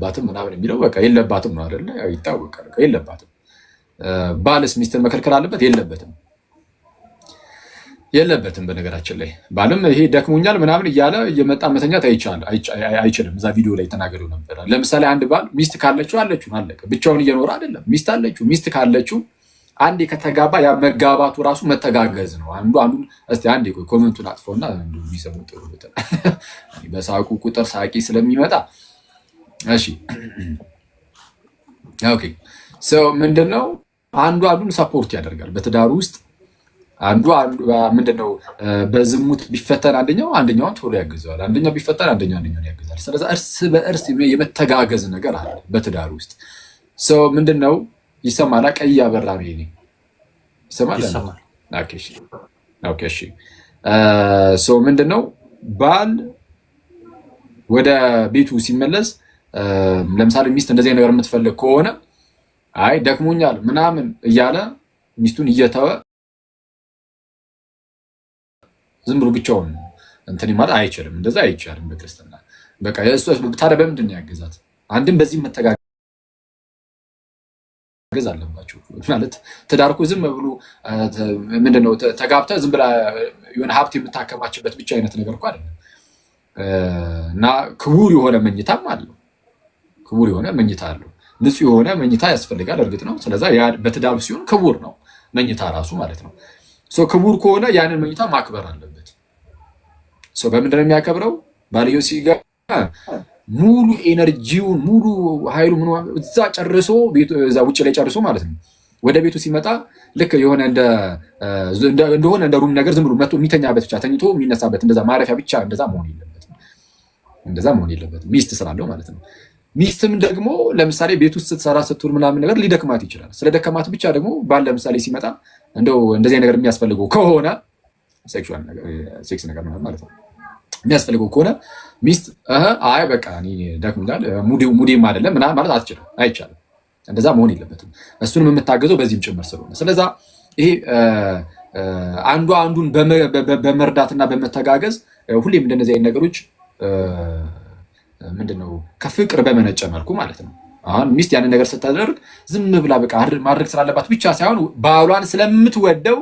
የለባትም ምናምን የሚለው በቃ የለባትም ነው አይደለ? ይታወቃል። የለባትም። ባልስ ሚስትን መከልከል አለበት? የለበትም። በነገራችን ላይ ባልም ይሄ ደክሞኛል ምናምን እያለ እየመጣ መተኛት አይችልም። እዛ ቪዲዮ ላይ ተናገረው ነበር። ለምሳሌ አንድ ባል ሚስት ካለችው አለችው አለቀ። ብቻውን እየኖረ አይደለም። ሚስት አለችው። ሚስት ካለችው አንዴ ከተጋባ ያ መጋባቱ ራሱ መተጋገዝ ነው። አንዱን እስቲ አንዴ ኮሜንቱን አጥፎና ቢሰሙ ጥሩ ብትል በሳቁ ቁጥር ሳቂ ስለሚመጣ እሺ ኦኬ ምንድነው አንዱን ሰፖርት ያደርጋል በትዳሩ ውስጥ አንዱ ምንድነው በዝሙት ቢፈተን አንደኛውን ቶሎ ያግዘዋል። አንደኛው ቢፈተን አንደኛውን ያግዛል። ስለዚህ እርስ በእርስ የመተጋገዝ ነገር አለ በትዳር ውስጥ ምንድነው ይሰማል። ቀይ ያበራ ነው ይሄ ይሰማል። ኦኬ እሺ ምንድነው ባል ወደ ቤቱ ሲመለስ ለምሳሌ ሚስት እንደዚህ ነገር የምትፈልግ ከሆነ አይ ደክሞኛል ምናምን እያለ ሚስቱን እየተወ ዝም ብሎ ብቻውን እንትን ማለት አይችልም። እንደዛ አይቻልም በክርስትና። በቃ እሱ ታዲያ በምንድን ነው ያገዛት? አንድም በዚህ መተጋገዝ አለባችሁ ማለት ትዳር እኮ ዝም ብሎ ምንድነው ተጋብተህ ዝም ብላ የሆነ ሀብት የምታከማችበት ብቻ አይነት ነገር እኮ አይደለም። እና ክቡር የሆነ መኝታም አለው። ክቡር የሆነ መኝታ አለው። ንጹህ የሆነ መኝታ ያስፈልጋል። እርግጥ ነው። ስለዛ በትዳር ሲሆን ክቡር ነው መኝታ ራሱ ማለት ነው። ክቡር ከሆነ ያንን መኝታ ማክበር አለበት። በምንድን ነው የሚያከብረው? ባልየው ሲገባ ሙሉ ኤነርጂውን ሙሉ ኃይሉ እዛ ጨርሶ እዛ ውጭ ላይ ጨርሶ ማለት ነው ወደ ቤቱ ሲመጣ ልክ የሆነ እንደ ሩም ነገር ዝም ብሎ መጥቶ የሚተኛበት ብቻ ተኝቶ የሚነሳበት እንደዛ ማረፊያ ብቻ እንደዛ መሆን የለበትም። ሚስት ስላለው ማለት ነው። ሚስትም ደግሞ ለምሳሌ ቤት ውስጥ ስትሰራ ስትውል ምናምን ነገር ሊደክማት ይችላል። ስለደከማት ብቻ ደግሞ ባል ለምሳሌ ሲመጣ እንደው እንደዚህ ነገር የሚያስፈልገው ከሆነ ሴክስ ነገር ማለት ነው የሚያስፈልገው ከሆነ ሚስት አይ በቃ ደክሞኛል ሙዴም አይደለም ምናምን ማለት አይቻልም። እንደዛ መሆን የለበትም። እሱንም የምታገዘው በዚህም ጭምር ስለሆነ ስለዛ ይሄ አንዱን በመርዳትና በመተጋገዝ ሁሌም እንደነዚህ አይነት ነገሮች ምንድነው ከፍቅር በመነጨ መልኩ ማለት ነው። አሁን ሚስት ያንን ነገር ስታደርግ ዝም ብላ በቃ ማድረግ ስላለባት ብቻ ሳይሆን ባሏን ስለምትወደው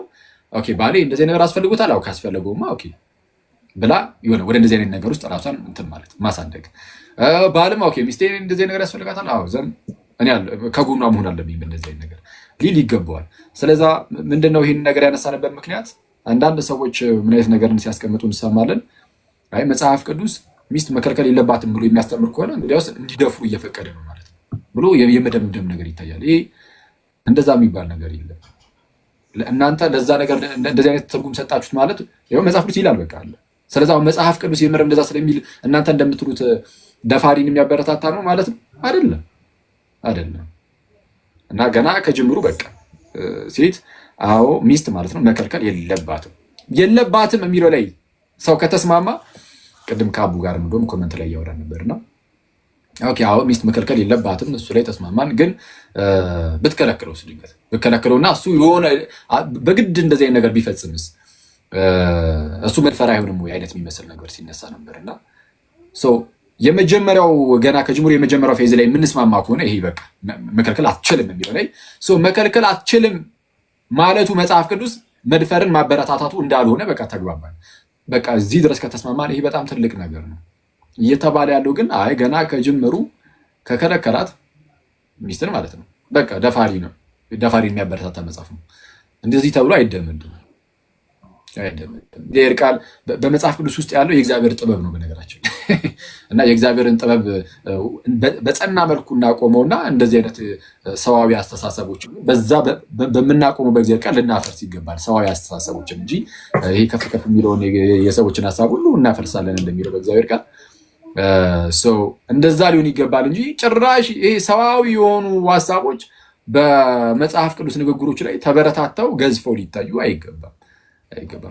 ኦኬ ባሌ እንደዚህ ነገር አስፈልጎታል አው ካስፈልገውማ ኦኬ ብላ ይሆነ ወደ እንደዚህ አይነት ነገር ውስጥ ራሷን እንትን ማለት ማሳደግ ባልም ኦኬ ሚስቴ እንደዚህ ነገር ያስፈልጋታል አው ዘን እኔ ከጎኗ መሆን አለብኝ በእንደዚህ አይነት ነገር ሊል ይገባዋል። ስለዛ ምንድነው ይሄን ነገር ያነሳንበት ምክንያት አንዳንድ ሰዎች ምን አይነት ነገርን ሲያስቀምጡ እንሰማለን። አይ መጽሐፍ ቅዱስ ሚስት መከልከል የለባትም ብሎ የሚያስተምር ከሆነ እንግዲያውስ እንዲደፍሩ እየፈቀደ ነው ማለት ነው ብሎ የመደምደም ነገር ይታያል። ይሄ እንደዛ የሚባል ነገር የለም። እናንተ ለዛ ነገር እንደዚህ አይነት ትርጉም ሰጣችሁት ማለት ይሄው መጽሐፍ ቅዱስ ይላል በቃ አለ። ስለዚህ መጽሐፍ ቅዱስ የምር እንደዛ ስለሚል እናንተ እንደምትሉት ደፋሪን የሚያበረታታ ነው ማለት ነው አይደለም። እና ገና ከጅምሩ በቃ ሴት አዎ ሚስት ማለት ነው መከልከል የለባትም የሚለው ላይ ሰው ከተስማማ ቅድም ከአቡ ጋር እንደውም ኮመንት ላይ እያወራን ነበርና ኦኬ አዎ ሚስት መከልከል የለባትም እሱ ላይ ተስማማን። ግን ብትከለክለውስ ድንገት ብትከለክለውና እሱ የሆነ በግድ እንደዚህ አይነት ነገር ቢፈጽምስ እሱ መድፈር አይሆንም ወይ አይነት የሚመስል ነገር ሲነሳ ነበርና የመጀመሪያው ገና ከጅምሩ የመጀመሪያው ፌዝ ላይ የምንስማማ ከሆነ ይሄ በቃ መከልከል አትችልም የሚለው ላይ መከልከል አትችልም ማለቱ መጽሐፍ ቅዱስ መድፈርን ማበረታታቱ እንዳልሆነ በቃ ተግባባን። በቃ እዚህ ድረስ ከተስማማን ይሄ በጣም ትልቅ ነገር ነው። እየተባለ ያለው ግን አይ ገና ከጅምሩ ከከለከላት ሚስትን ማለት ነው በቃ ደፋሪ የሚያበረታታ መጽሐፍ ነው እንደዚህ ተብሎ አይደመድም። ቃል በመጽሐፍ ቅዱስ ውስጥ ያለው የእግዚአብሔር ጥበብ ነው በነገራችን እና የእግዚአብሔርን ጥበብ በጸና መልኩ እናቆመውና እንደዚህ አይነት ሰዋዊ አስተሳሰቦች በዛ በምናቆመው በእግዚአብሔር ቃል ልናፈርስ ይገባል። ሰዋዊ አስተሳሰቦችን እንጂ ይሄ ከፍ የሚለውን የሰዎችን ሀሳብ ሁሉ እናፈርሳለን እንደሚለው በእግዚአብሔር ቃል እንደዛ ሊሆን ይገባል እንጂ ጭራሽ ይሄ ሰዋዊ የሆኑ ሀሳቦች በመጽሐፍ ቅዱስ ንግግሮች ላይ ተበረታተው ገዝፈው ሊታዩ አይገባም።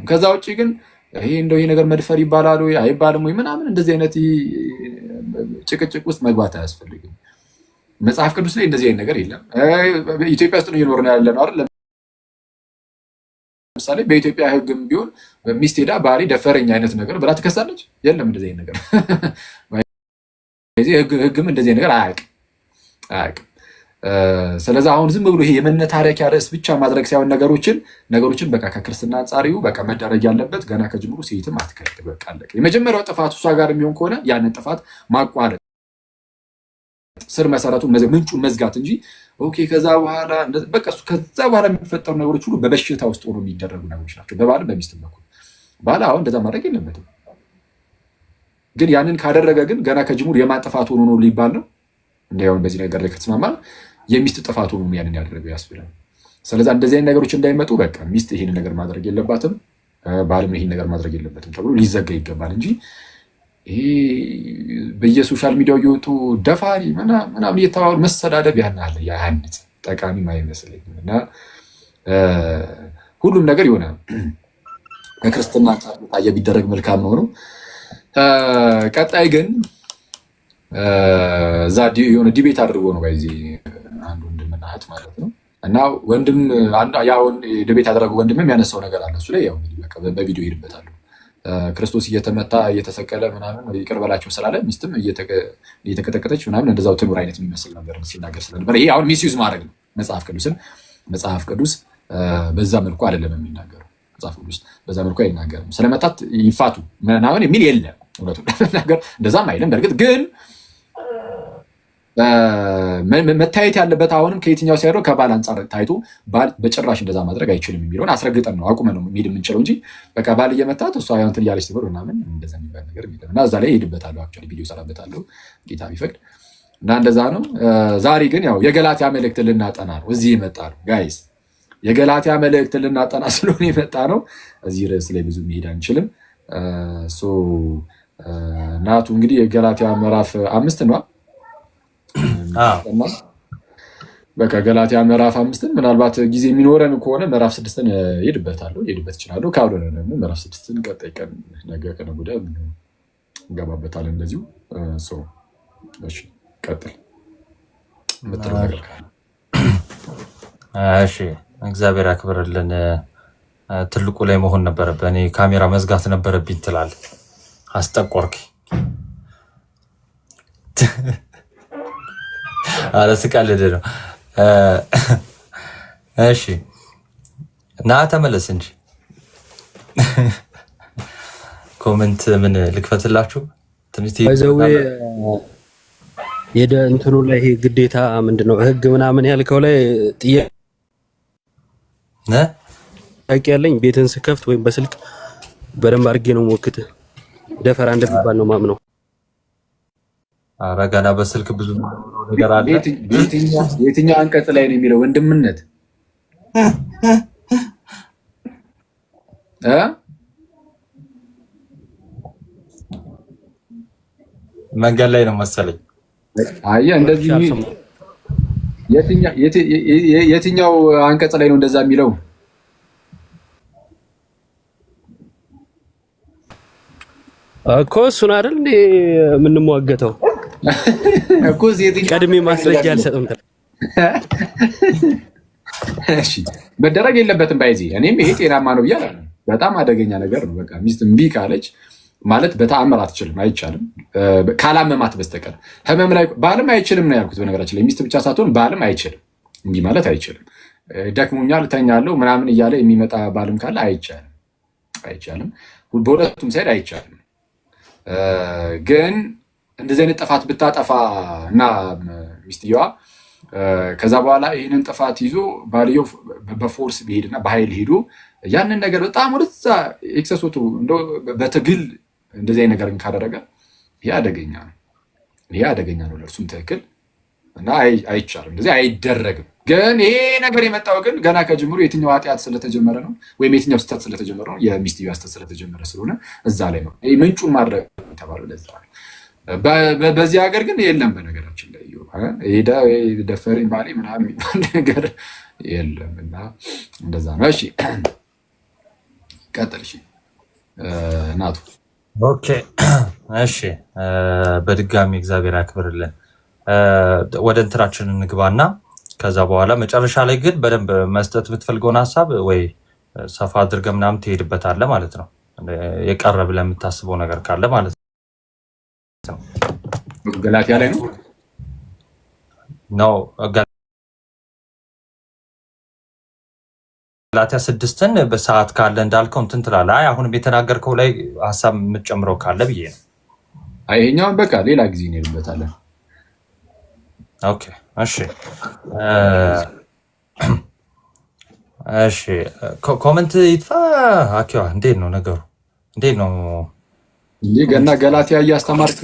ከዛ ውጭ ግን ይሄ እንደው ይሄ ነገር መድፈር ይባላል ወይ አይባልም ወይ ምናምን እንደዚህ አይነት ጭቅጭቅ ውስጥ መግባት አያስፈልግም። መጽሐፍ ቅዱስ ላይ እንደዚህ አይነት ነገር የለም። ኢትዮጵያ ውስጥ ነው እየኖርን ያለነው አይደል? ለምሳሌ በኢትዮጵያ ሕግም ቢሆን ሚስት ሄዳ ባሌ ደፈረኝ አይነት ነገር ብላ ትከሳለች? የለም እንደዚህ አይነት ነገር ስለዚህ ህግም እንደዚህ ነገር አያውቅም። ስለዚህ አሁን ዝም ብሎ ይሄ የመነታረኪያ ርዕስ ብቻ ማድረግ ሳይሆን ነገሮችን በቃ ከክርስትና አንጻሪው በቃ መደረግ ያለበት ገና ከጅምሩ ሴትም አትከልክ በቃ አለቀ። የመጀመሪያው ጥፋት እሷ ጋር የሚሆን ከሆነ ያንን ጥፋት ማቋረጥ ስር መሰረቱ ምንጩን መዝጋት እንጂ ኦኬ ከዛ በኋላ የሚፈጠሩ ነገሮች ሁሉ በበሽታ ውስጥ ሆኖ የሚደረጉ ነገሮች ናቸው። በባልም በሚስትም በኩል ባል አሁን እንደዛ ማድረግ የለበትም። ግን ያንን ካደረገ ግን ገና ከጅምሩ የማን ጥፋት ሆኖ ነው ሊባል ነው። እንዲያውም በዚህ ነገር ላይ ከተስማማን የሚስት ጥፋት ሆኖ ያንን ያደረገው ያስብላል። ስለዚህ እንደዚህ አይነት ነገሮች እንዳይመጡ በቃ ሚስት ይሄን ነገር ማድረግ የለባትም፣ ባልም ይሄን ነገር ማድረግ የለበትም ተብሎ ሊዘጋ ይገባል እንጂ ይሄ በየሶሻል ሚዲያው እየወጡ ደፋሪ ምናምን እየተባሉ መሰዳደብ ያናለ ያንጽ ጠቃሚ አይመስለኝም። እና ሁሉም ነገር ይሆናል ከክርስትና አንጻር ታየ ቢደረግ መልካም ነው። ቀጣይ ግን እዛ የሆነ ዲቤት አድርጎ ነው በዚህ አንድ ወንድምና እህት ማለት ነው። እና ወንድም ዲቤት ያደረገው ወንድምም ያነሳው ነገር አለ። እሱ ላይ ያው በቪዲዮ ይሄድበታሉ። ክርስቶስ እየተመታ እየተሰቀለ ምናምን ይቅር በላቸው ስላለ ሚስትም እየተቀጠቀጠች ምናምን እንደዛው ትኑር አይነት የሚመስል ነገር ሲናገር ስለነበር ይሄ አሁን ሚስዩዝ ማድረግ ነው። መጽሐፍ ቅዱስ በዛ መልኩ አይደለም የሚናገረው። መጽሐፍ ቅዱስ በዛ መልኩ አይናገርም። ስለመታት ይፋቱ ምናምን የሚል የለም። እውነቱን ነገር እንደዛም አይልም። በእርግጥ ግን መታየት ያለበት አሁንም ከየትኛው ሳይሆን ከባል አንጻር ታይቶ ባል በጭራሽ እንደዛ ማድረግ አይችልም የሚለውን አስረግጠን ነው አቁመን ነው የሚሄድ የምንችለው እንጂ በቃ ባል እየመታት እሷ እንትን እያለች ትብር ምናምን እንደዛ የሚባል ነገር የለም። እና እዛ ላይ እሄድበታለሁ፣ አክቹዋሊ ቪዲዮ እሰራበታለሁ ጌታ ቢፈቅድ። እና እንደዛ ነው። ዛሬ ግን ያው የገላትያ መልእክት ልናጠና ነው እዚህ የመጣ ነው ጋይስ። የገላትያ መልእክት ልናጠና ስለሆነ የመጣ ነው። እዚህ ርዕስ ላይ ብዙ መሄድ አንችልም። ናቱ እንግዲህ የገላትያ ምዕራፍ 5 ነው። በቃ ገላትያ ምዕራፍ 5 ምናልባት ጊዜ የሚኖረን ከሆነ ምዕራፍ 6 ሄድበት ይችላሉ። ካልሆነ ደግሞ ምዕራፍ 6 ቀጣይ ቀን ነገ ከነገ ወዲያ እንገባበታለን። እንደዚሁ እሺ ቀጥል ምትለው ነገር ካለ እሺ። እግዚአብሔር ያክብርልን። ትልቁ ላይ መሆን ነበረብህ። እኔ ካሜራ መዝጋት ነበረብኝ ትላለህ። አስጠቆርክ። አረ ስቀልድ ነው። እሺ እና ተመለስ እንጂ ኮሜንት ምን ልክፈትላችሁ? እንትኑ ላይ ይሄ ግዴታ ምንድነው ህግ ምናምን ያልከው ላይ ጥያቄ ያለኝ ቤትን ስከፍት ወይም በስልክ በደንብ አድርጌ ነው ሞክት ደፈራ እንደሚባል ነው ማምነው። ኧረ ገና በስልክ ብዙ ነገር አለ። የትኛው አንቀጽ ላይ ነው የሚለው ወንድምነት? መንገድ ላይ ነው መሰለኝ። አየህ እንደዚህ የትኛው አንቀጽ ላይ ነው እንደዛ የሚለው? እኮ እሱን አይደል እንዴ የምንሟገተው እኮ ቀድሜ ማስረጃ አልሰጥም። እሺ መደረግ የለበትም ባይዚ። እኔም ይሄ ጤናማ ነው ብያለሁ። በጣም አደገኛ ነገር ነው። በቃ ሚስት እምቢ ካለች ማለት በተአምር አትችልም፣ አይቻልም ካላመማት በስተቀር። ህመም ላይ ባልም አይችልም ነው ያልኩት። በነገራችን ላይ ሚስት ብቻ ሳትሆን ባልም አይችልም፣ እምቢ ማለት አይችልም። ደክሞኛል ተኛለሁ ምናምን እያለ የሚመጣ ባልም ካለ አይቻልም። በሁለቱም ሳይድ አይቻልም። ግን እንደዚህ አይነት ጥፋት ብታጠፋ እና ሚስትየዋ ከዛ በኋላ ይህንን ጥፋት ይዞ ባልየው በፎርስ ቢሄድና በኃይል ሄዶ ያንን ነገር በጣም ወደዛ ኤክሰሶቱ በትግል እንደዚህ አይነት ነገርን ካደረገ ይሄ አደገኛ ነው ለእርሱም ትክክል እና አይቻልም፣ እንደዚህ አይደረግም። ግን ይሄ ነገር የመጣው ግን ገና ከጅምሩ የትኛው ኃጢአት ስለተጀመረ ነው ወይም የትኛው ስህተት ስለተጀመረ ነው? የሚስትየዋ ስህተት ስለተጀመረ ስለሆነ እዛ ላይ ነው ምንጩን ማድረግ የተባለው። ለዛ በዚህ ሀገር ግን የለም። በነገራችን ላይ ሄዳ ደፈሬን ባሌ ምናምን የሚባል ነገር የለም እና እንደዛ ነው። እሺ ቀጥል። እሺ ናቱ። ኦኬ እሺ። በድጋሚ እግዚአብሔር ያክብርልን። ወደ እንትናችን እንግባና ከዛ በኋላ መጨረሻ ላይ ግን በደንብ መስጠት የምትፈልገውን ሀሳብ ወይ ሰፋ አድርገህ ምናምን ትሄድበታለህ ማለት ነው። የቀረ ብለህ የምታስበው ነገር ካለ ማለት ነው። ገላትያ ላይ ነው ነው ገላትያ 6ን በሰዓት ካለ እንዳልከው እንትን ትላለህ። አይ አሁንም የተናገርከው ላይ ሀሳብ የምትጨምረው ካለ ብዬ ነው። አይ ይሄኛውን በቃ ሌላ ጊዜ እንሄድበታለን። ኦኬ እሺ እሺ ኮመንት ይጥፋ። አኪዋ እንዴት ነው ነገሩ? እንዴት ነው እንዴ? ገና ገላትያ እያስተማርክ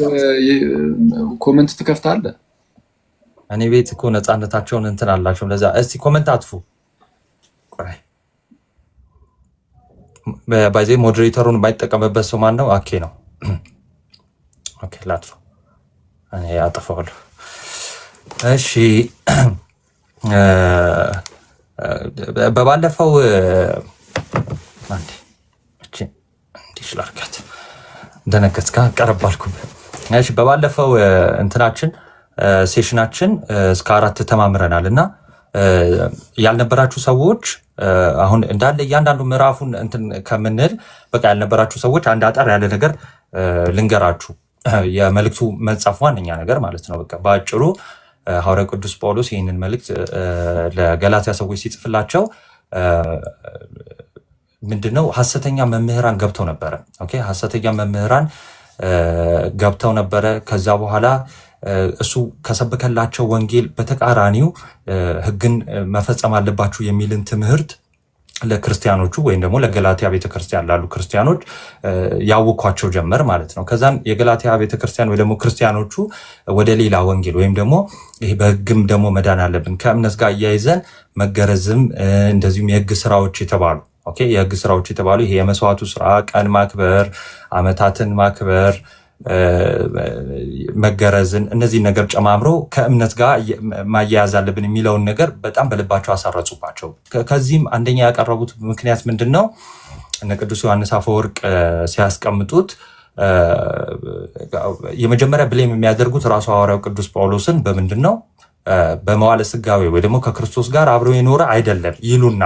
ኮመንት ትከፍታለህ? እኔ ቤት እኮ ነፃነታቸውን እንትን አላቸው። ለዛ እስቲ ኮመንት አጥፉ። ቆይ ባይዜ ሞዴሬተሩን የማይጠቀምበት ሰው ማን ነው? አኬ ነው። ኦኬ ላጥፉ። እኔ አጥፋለሁ። እሺ በባለፈው ላርጋት እንደነገስካ ቀረባልኩ። እሺ በባለፈው እንትናችን ሴሽናችን እስከ 4 ተማምረናል እና ያልነበራችሁ ሰዎች አሁን እንዳለ እያንዳንዱ ምዕራፉን እንትን ከምንል በቃ ያልነበራችሁ ሰዎች አንድ አጠር ያለ ነገር ልንገራችሁ። የመልእክቱ መጻፍ ዋነኛ ነገር ማለት ነው። በቃ በአጭሩ ሐዋርያው ቅዱስ ጳውሎስ ይህንን መልእክት ለገላትያ ሰዎች ሲጽፍላቸው ምንድነው ሐሰተኛ መምህራን ገብተው ነበረ። ኦኬ ሐሰተኛ መምህራን ገብተው ነበረ። ከዛ በኋላ እሱ ከሰበከላቸው ወንጌል በተቃራኒው ሕግን መፈጸም አለባችሁ የሚልን ትምህርት ለክርስቲያኖቹ ወይም ደግሞ ለገላትያ ቤተክርስቲያን ላሉ ክርስቲያኖች ያውኳቸው ጀመር ማለት ነው። ከዛን የገላትያ ቤተክርስቲያን ወይ ደግሞ ክርስቲያኖቹ ወደ ሌላ ወንጌል ወይም ደግሞ ይሄ በሕግም ደግሞ መዳን አለብን ከእምነት ጋር እያይዘን መገረዝም እንደዚሁም የሕግ ስራዎች የተባሉ ኦኬ የሕግ ስራዎች የተባሉ ይሄ የመስዋዕቱ ስራ፣ ቀን ማክበር፣ አመታትን ማክበር፣ መገረዝን እነዚህ ነገር ጨማምሮ ከእምነት ጋር ማያያዝ አለብን የሚለውን ነገር በጣም በልባቸው አሳረጹባቸው። ከዚህም አንደኛ ያቀረቡት ምክንያት ምንድነው? እነ ቅዱስ ዮሐንስ አፈወርቅ ሲያስቀምጡት የመጀመሪያ ብሌም የሚያደርጉት ራሱ ሐዋርያው ቅዱስ ጳውሎስን በምንድነው? በመዋዕለ ሥጋዌ ወይ ደግሞ ከክርስቶስ ጋር አብሮ የኖረ አይደለም ይሉና፣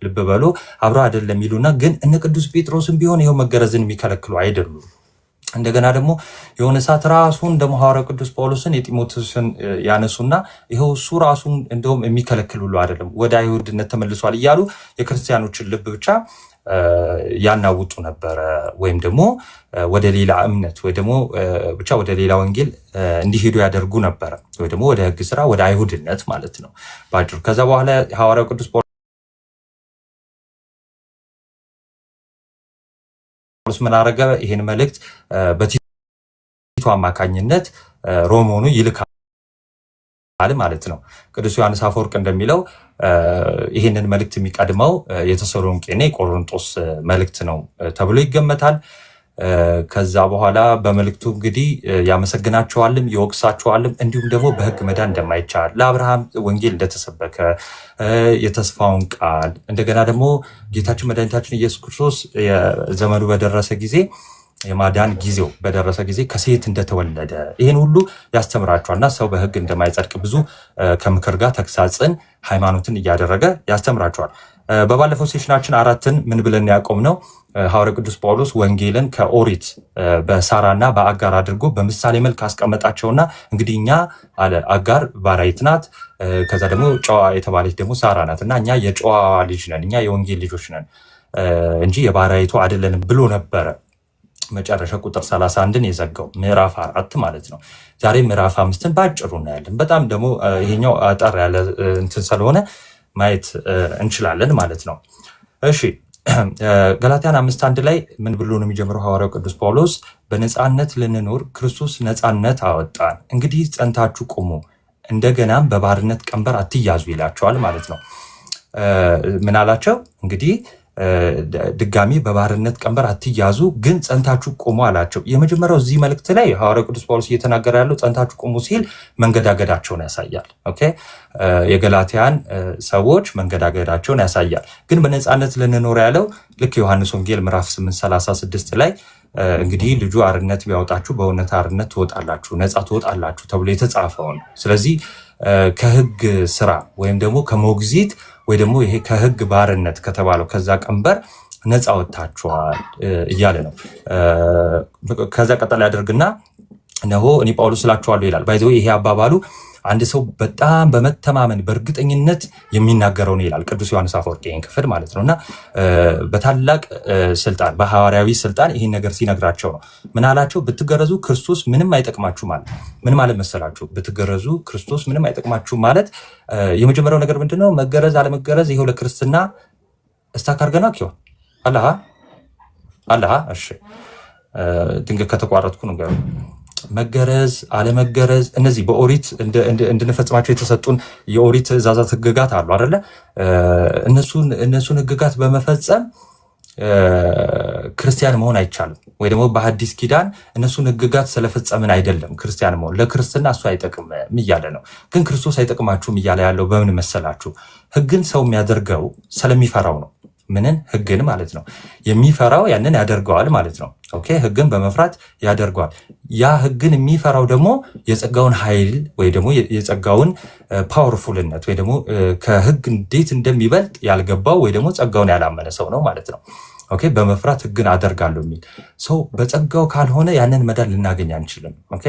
ልብ በሉ አብሮ አይደለም ይሉና፣ ግን እነ ቅዱስ ጴጥሮስን ቢሆን ይኸው መገረዝን የሚከለክሉ አይደሉም። እንደገና ደግሞ የሆነ ሰዓት ራሱን ደግሞ ሐዋርያው ቅዱስ ጳውሎስን የጢሞቴዎስን ያነሱና ይኸው እሱ ራሱን እንደውም የሚከለክል ሁሉ አይደለም ወደ አይሁድነት ተመልሷል እያሉ የክርስቲያኖችን ልብ ብቻ ያናውጡ ነበረ። ወይም ደግሞ ወደ ሌላ እምነት ወይ ደግሞ ብቻ ወደ ሌላ ወንጌል እንዲሄዱ ያደርጉ ነበረ። ወይ ደግሞ ወደ ሕግ ስራ ወደ አይሁድነት ማለት ነው ባጭሩ። ከዛ በኋላ ሐዋርያው ቅዱስ ጳውሎስ ምን አደረገ? ይህን መልእክት በቲቶ አማካኝነት ሮሞኑ ይልካል ማለት ነው። ቅዱስ ዮሐንስ አፈወርቅ እንደሚለው ይህንን መልእክት የሚቀድመው የተሰሎንቄና የቆሮንቶስ መልእክት ነው ተብሎ ይገመታል። ከዛ በኋላ በመልእክቱ እንግዲህ ያመሰግናቸዋልም ይወቅሳቸዋልም፣ እንዲሁም ደግሞ በሕግ መዳን እንደማይቻል ለአብርሃም ወንጌል እንደተሰበከ የተስፋውን ቃል እንደገና ደግሞ ጌታችን መድኃኒታችን ኢየሱስ ክርስቶስ ዘመኑ በደረሰ ጊዜ የማዳን ጊዜው በደረሰ ጊዜ ከሴት እንደተወለደ ይህን ሁሉ ያስተምራቸዋልና ሰው በሕግ እንደማይጸድቅ ብዙ ከምክር ጋር ተግሳጽን ሃይማኖትን እያደረገ ያስተምራቸዋል። በባለፈው ሴሽናችን 4ን ምን ብለን ያቆምነው? ሐዋርያው ቅዱስ ጳውሎስ ወንጌልን ከኦሪት በሳራና በአጋር አድርጎ በምሳሌ መልክ አስቀመጣቸውና እንግዲህ እኛ አለ አጋር ባሪያይት ናት፣ ከዛ ደግሞ ጨዋ የተባለች ደግሞ ሳራ ናት እና እኛ የጨዋ ልጅ ነን፣ እኛ የወንጌል ልጆች ነን እንጂ የባሪያይቱ አይደለንም ብሎ ነበረ። መጨረሻ ቁጥር 31ን የዘጋው ምዕራፍ 4 ማለት ነው። ዛሬ ምዕራፍ 5ን ባጭሩ እናያለን። በጣም ደግሞ ይሄኛው አጠር ያለ እንትን ስለሆነ ማየት እንችላለን ማለት ነው። እሺ ገላትያን 5:1 ላይ ምን ብሎ ነው የሚጀምረው ሐዋርያው ቅዱስ ጳውሎስ? በነፃነት ልንኖር ክርስቶስ ነፃነት አወጣን፣ እንግዲህ ጸንታችሁ ቁሙ፣ እንደገናም በባርነት ቀንበር አትያዙ ይላቸዋል ማለት ነው። ምን አላቸው? እንግዲህ ድጋሚ በባርነት ቀንበር አትያዙ፣ ግን ጸንታችሁ ቁሙ አላቸው። የመጀመሪያው እዚህ መልእክት ላይ ሐዋርያው ቅዱስ ጳውሎስ እየተናገረ ያለው ጸንታችሁ ቁሙ ሲል መንገዳገዳቸውን ያሳያል። ኦኬ የገላትያን ሰዎች መንገዳገዳቸውን ያሳያል። ግን በነፃነት ልንኖር ያለው ልክ ዮሐንስ ወንጌል ምዕራፍ 8:36 ላይ እንግዲህ ልጁ አርነት ቢያወጣችሁ በእውነት አርነት ትወጣላችሁ፣ ነፃ ትወጣላችሁ ተብሎ የተጻፈውን። ስለዚህ ከሕግ ስራ ወይም ደግሞ ከሞግዚት ወይ ደግሞ ይሄ ከሕግ ባርነት ከተባለው ከዛ ቀንበር ነፃ ወጥታችኋል እያለ ነው። ከዛ ቀጠል ያደርግና እነሆ እኔ ጳውሎስ እላችኋለሁ ይላል። ባይዘው ይሄ አባባሉ አንድ ሰው በጣም በመተማመን በእርግጠኝነት የሚናገረው ነው ይላል ቅዱስ ዮሐንስ አፈወርቅ ይህን ክፍል ማለት ነውና በታላቅ ስልጣን በሐዋርያዊ ስልጣን ይህን ነገር ሲነግራቸው ነው። ምን አላቸው? ብትገረዙ ክርስቶስ ምንም አይጠቅማችሁ ማለት ምን ማለት መሰላችሁ? ብትገረዙ ክርስቶስ ምንም አይጠቅማችሁ ማለት የመጀመሪያው ነገር ምንድነው? መገረዝ አለመገረዝ ይሄው ለክርስትና እስታካርገና ኪዮ አላህ እሺ ድንገት ከተቋረጥኩ ነው መገረዝ አለመገረዝ እነዚህ በኦሪት እንድንፈጽማቸው የተሰጡን የኦሪት ትእዛዛት ህግጋት አሉ አይደለ? እነሱን ህግጋት በመፈጸም ክርስቲያን መሆን አይቻልም። ወይ ደግሞ በሐዲስ ኪዳን እነሱን ህግጋት ስለፈጸምን አይደለም ክርስቲያን መሆን። ለክርስትና እሱ አይጠቅምም እያለ ነው። ግን ክርስቶስ አይጠቅማችሁም እያለ ያለው በምን መሰላችሁ? ህግን ሰው የሚያደርገው ስለሚፈራው ነው። ምንን? ህግን ማለት ነው። የሚፈራው ያንን ያደርገዋል ማለት ነው። ኦኬ፣ ህግን በመፍራት ያደርገዋል። ያ ህግን የሚፈራው ደግሞ የጸጋውን ኃይል ወይ ደግሞ የጸጋውን ፓወርፉልነት ወይ ደግሞ ከህግ እንዴት እንደሚበልጥ ያልገባው ወይ ደግሞ ጸጋውን ያላመነ ሰው ነው ማለት ነው። ኦኬ፣ በመፍራት ህግን አደርጋለሁ የሚል ሰው በጸጋው ካልሆነ ያንን መዳን ልናገኝ አንችልም። ኦኬ፣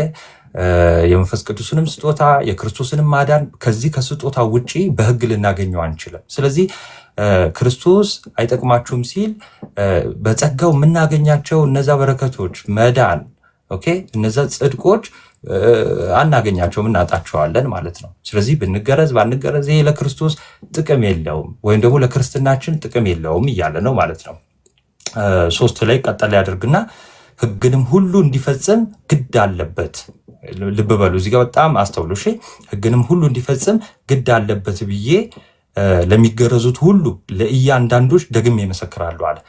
የመንፈስ ቅዱስንም ስጦታ የክርስቶስንም ማዳን ከዚህ ከስጦታ ውጪ በህግ ልናገኘው አንችልም። ስለዚህ ክርስቶስ አይጠቅማችሁም ሲል በጸጋው የምናገኛቸው እነዛ በረከቶች መዳን፣ ኦኬ፣ እነዛ ጽድቆች አናገኛቸውም፣ እናጣቸዋለን ማለት ነው። ስለዚህ ብንገረዝ ባንገረዝ ይሄ ለክርስቶስ ጥቅም የለውም ወይም ደግሞ ለክርስትናችን ጥቅም የለውም እያለ ነው ማለት ነው። 3 ላይ ቀጠል ያደርግና ህግንም ሁሉ እንዲፈጽም ግድ አለበት። ልብ በሉ እዚህ ጋር በጣም አስተውሉ እሺ። ህግንም ሁሉ እንዲፈጽም ግድ አለበት ብዬ ለሚገረዙት ሁሉ ለእያንዳንዶች ደግሜ እመሰክራለሁ አለ።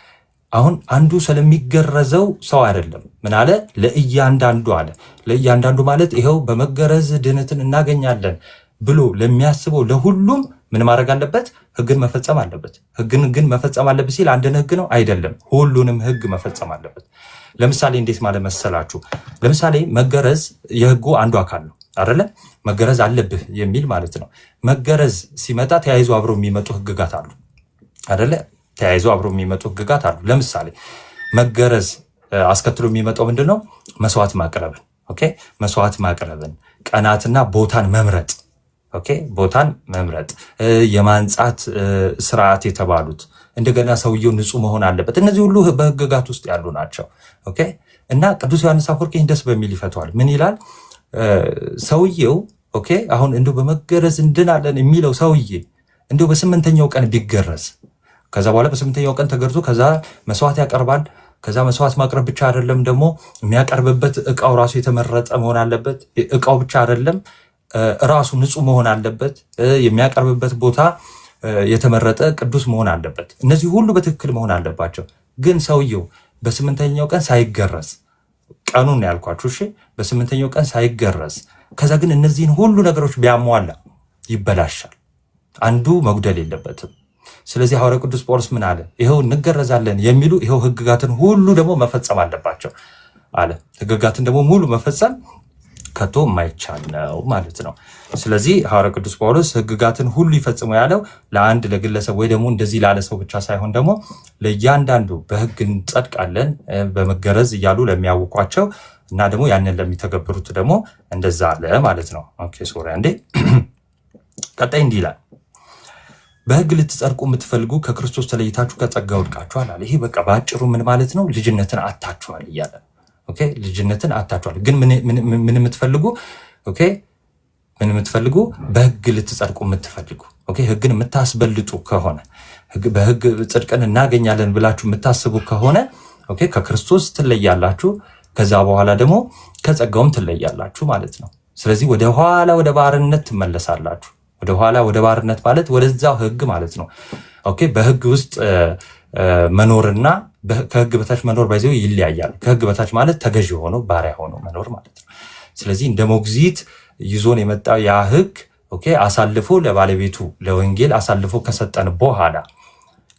አሁን አንዱ ስለሚገረዘው ሰው አይደለም። ምን አለ? ለእያንዳንዱ አለ። ለእያንዳንዱ ማለት ይኸው በመገረዝ ድህነትን እናገኛለን ብሎ ለሚያስበው ለሁሉም ምን ማድረግ አለበት? ህግን መፈጸም አለበት። ህግን ግን መፈጸም አለበት ሲል አንድን ህግ ነው አይደለም፣ ሁሉንም ህግ መፈጸም አለበት። ለምሳሌ እንዴት ማለት መሰላችሁ? ለምሳሌ መገረዝ የህጉ አንዱ አካል ነው አይደለ? መገረዝ አለብህ የሚል ማለት ነው። መገረዝ ሲመጣ ተያይዞ አብሮ የሚመጡ ህግጋት አሉ አይደለ? ተያይዞ አብሮ የሚመጡ ህግጋት አሉ። ለምሳሌ መገረዝ አስከትሎ የሚመጣው ምንድነው? መስዋዕት ማቅረብን፣ ኦኬ፣ መስዋዕት ማቅረብን፣ ቀናትና ቦታን መምረጥ፣ ኦኬ፣ ቦታን መምረጥ፣ የማንጻት ስርዓት የተባሉት እንደገና ሰውየው ንጹህ መሆን አለበት። እነዚህ ሁሉ በህግጋት ውስጥ ያሉ ናቸው። ኦኬ። እና ቅዱስ ዮሐንስ አፈወርቅ ይህን ደስ በሚል ይፈተዋል። ምን ይላል? ሰውየው ኦኬ፣ አሁን እንደው በመገረዝ እንድናለን የሚለው ሰውዬ እንደው በ8ኛው ቀን ቢገረዝ ከዛ በኋላ በ8ኛው ቀን ተገርዞ ከዛ መስዋዕት ያቀርባል። ከዛ መስዋዕት ማቅረብ ብቻ አይደለም ደግሞ የሚያቀርብበት እቃው ራሱ የተመረጠ መሆን አለበት። እቃው ብቻ አይደለም ራሱ ንጹህ መሆን አለበት። የሚያቀርብበት ቦታ የተመረጠ ቅዱስ መሆን አለበት። እነዚህ ሁሉ በትክክል መሆን አለባቸው። ግን ሰውየው በ8ኛው ቀን ሳይገረዝ ቀኑን ያልኳችሁ እሺ፣ በ8ኛው ቀን ሳይገረዝ ከዛ ግን እነዚህን ሁሉ ነገሮች ቢያሟላ ይበላሻል። አንዱ መጉደል የለበትም። ስለዚህ ሐዋርያው ቅዱስ ጳውሎስ ምን አለ? ይኸው እንገረዛለን የሚሉ ይኸው ህግጋትን ሁሉ ደግሞ መፈጸም አለባቸው አለ። ህግጋትን ደግሞ ሙሉ መፈጸም ከቶ የማይቻል ነው ማለት ነው። ስለዚህ ሐዋርያው ቅዱስ ጳውሎስ ህግጋትን ሁሉ ይፈጽሙ ያለው ለአንድ ለግለሰብ ወይ ደግሞ እንደዚህ ላለ ሰው ብቻ ሳይሆን ደግሞ ለእያንዳንዱ በህግ እንጸድቃለን በመገረዝ እያሉ ለሚያውቋቸው እና ደግሞ ያንን ለሚተገብሩት ደግሞ እንደዛ አለ ማለት ነው። ኦኬ ሶሪ አንዴ ቀጣይ እንዲህ ይላል፣ በህግ ልትጸድቁ የምትፈልጉ ከክርስቶስ ተለይታችሁ ከጸጋ ወድቃችኋል አለ። ይሄ በቃ በአጭሩ ምን ማለት ነው? ልጅነትን አጥታችኋል እያለ ኦኬ፣ ልጅነትን አጥታችኋል። ግን ምን የምትፈልጉ ኦኬ፣ ምን የምትፈልጉ በህግ ልትጸድቁ የምትፈልጉ ኦኬ፣ ህግን የምታስበልጡ ከሆነ በህግ ጽድቅን እናገኛለን ብላችሁ የምታስቡ ከሆነ ኦኬ፣ ከክርስቶስ ትለያላችሁ። ከዛ በኋላ ደግሞ ከጸጋውም ትለያላችሁ ማለት ነው። ስለዚህ ወደ ኋላ ወደ ባርነት ትመለሳላችሁ። ወደ ኋላ ወደ ባርነት ማለት ወደዛው ህግ ማለት ነው። ኦኬ፣ በህግ ውስጥ መኖርና ከህግ በታች መኖር ባይዘው ይለያያል። ከህግ በታች ማለት ተገዥ ሆኖ ባሪያ ሆኖ መኖር ማለት ነው። ስለዚህ እንደ ሞግዚት ይዞን የመጣው ያ ህግ ኦኬ፣ አሳልፎ ለባለቤቱ ለወንጌል አሳልፎ ከሰጠን በኋላ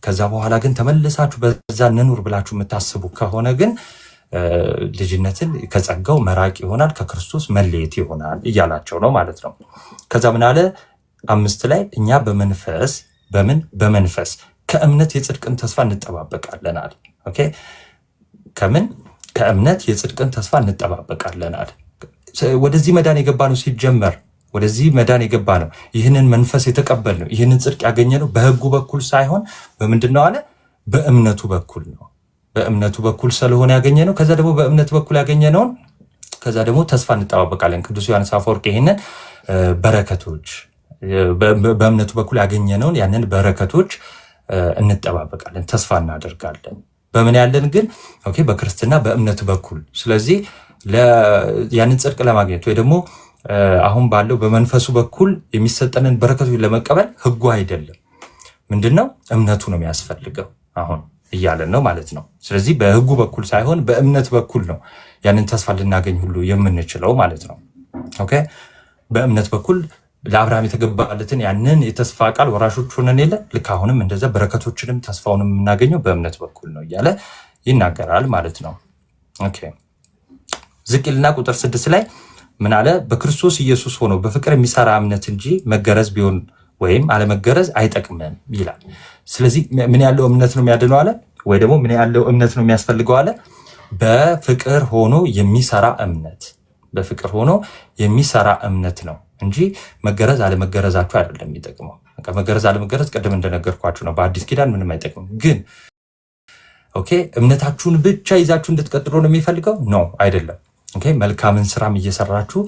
ከዛ በኋላ ግን ተመልሳችሁ በዛ እንኑር ብላችሁ የምታስቡ ከሆነ ግን ልጅነትን ከጸጋው መራቅ ይሆናል፣ ከክርስቶስ መለየት ይሆናል እያላቸው ነው ማለት ነው። ከዛ ምን አለ 5 ላይ እኛ በመንፈስ በመንፈስ ከእምነት የጽድቅን ተስፋ እንጠባበቃለን አለ። ኦኬ፣ ከእምነት የጽድቅን ተስፋ እንጠባበቃለን አለ። ወደዚህ መዳን የገባ ነው ሲጀመር ወደዚህ መዳን የገባ ነው። ይህንን መንፈስ የተቀበል ነው። ይህንን ጽድቅ ያገኘ ነው በህጉ በኩል ሳይሆን በምንድነው አለ? በእምነቱ በኩል ነው። በእምነቱ በኩል ስለሆነ ያገኘ ነው። ከዛ ደግሞ በእምነቱ በኩል ያገኘ ነውን ከዛ ደግሞ ተስፋ እንጠባበቃለን። ቅዱስ ዮሐንስ አፈወርቅ ይህንን በረከቶች በእምነቱ በኩል ያገኘነውን ያንን በረከቶች እንጠባበቃለን፣ ተስፋ እናደርጋለን። በምን ያለን ግን ኦኬ በክርስትና በእምነቱ በኩል። ስለዚህ ያንን ጽድቅ ለማግኘት ወይ ደግሞ አሁን ባለው በመንፈሱ በኩል የሚሰጠንን በረከቶች ለመቀበል ህጉ አይደለም ምንድነው እምነቱ ነው የሚያስፈልገው አሁን እያለን ነው ማለት ነው። ስለዚህ በህጉ በኩል ሳይሆን በእምነት በኩል ነው ያንን ተስፋ ልናገኝ ሁሉ የምንችለው ማለት ነው። ኦኬ በእምነት በኩል ለአብርሃም የተገባለትን ያንን የተስፋ ቃል ወራሾች ሆነን የለ ልክ አሁንም እንደዛ በረከቶችንም ተስፋውንም የምናገኘው በእምነት በኩል ነው እያለ ይናገራል ማለት ነው። ኦኬ ዝቅልና ቁጥር 6 ላይ ምን አለ? በክርስቶስ ኢየሱስ ሆኖ በፍቅር የሚሰራ እምነት እንጂ መገረዝ ቢሆን ወይም አለመገረዝ አይጠቅምም ይላል። ስለዚህ ምን ያለው እምነት ነው የሚያድነው አለ? ወይ ደግሞ ምን ያለው እምነት ነው የሚያስፈልገው አለ? በፍቅር ሆኖ የሚሰራ እምነት፣ በፍቅር ሆኖ የሚሰራ እምነት ነው እንጂ መገረዝ አለመገረዛችሁ አይደለም የሚጠቅመው። በቃ መገረዝ አለመገረዝ ቅድም እንደነገርኳችሁ ነው። በአዲስ ኪዳን ምንም አይጠቅምም። ግን ኦኬ እምነታችሁን ብቻ ይዛችሁ እንድትቀጥሉ ነው የሚፈልገው? ነው አይደለም። ኦኬ መልካምን ስራም እየሰራችሁ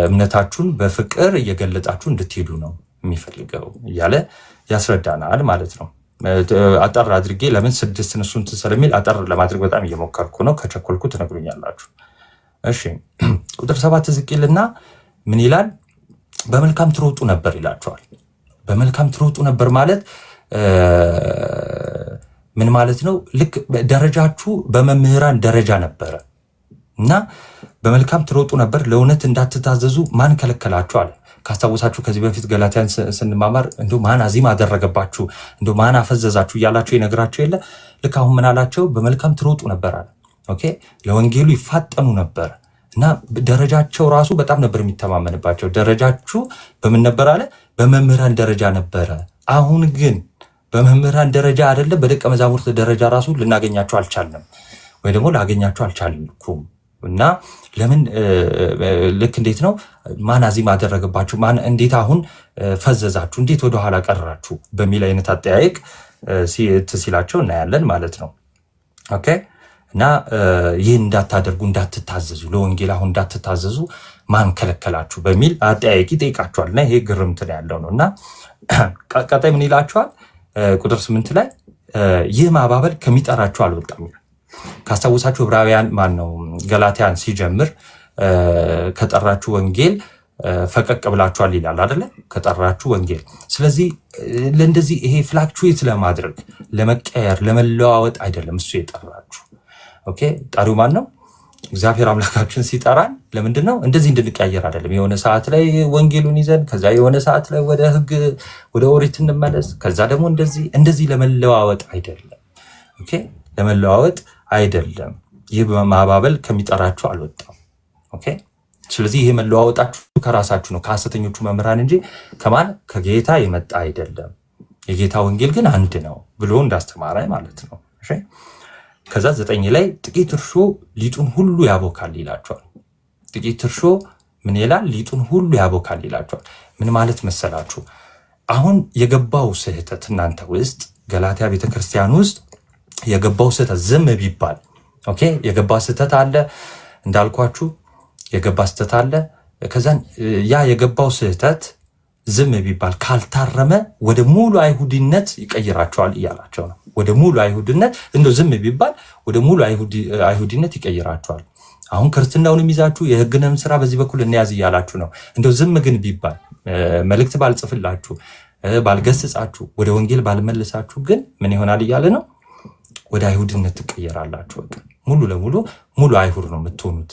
እምነታችሁን በፍቅር እየገለጣችሁ እንድትሄዱ ነው የሚፈልገው እያለ ያስረዳናል ማለት ነው። አጠር አድርጌ ለምን 6 እሱን ስለሚል አጠር ለማድረግ በጣም እየሞከርኩ ነው። ከቸኮልኩ ትነግሩኛላችሁ። እሺ ቁጥር 7 ዝቅልና ምን ይላል? በመልካም ትሮጡ ነበር ይላቸዋል። በመልካም ትሮጡ ነበር ማለት ምን ማለት ነው? ልክ ደረጃችሁ በመምህራን ደረጃ ነበረ እና በመልካም ትሮጡ ነበር፣ ለእውነት እንዳትታዘዙ ማን ከለከላችሁ አለ። ካስታወሳችሁ ከዚህ በፊት ገላትያን ስንማማር እንደው ማን አዚም አደረገባችሁ እንደው ማን አፈዘዛችሁ እያላችሁ ይነግራችሁ የለ። ልክ አሁን ምን አላቸው? በመልካም ትሮጡ ነበር አለ። ኦኬ ለወንጌሉ ይፋጠኑ ነበር እና ደረጃቸው ራሱ በጣም ነበር የሚተማመንባቸው። ደረጃችሁ በምን ነበር አለ? በመምህራን ደረጃ ነበረ። አሁን ግን በመምህራን ደረጃ አይደለም፣ በደቀ መዛሙርት ደረጃ ራሱ ልናገኛቸው አልቻልንም፣ ወይ ደግሞ ላገኛቸው አልቻልኩም። እና ለምን ልክ እንዴት ነው ማን አዚም አደረገባችሁ፣ ማን እንዴት አሁን ፈዘዛችሁ፣ እንዴት ወደኋላ ቀራችሁ በሚል አይነት አጠያየቅ ሲላቸው እናያለን ማለት ነው። ኦኬ እና ይህን እንዳታደርጉ እንዳትታዘዙ፣ ለወንጌል አሁን እንዳትታዘዙ ማን ከለከላችሁ በሚል አጠያየቅ ይጠይቃቸዋል። እና ይሄ ግርምትን ያለው ነው። እና ቀጣይ ምን ይላቸዋል? ቁጥር 8 ላይ ይህ ማባበል ከሚጠራችሁ አልወጣም ይላል። ካስታወሳችሁ ዕብራውያን ገላትያን ሲጀምር ከጠራችሁ ወንጌል ፈቀቅ ብላችኋል ይላል አይደለ? ከጠራችሁ ወንጌል። ስለዚህ ለእንደዚህ ይሄ ፍላክቹዌት ለማድረግ ለመቀየር ለመለዋወጥ አይደለም እሱ የጠራችሁ። ኦኬ ጠሪው ማን ነው? እግዚአብሔር አምላካችን ሲጠራን ለምንድን ነው? እንደዚህ እንድንቀያየር አይደለም። የሆነ ሰዓት ላይ ወንጌሉን ይዘን ከዛ የሆነ ሰዓት ላይ ወደ ሕግ ወደ ኦሪት እንመለስ፣ ከዛ ደግሞ እንደዚህ ለመለዋወጥ አይደለም። ኦኬ ለመለዋወጥ አይደለም። ይህ ማባበል ከሚጠራችሁ አልወጣም። ኦኬ ስለዚህ ይሄ መለዋወጣችሁ ከራሳችሁ ነው፣ ከሐሰተኞቹ መምህራን እንጂ ከማን ከጌታ የመጣ አይደለም። የጌታ ወንጌል ግን አንድ ነው ብሎ እንዳስተማረ ማለት ነው። እሺ ከዛ 9 ላይ ጥቂት እርሾ ሊጡን ሁሉ ያቦካል ይላቸዋል። ጥቂት እርሾ ምን ይላል? ሊጡን ሁሉ ያቦካል ይላቸዋል። ምን ማለት መሰላችሁ? አሁን የገባው ስህተት እናንተ ውስጥ ገላትያ ቤተክርስቲያን ውስጥ የገባው ስህተት ዝም ቢባል ኦኬ የገባ ስህተት አለ እንዳልኳችሁ የገባ ስህተት አለ። ከዛን ያ የገባው ስህተት ዝም ቢባል ካልታረመ ወደ ሙሉ አይሁዲነት ይቀይራቸዋል እያላቸው ነው። ወደ ሙሉ አይሁዲነት እንደው ዝም ቢባል ወደ ሙሉ አይሁዲነት ይቀይራቸዋል። አሁን ክርስትናውንም ይዛችሁ የሕግንም ስራ በዚህ በኩል እንያዝ እያላችሁ ነው። እንደው ዝም ግን ቢባል መልእክት ባልጽፍላችሁ ባልገስጻችሁ ወደ ወንጌል ባልመልሳችሁ ግን ምን ይሆናል እያለ ነው? ወደ አይሁድነት ትቀየራላችሁ። በቃ ሙሉ ለሙሉ ሙሉ አይሁድ ነው የምትሆኑት፣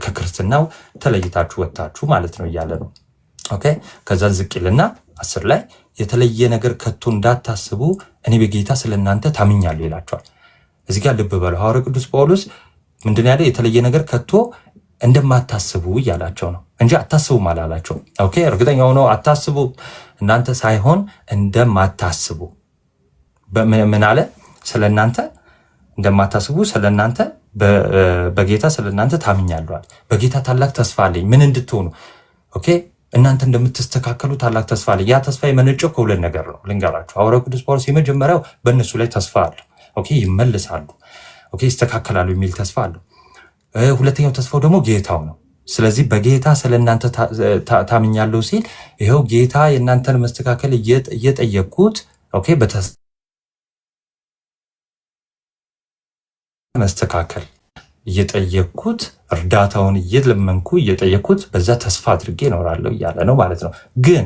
ከክርስትናው ተለይታችሁ ወጣችሁ ማለት ነው እያለ ነው። ኦኬ ከዛ ዝቅ ይልና 10 ላይ የተለየ ነገር ከቶ እንዳታስቡ እኔ በጌታ ስለናንተ ታምኛለሁ ይላቸዋል። እዚህ ጋር ልብ በሉ። ሐዋርያው ቅዱስ ጳውሎስ ምንድን ያለ? የተለየ ነገር ከቶ እንደማታስቡ እያላቸው ነው እንጂ አታስቡም አላላቸው። ኦኬ እርግጠኛ ሆኖ አታስቡ እናንተ ሳይሆን እንደማታስቡ ምን አለ? ስለናንተ እንደማታስቡ ስለናንተ በጌታ ስለእናንተ ታምኛለሁ። በጌታ ታላቅ ተስፋ አለኝ። ምን እንድትሆኑ? ኦኬ እናንተ እንደምትስተካከሉ ታላቅ ተስፋ አለኝ። ያ ተስፋ የመነጨው ከሁለት ነገር ነው ልንገራችሁ። ሐዋርያው ቅዱስ ጳውሎስ የመጀመሪያው በእነሱ ላይ ተስፋ አለው። ኦኬ ይመልሳሉ፣ ኦኬ ይስተካከላሉ የሚል ተስፋ አለው። ሁለተኛው ተስፋው ደግሞ ጌታው ነው። ስለዚህ በጌታ ስለእናንተ ታምኛለሁ ሲል ይኸው ጌታ የእናንተን መስተካከል እየጠየቅኩት ኦኬ መስተካከል እየጠየቅኩት እርዳታውን እየለመንኩ እየጠየቅኩት በዛ ተስፋ አድርጌ እኖራለሁ እያለ ነው ማለት ነው። ግን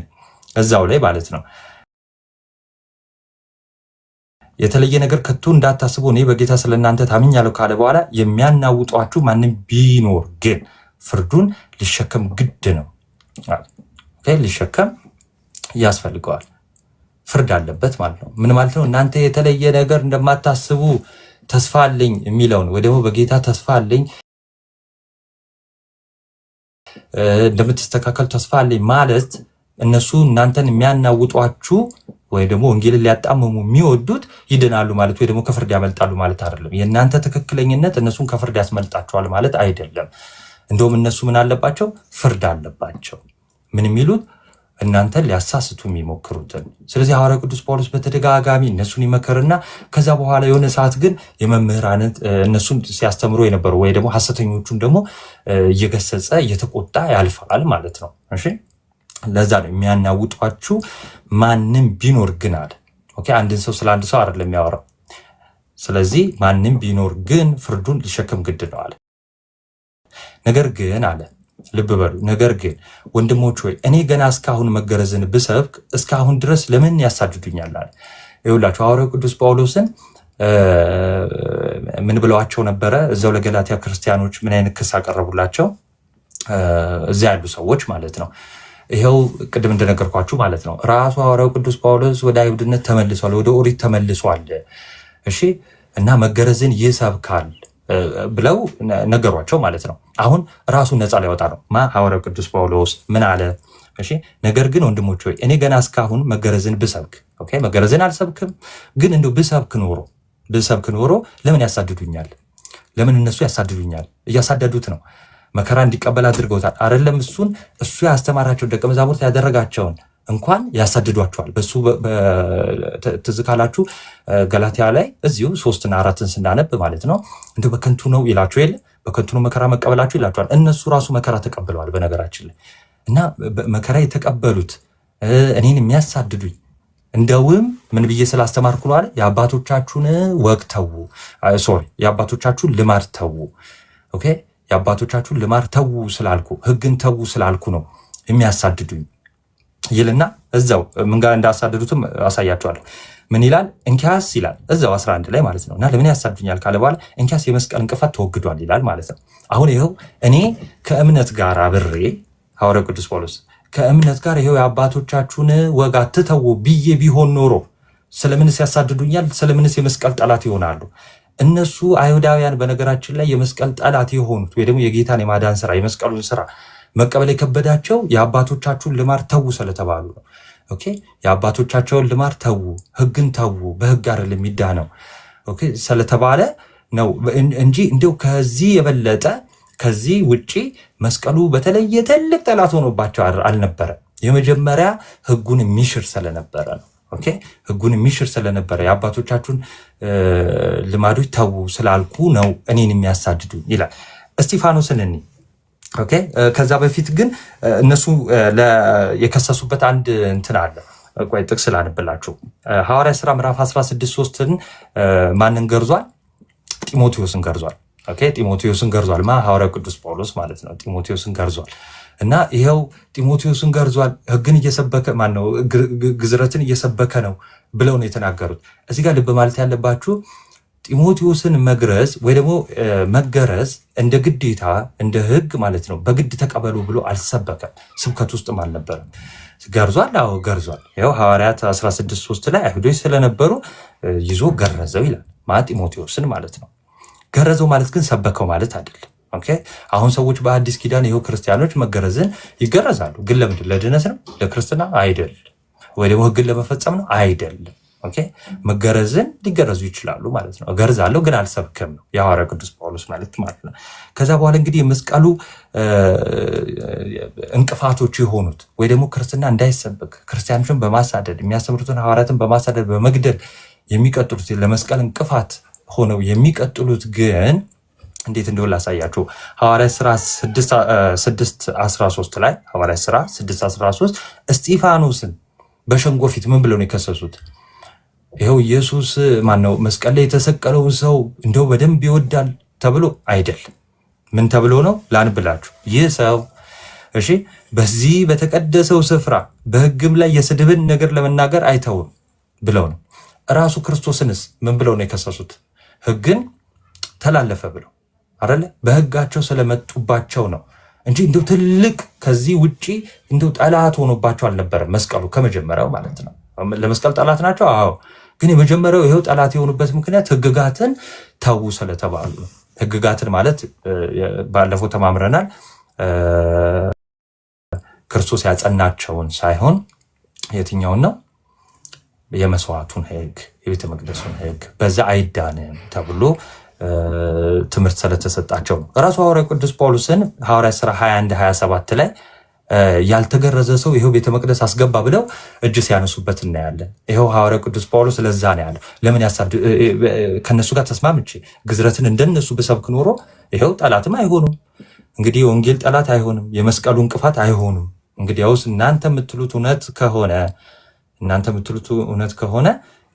እዛው ላይ ማለት ነው የተለየ ነገር ከቶ እንዳታስቡ እኔ በጌታ ስለእናንተ ታምኛለሁ ካለ በኋላ የሚያናውጧችሁ ማንም ቢኖር ግን ፍርዱን ሊሸከም ግድ ነው። ሊሸከም ያስፈልገዋል። ፍርድ አለበት ማለት ነው። ምን ማለት ነው? እናንተ የተለየ ነገር እንደማታስቡ ተስፋ አለኝ የሚለውን ወይ ደግሞ በጌታ ተስፋ አለኝ እንደምትስተካከል ተስፋ አለኝ ማለት እነሱ እናንተን የሚያናውጧችሁ ወይ ደግሞ ወንጌልን ሊያጣመሙ የሚወዱት ይድናሉ ማለት ወይ ደግሞ ከፍርድ ያመልጣሉ ማለት አይደለም። የእናንተ ትክክለኝነት እነሱን ከፍርድ ያስመልጣቸዋል ማለት አይደለም። እንደውም እነሱ ምን አለባቸው? ፍርድ አለባቸው። ምን የሚሉት? እናንተን ሊያሳስቱ የሚሞክሩትን። ስለዚህ ሐዋርያው ቅዱስ ጳውሎስ በተደጋጋሚ እነሱን ይመከርና ከዛ በኋላ የሆነ ሰዓት ግን የመምህራን እነሱን ሲያስተምሩ የነበሩ ወይ ደግሞ ሐሰተኞቹን ደግሞ እየገሰጸ እየተቆጣ ያልፋል ማለት ነው። እሺ ለዛ ነው የሚያናውጧችሁ ማንም ቢኖር ግን አለ። ኦኬ አንድን ሰው ስለ አንድ ሰው አይደለም የሚያወራው። ስለዚህ ማንም ቢኖር ግን ፍርዱን ሊሸከም ግድ ነው አለ። ነገር ግን አለ ልብ በሉ፣ ነገር ግን ወንድሞች ሆይ እኔ ገና እስካሁን መገረዝን ብሰብክ እስካሁን ድረስ ለምን ያሳድዱኛል አለ። ይኸውላችሁ ሐዋርያው ቅዱስ ጳውሎስን ምን ብለዋቸው ነበረ? እዛው ለገላትያ ክርስቲያኖች ምን አይነት ክስ አቀረቡላቸው? እዚያ ያሉ ሰዎች ማለት ነው። ይኸው ቅድም እንደነገርኳችሁ ማለት ነው ራሱ ሐዋርያው ቅዱስ ጳውሎስ ወደ አይሁድነት ተመልሷል፣ ወደ ኦሪት ተመልሷል። እሺ እና መገረዝን ይሰብካል ብለው ነገሯቸው ማለት ነው። አሁን ራሱን ነፃ ሊያወጣ ነው ሐዋርያው ቅዱስ ጳውሎስ ምን አለ? እሺ ነገር ግን ወንድሞች ሆይ እኔ ገና እስካሁን መገረዝን ብሰብክ፣ ኦኬ መገረዝን አልሰብክም፣ ግን እንደው ብሰብክ ኖሮ ለምን ያሳድዱኛል? ለምን እነሱ ያሳድዱኛል? እያሳደዱት ነው። መከራ እንዲቀበል አድርገውታል አይደለም? እሱ ያስተማራቸው ደቀ መዛሙርት ያደረጋቸውን እንኳን ያሳድዷቸዋል። በሱ ትዝ ካላችሁ ገላትያ ላይ እዚሁ 3 እና 4 ስናነብ ማለት ነው እንደው በከንቱ ነው ይላችሁ የለ በከንቱ ነው መከራ መቀበላችሁ ይላችኋል። እነሱ ራሱ መከራ ተቀብለዋል በነገራችን ላይ እና መከራ የተቀበሉት እኔን የሚያሳድዱኝ እንደውም ምን ብዬ ስላስተማርኩ ነው አለ የአባቶቻችሁን ወግ ተዉ፣ የአባቶቻችሁን ልማድ ተዉ። ኦኬ የአባቶቻችሁን ልማድ ተዉ ስላልኩ ሕግን ተዉ ስላልኩ ነው የሚያሳድዱኝ ይልና እዛው ምን ጋር እንዳሳደዱትም አሳያቸዋለሁ። ምን ይላል? እንኪያስ ይላል እዛው 11 ላይ ማለት ነው። እና ለምን ያሳድዱኛል ካለ በኋላ እንኪያስ የመስቀል እንቅፋት ተወግዷል ይላል ማለት ነው። አሁን ይኸው እኔ ከእምነት ጋር አብሬ ሐዋርያው ቅዱስ ጳውሎስ ከእምነት ጋር ይኸው የአባቶቻችሁን ወግ አትተዉ ብዬ ቢሆን ኖሮ ስለምንስ ያሳድዱኛል? ስለምንስ የመስቀል ጠላት ይሆናሉ? እነሱ አይሁዳውያን በነገራችን ላይ የመስቀል ጠላት የሆኑት ወይ ደግሞ የጌታን የማዳን ስራ የመስቀሉን ስራ መቀበል የከበዳቸው የአባቶቻችሁን ልማድ ተዉ ስለተባሉ ነው። ኦኬ የአባቶቻቸውን ልማድ ተዉ፣ ሕግን ተዉ፣ በሕግ አይደለም የሚዳነው ኦኬ ስለተባለ ነው እንጂ እንደው ከዚህ የበለጠ ከዚህ ውጪ መስቀሉ በተለየ ትልቅ ጠላት ሆኖባቸው አልነበረ። የመጀመሪያ ሕጉን የሚሽር ስለነበረ ነው። ኦኬ ሕጉን የሚሽር ስለነበረ የአባቶቻችሁን ልማዶች ተዉ ስላልኩ ነው እኔን የሚያሳድዱ ይላል። እስጢፋኖስን እኔ ኦኬ ከዛ በፊት ግን እነሱ የከሰሱበት አንድ እንትን አለ። ቆይ ጥቅስ ላንብላችሁ። ሐዋርያ ሥራ ምዕራፍ 16:3 ማንን ገርዟል? ጢሞቴዎስን ገርዟል። ኦኬ ጢሞቴዎስን ገርዟል። ሐዋርያው ቅዱስ ጳውሎስ ማለት ነው። ጢሞቴዎስን ገርዟል እና ይሄው ጢሞቴዎስን ገርዟል፣ ሕግን እየሰበከ ማነው ግዝረትን እየሰበከ ነው ብለው ነው የተናገሩት። እዚህ ጋር ልብ ማለት ያለባችሁ ጢሞቴዎስን መግረዝ ወይ ደግሞ መገረዝ እንደ ግዴታ እንደ ሕግ ማለት ነው በግድ ተቀበሉ ብሎ አልሰበከም። ስብከት ውስጥም አልነበረም። ገርዟል። አዎ ገርዟል። ይኸው ሐዋርያት 16:3 ላይ አይሁዶች ስለነበሩ ይዞ ገረዘው ይላል ጢሞቴዎስን ማለት ነው። ገረዘው ማለት ግን ሰበከው ማለት አይደለም። ኦኬ አሁን ሰዎች በአዲስ ኪዳን ይኸው ክርስቲያኖች መገረዝን ይገረዛሉ። ግን ለምንድን? ለድነት ነው? ለክርስትና አይደለም። ወይ ደግሞ ሕግን ለመፈጸም ነው? አይደለም። ኦኬ መገረዝን ሊገረዙ ይችላሉ ማለት ነው። እገርዛለሁ ግን አልሰብክም ነው የሐዋርያው ቅዱስ ጳውሎስ ማለት ነው። ከዛ በኋላ እንግዲህ የመስቀሉ እንቅፋቶች የሆኑት ወይ ደግሞ ክርስትና እንዳይሰበክ ክርስቲያኖችን በማሳደድ የሚያስተምሩትን ሐዋርያትን በማሳደድ በመግደል የሚቀጥሉት ለመስቀል እንቅፋት ሆነው የሚቀጥሉት ግን እንዴት እንደሆነ ላሳያችሁ። ሐዋርያት ሥራ 6:13 ላይ ሐዋርያት ሥራ 6:13 እስጢፋኖስን በሸንጎ ፊት ምን ብለው ነው የከሰሱት? ይኸው ኢየሱስ ማነው መስቀል ላይ የተሰቀለውን ሰው እንደው በደንብ ይወዳል ተብሎ አይደል? ምን ተብሎ ነው? ላንብላችሁ። ይህ ሰው እሺ በዚህ በተቀደሰው ስፍራ በሕግም ላይ የስድብን ነገር ለመናገር አይተውም ብለው ነው። ራሱ ክርስቶስንስ ምን ብለው ነው የከሰሱት? ሕግን ተላለፈ ብለው አይደለ? በሕጋቸው ስለመጡባቸው ነው እንጂ እንደው ትልቅ ከዚህ ውጪ እንደው ጠላት ሆኖባቸው አልነበረም መስቀሉ ከመጀመሪያው ማለት ነው። ለመስቀል ጠላት ናቸው። አዎ፣ ግን የመጀመሪያው ይሄው ጠላት የሆኑበት ምክንያት ሕግጋትን ተዉ ስለተባሉ ነው። ሕግጋትን ማለት ባለፈው ተማምረናል። ክርስቶስ ያጸናቸውን ሳይሆን የትኛውን ነው? የመስዋዕቱን ሕግ፣ የቤተ መቅደሱን ሕግ በዛ አይዳንም ተብሎ ትምህርት ስለተሰጣቸው ነው። ራሱ ሐዋርያው ቅዱስ ጳውሎስን ሐዋርያት ሥራ 21:27 ላይ ያልተገረዘ ሰው ይሄው ቤተ መቅደስ አስገባ ብለው እጅ ሲያነሱበት እናያለን። ይሄው ሐዋርያው ቅዱስ ጳውሎስ ለዛ ነው ያለው። ለምን ከነሱ ጋር ተስማምቼ ግዝረትን እንደነሱ ብሰብክ ኖሮ ይሄው ጠላትም አይሆኑም። እንግዲህ የወንጌል ጠላት አይሆንም፣ የመስቀሉ እንቅፋት አይሆኑም። እንግዲያውስ እናንተ የምትሉት እውነት ከሆነ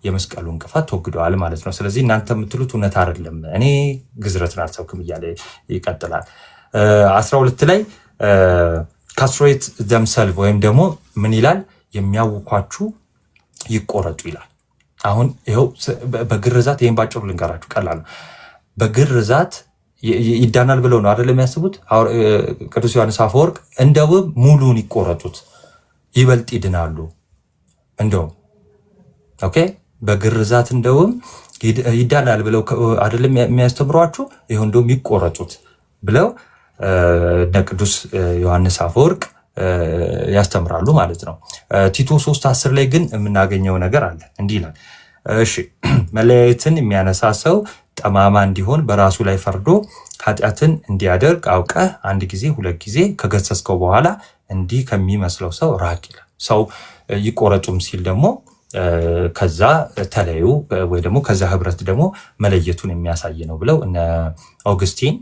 የመስቀሉ እንቅፋት ተወግደዋል ማለት ነው። ስለዚህ እናንተ የምትሉት እውነት አይደለም፣ እኔ ግዝረትን አልሰብክም እያለ ይቀጥላል። 12 ላይ ካስትሬት ዘምሰልቭ ወይም ደግሞ ምን ይላል? የሚያውኳችሁ ይቆረጡ ይላል። አሁን ይኸው በግርዛት ይህን ባጭሩ ልንገራችሁ፣ ቀላል ነው። በግርዛት ይዳናል ብለው ነው አይደለም የሚያስቡት። ቅዱስ ዮሐንስ አፈወርቅ እንደውም ሙሉን ይቆረጡት ይበልጥ ይድናሉ። እንደውም ኦኬ በግርዛት እንደውም ይዳናል ብለው አይደለም የሚያስተምሯችሁ፣ ይኸው እንደውም ይቆረጡት ብለው እነ ቅዱስ ዮሐንስ አፈወርቅ ያስተምራሉ ማለት ነው። ቲቶ 3:10 ላይ ግን የምናገኘው ነገር አለ። እንዲህ ይላል፣ እሺ መለያየትን የሚያነሳ ሰው ጠማማ እንዲሆን በራሱ ላይ ፈርዶ ኃጢአትን እንዲያደርግ አውቀህ 1 ጊዜ 2 ጊዜ ከገሰስከው በኋላ እንዲህ ከሚመስለው ሰው ራቅ ይላል። ሰው ይቆረጡም ሲል ደግሞ ከዛ ተለዩ ወይ ደግሞ ከዛ ህብረት ደግሞ መለየቱን የሚያሳይ ነው ብለው እነ አውግስቲን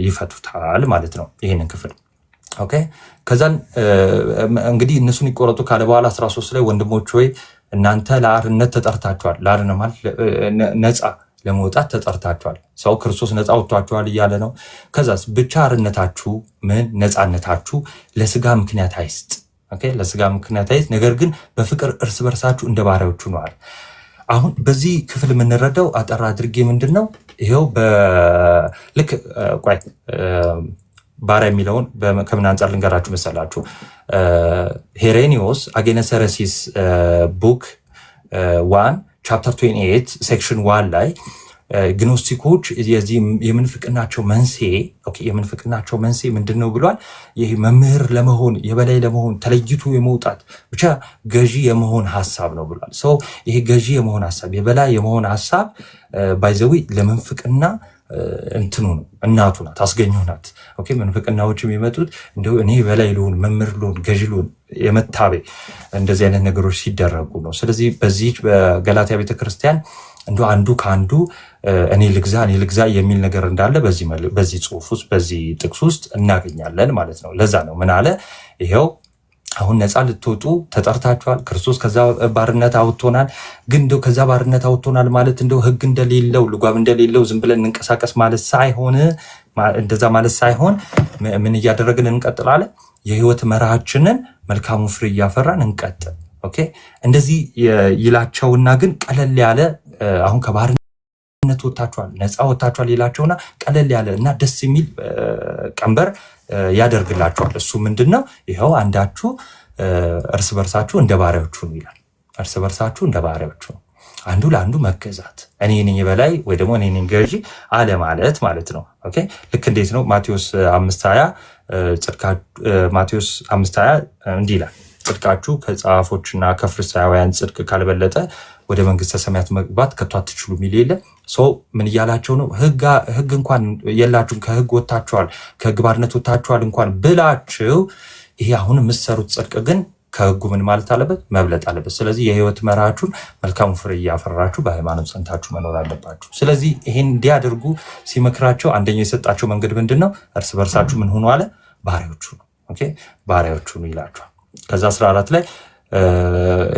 ይፈቱታል ማለት ነው ይህንን ክፍል። ኦኬ ከዛን እንግዲህ እነሱን ይቆረጡ ካለ በኋላ 13 ላይ ወንድሞች ሆይ እናንተ ለአርነት ተጠርታችኋል። ለአርነት ማለት ነፃ ለመውጣት ተጠርታችኋል። ሰው ክርስቶስ ነፃ ወጥቷችኋል እያለ ነው። ከዛስ ብቻ አርነታችሁ ምን ነፃነታችሁ ለስጋ ምክንያት አይስጥ። ኦኬ ለስጋ ምክንያት አይስጥ፣ ነገር ግን በፍቅር እርስ በርሳችሁ እንደ ባሪያዎች ሁኑ። አሁን በዚህ ክፍል የምንረዳው አጠር አድርጌ ምንድን ነው ይሄው ልክ ቆይ ባሪያ የሚለውን ከምን አንጻር ልንገራችሁ መሰላችሁ? ሄሬኒዮስ አጌነሰረሲስ ቡክ 1 ቻፕተር 28 ሴክሽን 1 ላይ ግኖስቲኮች የምንፍቅናቸው መንስኤ ምንድን ነው ብሏል? ይህ መምህር ለመሆን የበላይ ለመሆን ተለይቶ የመውጣት ብቻ ገዢ የመሆን ሀሳብ ነው ብሏል። ሰው ይሄ ገዢ የመሆን ሀሳብ የበላይ የመሆን ሀሳብ ባይዘዊ ለምንፍቅና እንትኑ ነው፣ እናቱ ናት፣ አስገኙ ናት። ኦኬ ምንፍቅናዎች የሚመጡት እንደው እኔ በላይ ልሁን፣ መምህር ልሁን፣ ገዢ ልሁን የመታበይ እንደዚህ አይነት ነገሮች ሲደረጉ ነው። ስለዚህ በዚህ በገላትያ ቤተክርስቲያን እንዶ አንዱ ከአንዱ እኔ ልግዛ የሚል ነገር እንዳለ በዚህ ጽሁፍ ውስጥ በዚህ ጥቅስ ውስጥ እናገኛለን ማለት ነው። ለዛ ነው ምን አለ ይሄው አሁን ነፃ ልትወጡ ተጠርታችኋል። ክርስቶስ ከዛ ባርነት አውጥቶናል። ግን እንደው ከዛ ባርነት አውጥቶናል ማለት እንደው ሕግ እንደሌለው ልጓም እንደሌለው ዝም ብለን እንንቀሳቀስ ማለት ሳይሆን እንደዛ ማለት ሳይሆን ምን እያደረግን እንቀጥላለን? የህይወት መርሃችንን መልካሙ ፍሬ እያፈራን እንቀጥል። ኦኬ እንደዚህ ይላቸውና ግን ቀለል ያለ አሁን ከባርነት ወጥታችኋል፣ ነፃ ወጥታችኋል ይላቸውና ቀለል ያለ እና ደስ የሚል ቀንበር ያደርግላችኋል። እሱ ምንድነው? ይኸው አንዳችሁ እርስ በርሳችሁ እንደ ባሪያዎቹ ነው ይላል። እርስ በርሳችሁ እንደ ባሪያዎቹ ነው፣ አንዱ ለአንዱ መገዛት፣ እኔ ነኝ በላይ ወይ ደግሞ እኔ ነኝ ገዢ አለ ማለት ነው። ኦኬ ልክ እንዴት ነው? ማቴዎስ 5:20 እንዲህ ይላል ጽድቃችሁ ከጸሐፎችና ከፍሪሳውያን ጽድቅ ካልበለጠ ወደ መንግስተ ሰማያት መግባት ከቶ አትችሉ የሚል የለ። ሰው ምን እያላቸው ነው? ህግ እንኳን የላችሁም፣ ከህግ ወጥታችኋል፣ ከህግ ባርነት ወጥታችኋል እንኳን ብላችሁ ይሄ አሁን የምትሰሩት ጽድቅ ግን ከህጉ ምን ማለት አለበት? መብለጥ አለበት። ስለዚህ የህይወት መርሃችሁን መልካሙ ፍሬ እያፈራችሁ በሃይማኖት ጸንታችሁ መኖር አለባችሁ። ስለዚህ ይሄን እንዲያደርጉ ሲመክራቸው አንደኛው የሰጣቸው መንገድ ምንድን ነው? እርስ በርሳችሁ ምን ሆኑ አለ? ባሪያዎቹ ነው። ኦኬ ባሪያዎቹ ነው ይላቸዋል። ከዛ 14 ላይ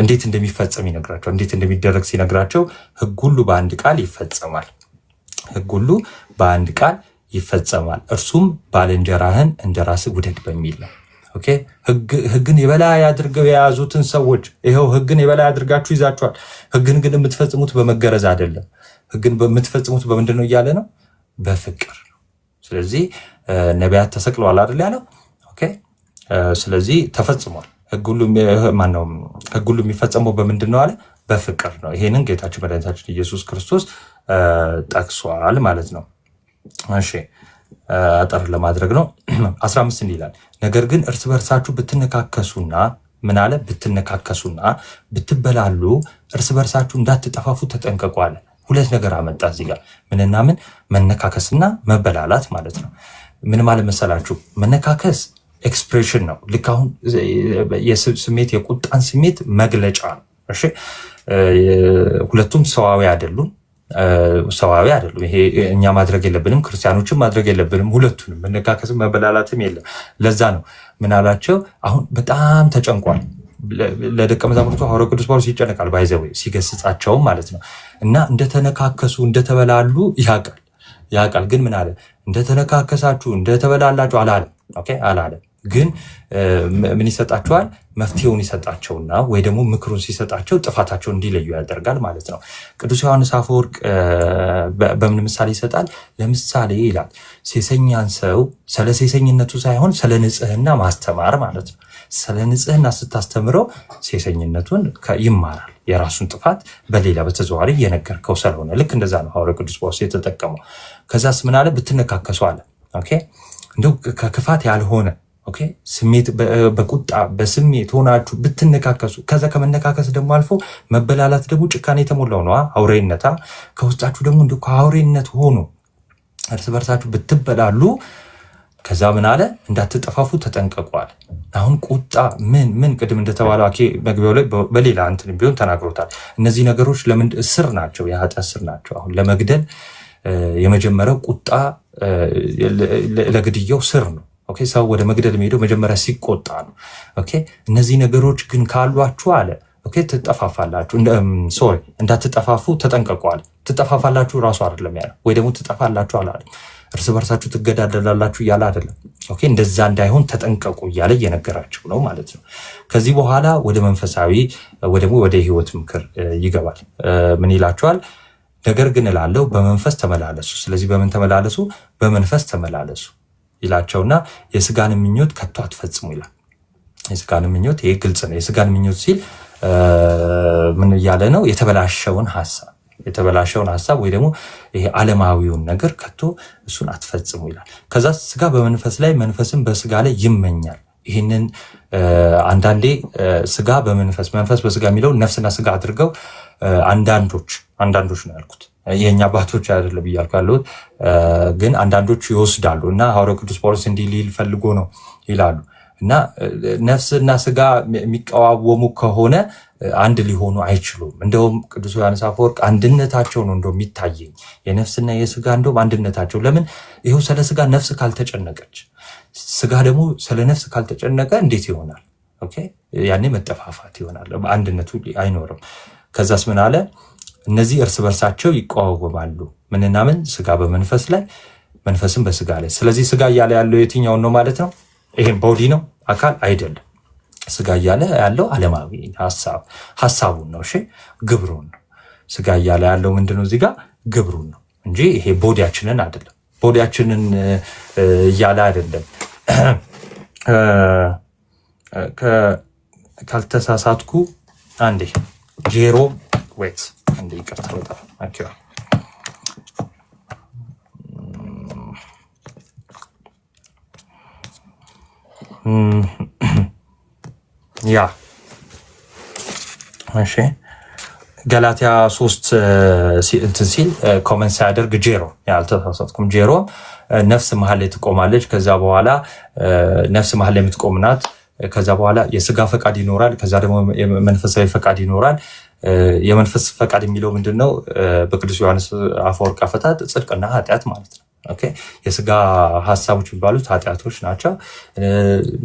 እንዴት እንደሚፈጸም ይነግራቸዋል። እንዴት እንደሚደረግ ሲነግራቸው ህግ ሁሉ በአንድ ቃል ይፈጸማል። ህግ ሁሉ በአንድ ቃል ይፈጸማል፣ እርሱም ባልንጀራህን እንደራስህ ውደድ በሚል ነው። ኦኬ ህግን የበላይ አድርገው የያዙትን ሰዎች ይሄው ህግን የበላይ አድርጋችሁ ይዛችኋል። ህግን ግን የምትፈጽሙት በመገረዝ አይደለም። ህግን የምትፈጽሙት በምንድን ነው እያለ ነው? በፍቅር። ስለዚህ ነቢያት ተሰቅለዋል አይደል ያለው? ኦኬ ስለዚህ ተፈጽሟል። ህግ ሁሉ የሚፈጸመው በምንድን ነው አለ? በፍቅር ነው። ይሄንን ጌታችን መድኃኒታችን ኢየሱስ ክርስቶስ ጠቅሷል ማለት ነው። እሺ አጠር ለማድረግ ነው 15 እንዲህ ይላል፣ ነገር ግን እርስ በርሳችሁ ብትነካከሱና ምን አለ? ብትነካከሱና ብትበላሉ እርስ በርሳችሁ እንዳትጠፋፉ ተጠንቀቁ አለ። ሁለት ነገር አመጣ እዚህ ጋር። ምንና ምን? መነካከስና መበላላት ማለት ነው። ምን ማለት መሰላችሁ? መነካከስ ኤክስፕሬሽን ነው። ልክ አሁን የስሜት የቁጣን ስሜት መግለጫ ነው። እሺ ሁለቱም ሰዋዊ አይደሉም። ይሄ እኛ ማድረግ የለብንም፣ ክርስቲያኖችም ማድረግ የለብንም። ሁለቱንም መነካከስም መበላላትም የለም። ለዛ ነው ምን አላቸው? አሁን በጣም ተጨንቋል። ለደቀ መዛሙርቱ ሐዋርያው ቅዱስ ጳውሎስ ይጨነቃል፣ ባይዘው ሲገስጻቸውም ማለት ነው። እና እንደተነካከሱ እንደተበላሉ ያውቃል። ግን ምን አለ? እንደተነካከሳችሁ እንደተበላላችሁ አላለም። ኦኬ አላለም። ግን ምን ይሰጣቸዋል? መፍትሄውን ይሰጣቸውና ወይ ደግሞ ምክሩን ሲሰጣቸው ጥፋታቸውን እንዲለዩ ያደርጋል ማለት ነው። ቅዱስ ዮሐንስ አፈወርቅ በምን ምሳሌ ይሰጣል? ለምሳሌ ይላል ሴሰኛን ሰው ስለ ሴሰኝነቱ ሳይሆን ስለ ንጽህና ማስተማር ማለት ነው። ስለ ንጽህና ስታስተምረው ሴሰኝነቱን ይማራል። የራሱን ጥፋት በሌላ በተዘዋዋሪ እየነገርከው ስለሆነ ልክ እንደዛ ነው ሐዋርያው ቅዱስ ጳውሎስ የተጠቀመው። ከዛስ ምን አለ? ብትነካከሱ አለ። ኦኬ እንደው ከክፋት ያልሆነ ኦኬ ስሜት በቁጣ በስሜት ሆናችሁ ብትነካከሱ፣ ከዛ ከመነካከስ ደግሞ አልፎ መበላላት ደግሞ ጭካኔ የተሞላው ነው። አውሬነታ ከውስጣችሁ ደግሞ እንደ ከአውሬነት ሆኖ እርስ በርሳችሁ ብትበላሉ ከዛ ምን አለ? እንዳትጠፋፉ ተጠንቀቋል። አሁን ቁጣ ምን ቅድም እንደተባለው መግቢያው ላይ በሌላ እንትን ቢሆን ተናግሮታል። እነዚህ ነገሮች ለምን ስር ናቸው? የኃጢአት ስር ናቸው። አሁን ለመግደል የመጀመሪያው ቁጣ ለግድያው ስር ነው። ኦኬ ሰው ወደ መግደል የሚሄደው መጀመሪያ ሲቆጣ ነው። ኦኬ እነዚህ ነገሮች ግን ካሏችሁ አለ ኦኬ ትጠፋፋላችሁ። እንዳትጠፋፉ ተጠንቀቋል። ትጠፋፋላችሁ ራሱ አይደለም ያለው፣ ወይ ደግሞ ትጠፋላችሁ አላለም። እርስ በርሳችሁ ትገዳደላላችሁ እያለ አይደለም። ኦኬ እንደዛ እንዳይሆን ተጠንቀቁ እያለ እየነገራቸው ነው ማለት ነው። ከዚህ በኋላ ወደ መንፈሳዊ ወደ ህይወት ምክር ይገባል። ምን ይላቸዋል? ነገር ግን እላለሁ በመንፈስ ተመላለሱ። ስለዚህ በምን ተመላለሱ? በመንፈስ ተመላለሱ ይላቸውና የስጋን ምኞት ከቶ አትፈጽሙ ይላል። የስጋን ምኞት ይሄ ግልጽ ነው። የስጋን ምኞት ሲል ምን እያለ ነው? የተበላሸውን ሐሳብ ወይ ደግሞ ይሄ ዓለማዊውን ነገር ከቶ እሱን አትፈጽሙ ይላል። ከዛ ስጋ በመንፈስ ላይ መንፈስም በስጋ ላይ ይመኛል። ይህንን አንዳንዴ ስጋ በመንፈስ መንፈስ በስጋ የሚለው ነፍስና ስጋ አድርገው አንዳንዶች ነው ያልኩት፣ የኛ አባቶች አይደለም እያልኩ ያለሁት ግን አንዳንዶች ይወስዳሉ እና ሐዋርያው ቅዱስ ጳውሎስ እንዲህ ሊል ፈልጎ ነው ይላሉ። እና ነፍስና ስጋ የሚቀዋወሙ ከሆነ አንድ ሊሆኑ አይችሉም። እንደውም ቅዱስ ዮሐንስ አፈወርቅ አንድነታቸው ነው እንደው የሚታየኝ፣ የነፍስና የስጋ እንደውም አንድነታቸው። ለምን? ይኸው ስለ ስጋ ነፍስ ካልተጨነቀች፣ ስጋ ደግሞ ስለ ነፍስ ካልተጨነቀ እንዴት ይሆናል? ኦኬ ያኔ መጠፋፋት ይሆናል፣ አንድነቱ አይኖርም። ከዛስ ምን አለ? እነዚህ እርስ በርሳቸው ይቀዋወማሉ። ምንና ምን? ስጋ በመንፈስ ላይ መንፈስም በስጋ ላይ። ስለዚህ ስጋ እያለ ያለው የትኛውን ነው ማለት ነው? ይሄን ቦዲ ነው አካል አይደለም። ስጋ እያለ ያለው ዓለማዊ ሐሳቡን ነው። እሺ ግብሩን ነው። ስጋ እያለ ያለው ምንድነው? እዚህ ጋር ግብሩን ነው እንጂ ይሄ ቦዲያችንን አይደለም። ቦዲያችንን እያለ አይደለም። ካልተሳሳትኩ አንዴ ጄሮም ዌት አንዴ ይቅርታ በጣም አኪራ ያ እሺ ገላትያ 3 እንትን ሲል ኮመንት ሲያደርግ ጄሮ ያልተሳሳትኩም ጄሮ ነፍስ መሀል ላይ ትቆማለች። ከዛ በኋላ ነፍስ መሀል ላይ የምትቆም ናት። ከዛ በኋላ የስጋ ፈቃድ ይኖራል። ከዛ ደግሞ የመንፈሳዊ ፈቃድ ይኖራል። የመንፈስ ፈቃድ የሚለው ምንድነው? በቅዱስ ዮሐንስ አፈወርቅ አፈታት ጽድቅና ኃጢአት ማለት ነው። ኦኬ የስጋ ሀሳቦች የሚባሉት ኃጢአቶች ናቸው።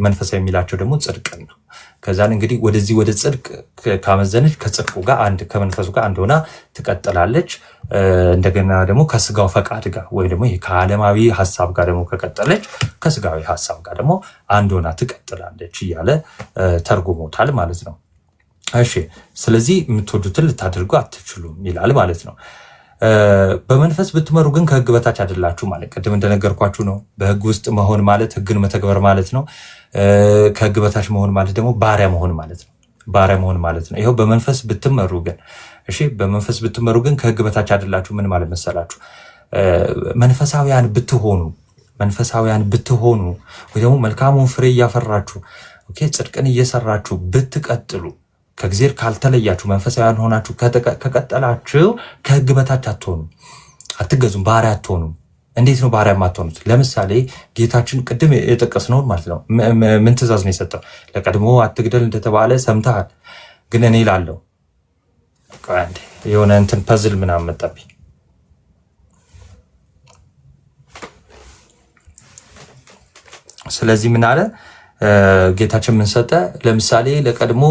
መንፈሳዊ የሚላቸው ደግሞ ጽድቅን ነው። ከዛን እንግዲህ ወደዚህ ወደ ጽድቅ ካመዘነች ከጽድቁ ጋር አንድ ከመንፈሱ ጋር አንድ ሆና ትቀጥላለች። እንደገና ደግሞ ከስጋው ፈቃድ ጋር ወይ ደግሞ ከዓለማዊ ሀሳብ ጋር ደግሞ ከቀጠለች ከስጋዊ ሀሳብ ጋር ደግሞ አንድ ሆና ትቀጥላለች እያለ ተርጉሞታል ማለት ነው። እሺ ስለዚህ የምትወዱትን ልታደርጉ አትችሉም ይላል ማለት ነው። በመንፈስ ብትመሩ ግን ከህግ በታች አይደላችሁ ማለት ቅድም እንደነገርኳችሁ ነው። በህግ ውስጥ መሆን ማለት ህግን መተግበር ማለት ነው። ከህግ በታች መሆን ማለት ደግሞ ባሪያ መሆን ማለት ነው። ባሪያ መሆን ማለት ነው። ይኸው በመንፈስ ብትመሩ ግን እሺ፣ በመንፈስ ብትመሩ ግን ከህግ በታች አይደላችሁ ምን ማለት መሰላችሁ? መንፈሳውያን ብትሆኑ ወይ ደግሞ መልካሙን ፍሬ እያፈራችሁ ኦኬ፣ ጽድቅን እየሰራችሁ ብትቀጥሉ ከእግዚአብሔር ካልተለያችሁ መንፈሳውያን ሆናችሁ ከቀጠላችሁ ከህግ በታች አትሆኑ፣ አትገዙም፣ ባሪያ አትሆኑም። እንዴት ነው ባሪያ የማትሆኑት? ለምሳሌ ጌታችን ቅድም የጠቀስነውን ማለት ነው። ምን ትእዛዝ ነው የሰጠው? ለቀድሞ አትግደል እንደተባለ ሰምተሃል። ግን እኔ ላለው የሆነ እንትን ፐዝል ምናምን መጣብኝ። ስለዚህ ምን አለ ጌታችን? ምን ሰጠ? ለምሳሌ ለቀድሞ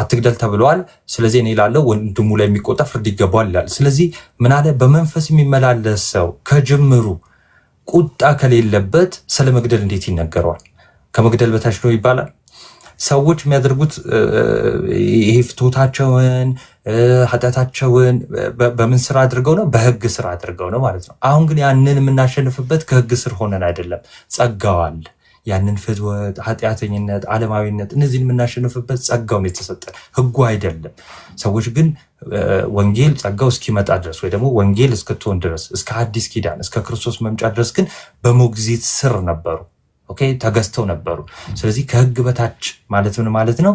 አትግደል ተብሏል። ስለዚህ እኔ ላለው ወንድሙ ላይ የሚቆጣ ፍርድ ይገባዋል ይላል። ስለዚህ ምን አለ? በመንፈስ የሚመላለስ ሰው ከጅምሩ ቁጣ ከሌለበት ስለ መግደል እንዴት ይነገረዋል? ከመግደል በታች ነው ይባላል። ሰዎች የሚያደርጉት ይሄ ፍትወታቸውን ኃጢአታቸውን በምን ስራ አድርገው ነው? በህግ ስራ አድርገው ነው ማለት ነው። አሁን ግን ያንን የምናሸንፍበት ከህግ ስር ሆነን አይደለም፣ ጸጋዋል ያንን ፍትወት፣ ኃጢአተኝነት፣ ዓለማዊነት እነዚህን የምናሸንፍበት ጸጋውን የተሰጠን ህጉ አይደለም። ሰዎች ግን ወንጌል ጸጋው እስኪመጣ ድረስ ወይ ደግሞ ወንጌል እስክትሆን ድረስ እስከ አዲስ ኪዳን እስከ ክርስቶስ መምጫ ድረስ ግን በሞግዚት ስር ነበሩ። ኦኬ ተገዝተው ነበሩ። ስለዚህ ከህግ በታች ማለት ምን ማለት ነው?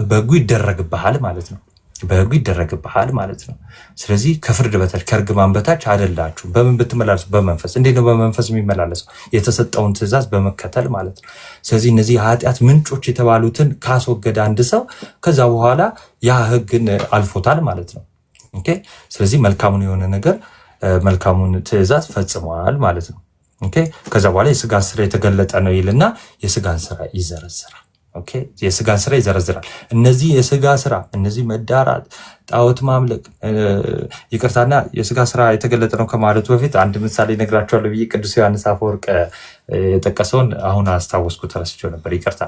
በህጉ ይደረግብሃል ማለት ነው። በህጉ ይደረግብሃል ማለት ነው። ስለዚህ ከፍርድ በታች ከእርግማን በታች አይደላችሁ። በምን ብትመላለሱ? በመንፈስ። እንዴት ነው በመንፈስ የሚመላለሰው? የተሰጠውን ትእዛዝ በመከተል ማለት ነው። ስለዚህ እነዚህ የኃጢአት ምንጮች የተባሉትን ካስወገደ አንድ ሰው ከዛ በኋላ ያ ህግን አልፎታል ማለት ነው። ኦኬ ስለዚህ መልካሙን የሆነ ነገር መልካሙን ትእዛዝ ፈጽመዋል ማለት ነው። ኦኬ ከዛ በኋላ የስጋ ስራ የተገለጠ ነው ይልና የስጋን ስራ ይዘረዝራል። ኦኬ የስጋን ስራ ይዘረዝራል። እነዚህ የስጋ ስራ እነዚህ መዳራት፣ ጣዖት ማምለክ፣ ይቅርታና የስጋ ስራ የተገለጠ ነው ከማለቱ በፊት አንድ ምሳሌ ነግራቸዋለሁ ብዬ ቅዱስ ዮሐንስ አፈወርቅ የጠቀሰውን አሁን አስታወስኩት፣ ረስቼው ነበር። ይቅርታ።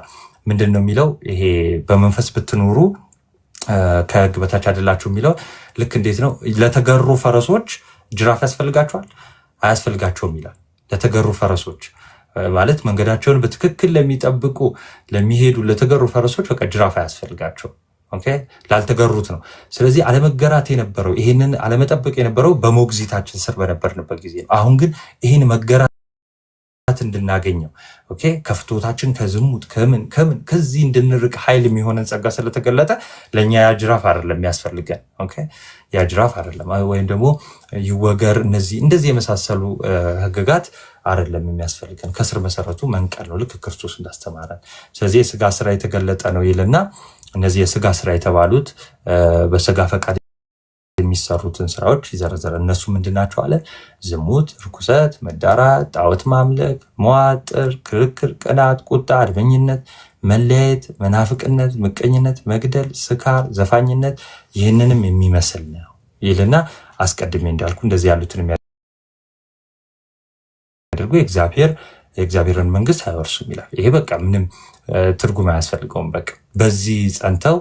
ምንድን ነው የሚለው? ይሄ በመንፈስ ብትኖሩ ከህግ በታች አይደላችሁ የሚለው ልክ እንዴት ነው? ለተገሩ ፈረሶች ጅራፍ ያስፈልጋቸዋል? አያስፈልጋቸውም ይላል። ለተገሩ ፈረሶች ማለት መንገዳቸውን በትክክል ለሚጠብቁ ለሚሄዱ ለተገሩ ፈረሶች በቃ ጅራፍ አያስፈልጋቸው። ኦኬ ላልተገሩት ነው። ስለዚህ አለመገራት የነበረው ይሄንን አለመጠበቅ የነበረው በሞግዚታችን ስር በነበርንበት ጊዜ ነው። አሁን ግን ይሄን መገራት እንድናገኘው ኦኬ ከፍቶታችን ከዝሙት ከምን ከዚህ እንድንርቅ ኃይል የሚሆነን ጸጋ ስለተገለጠ ለኛ ያ ጅራፍ አይደለም የሚያስፈልገን። ኦኬ ያ ጅራፍ አይደለም ወይም ደግሞ ይወገር እንደዚህ የመሳሰሉ ህግጋት አይደለም የሚያስፈልገን። ከስር መሰረቱ መንቀል ነው፣ ልክ ክርስቶስ እንዳስተማረን። ስለዚህ የስጋ ስራ የተገለጠ ነው ይልና እነዚህ የስጋ ስራ የተባሉት በስጋ ፈቃድ የሚሰሩትን ስራዎች ይዘረዘራል። እነሱ ምንድናቸው አለ? ዝሙት፣ ርኩሰት፣ መዳራት፣ ጣዖት ማምለክ፣ መዋጥር፣ ክርክር፣ ቅናት፣ ቁጣ፣ አድመኝነት፣ መለያየት፣ መናፍቅነት፣ ምቀኝነት፣ መግደል፣ ስካር፣ ዘፋኝነት ይህንንም የሚመስል ነው ይልና አስቀድሜ እንዳልኩ እንደዚህ ያሉትን የሚያደርጉ የእግዚአብሔርን መንግስት አይወርሱም ይላል። ይሄ በቃ ምንም ትርጉም አያስፈልገውም። በቃ በዚህ ጸንተው